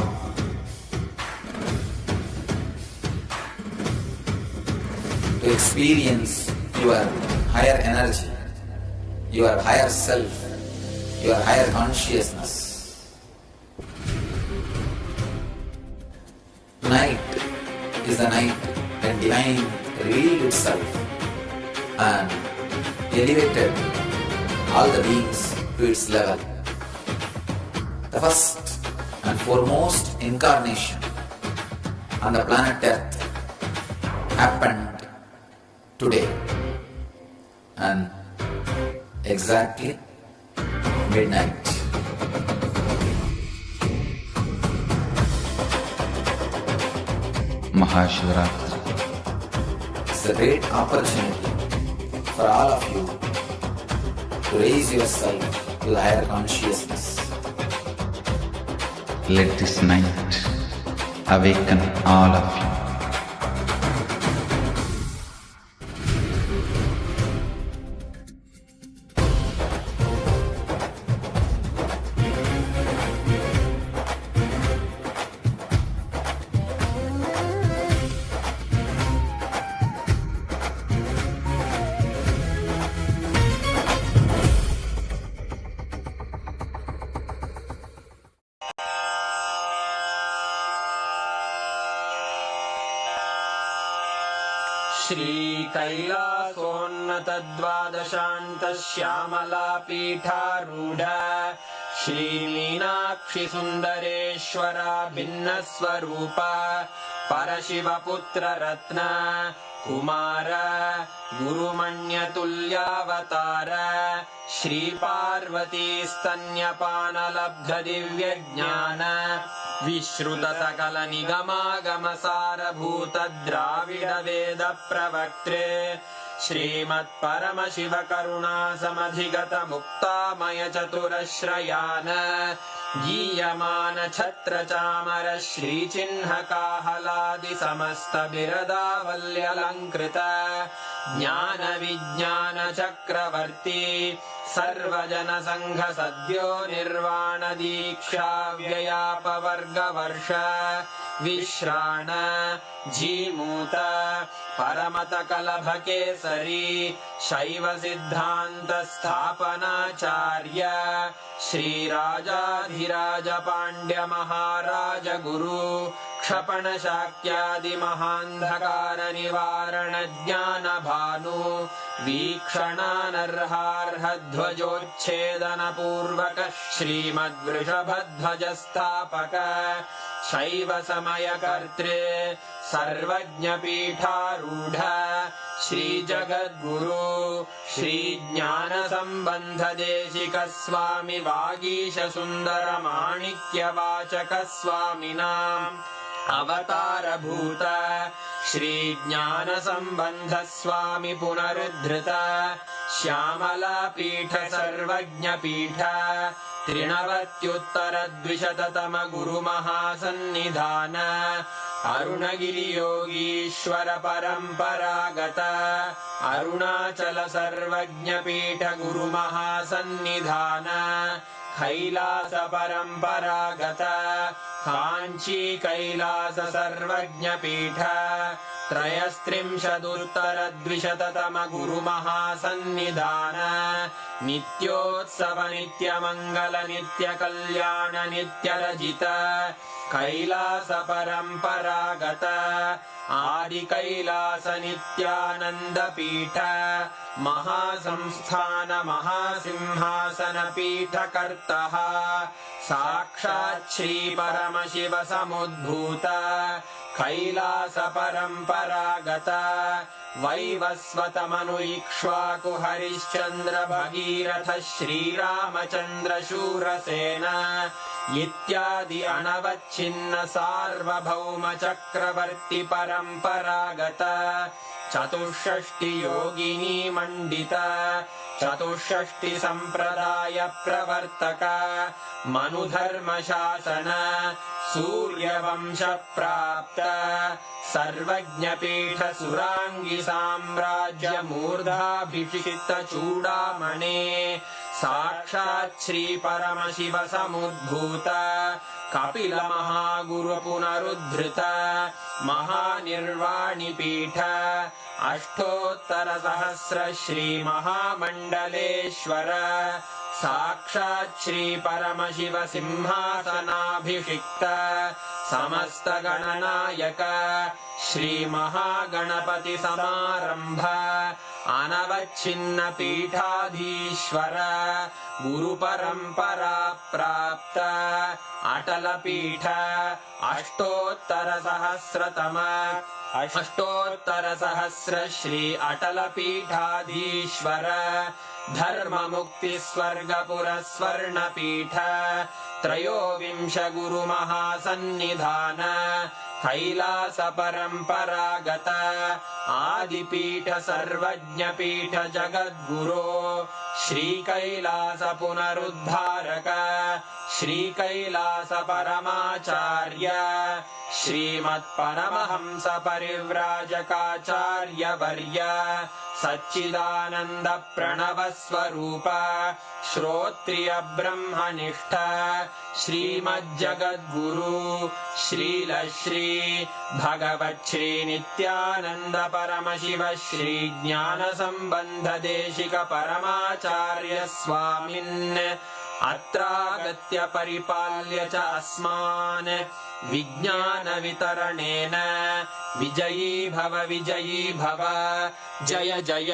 To experience your higher energy, your higher self, your higher consciousness. Tonight is the night when Divine revealed itself and elevated all the beings to its level. The first and foremost incarnation on the planet Earth happened today, and exactly midnight. Maha Shivaratri. It's a great opportunity for all of you to raise yourself to the higher consciousness. Let this night awaken all of you. श्रीकैलासोन्नतद्वादशान्तश्यामलापीठारूढ श्रीमीनाक्षिसुन्दरेश्वरा भिन्नस्वरूप परशिवपुत्ररत्न Kumar गुरुमण्यतुल्यावतार श्रीपार्वतीस्तन्यपानलब्धदिव्यज्ञान विश्रुतसकलनिगमागमसारभूतद्राविडवेदप्रवक्त्रे श्रीमत्परमशिवकरुणासमधिगतमुक्तामयचतुरश्रयान् गीयमानछत्रचामर श्रीचिह्नकाहलादिसमस्तबिरदावल्यलङ्कृत ज्ञानविज्ञानचक्रवर्ती सर्वजनसङ्घसद्यो निर्वाणदीक्षाव्ययापवर्गवर्ष विश्राण Jimuta परमतकलभकेसरी शैवसिद्धान्तस्थापनाचार्य श्रीराजाधिराजपाण्ड्यमहाराजगुरु क्षपणशाक्यादिमहान्धकारनिवारणज्ञानभानु वीक्षणानर्हार्हध्वजोच्छेदनपूर्वक श्रीमद्वृषभध्वजस्थापक शैवसमयकर्त्रे सर्वज्ञपीठारूढ श्रीजगद्गुरु श्रीज्ञानसम्बन्धदेशिकस्वामि वागीशसुन्दरमाणिक्यवाचकस्वामिनाम् अवतारभूत श्रीज्ञानसम्बन्धस्वामि पुनरुद्धृत श्यामलापीठ सर्वज्ञपीठ त्रिनवत्युत्तरद्विशततम गुरुमहासन्निधान अरुणगिरियोगीश्वर परम्परागत अरुणाचल सर्वज्ञपीठ गुरुमहासन्निधान कैलास परम्परागत काञ्ची कैलास सर्वज्ञपीठ त्रयस्त्रिंशदुत्तरद्विशततम गुरुमहासन्निधान नित्योत्सव नित्यमङ्गल नित्यकल्याण नित्यरजित कैलास परम्परागत आदिकैलास नित्यानन्दपीठ महासंस्थान महासिंहासनपीठकर्तः साक्षात् श्रीपरमशिव समुद्भूत कैलास परम्परागत वैवस्वतमनु इक्ष्वाकु हरिश्चन्द्र भगीरथ श्रीरामचन्द्र शूरसेन इत्यादि अनवच्छिन्न सार्वभौम चक्रवर्ति परम्परागत चतुष्षष्टि योगिनी मंडित चतुष्षष्टि संप्रदाय प्रवर्तक मनुधर्म शासन सूर्यवंश प्राप्त सर्वज्ञपीठ सुरांगी साम्राज्य मूर्धाभिषिक्त चूड़ामणे साक्षात् श्री परमशिव समुद्भूत कपिल महागुरु पुनरुद्धृत महानिर्वाणि पीठ अष्टोत्तर सहस्र श्री महामंडलेश्वर साक्षात् श्री परमशिव सिंहासनाभिषिक्त समस्त गणनायक श्री महागणपति समारंभ अनवच्छिन्न पीठाधीश्वर गुरु परंपरा प्राप्त अटल पीठ अष्टोत्तर सहस्र श्री अटल पीठाधीश्वर धर्म मुक्ति स्वर्गपुर स्वर्ण पीठ त्रयोविंश गुरु महासन्निधान कैलास परंपरागत आदिपीठ सर्वज्ञ पीठ जगद्गुरो श्री कैलास पुनरुद्धारक श्री कैलास परमाचार्य श्रीमत्परमहंस परिव्राजकाचार्य वर्य सच्चिदानंद प्रणव स्वरूप श्रोत्रिय ब्रह्मनिष्ठ श्रीमज्जगद्गुरु श्रील श्री भगवत् श्री नित्यानंद परमशिव श्री ज्ञान संबंध देशिक परमाचार्य स्वामिन् अत्रागत्य परिपाल्य च अस्मान् विज्ञान वितरणेन विजयी भव जय जय।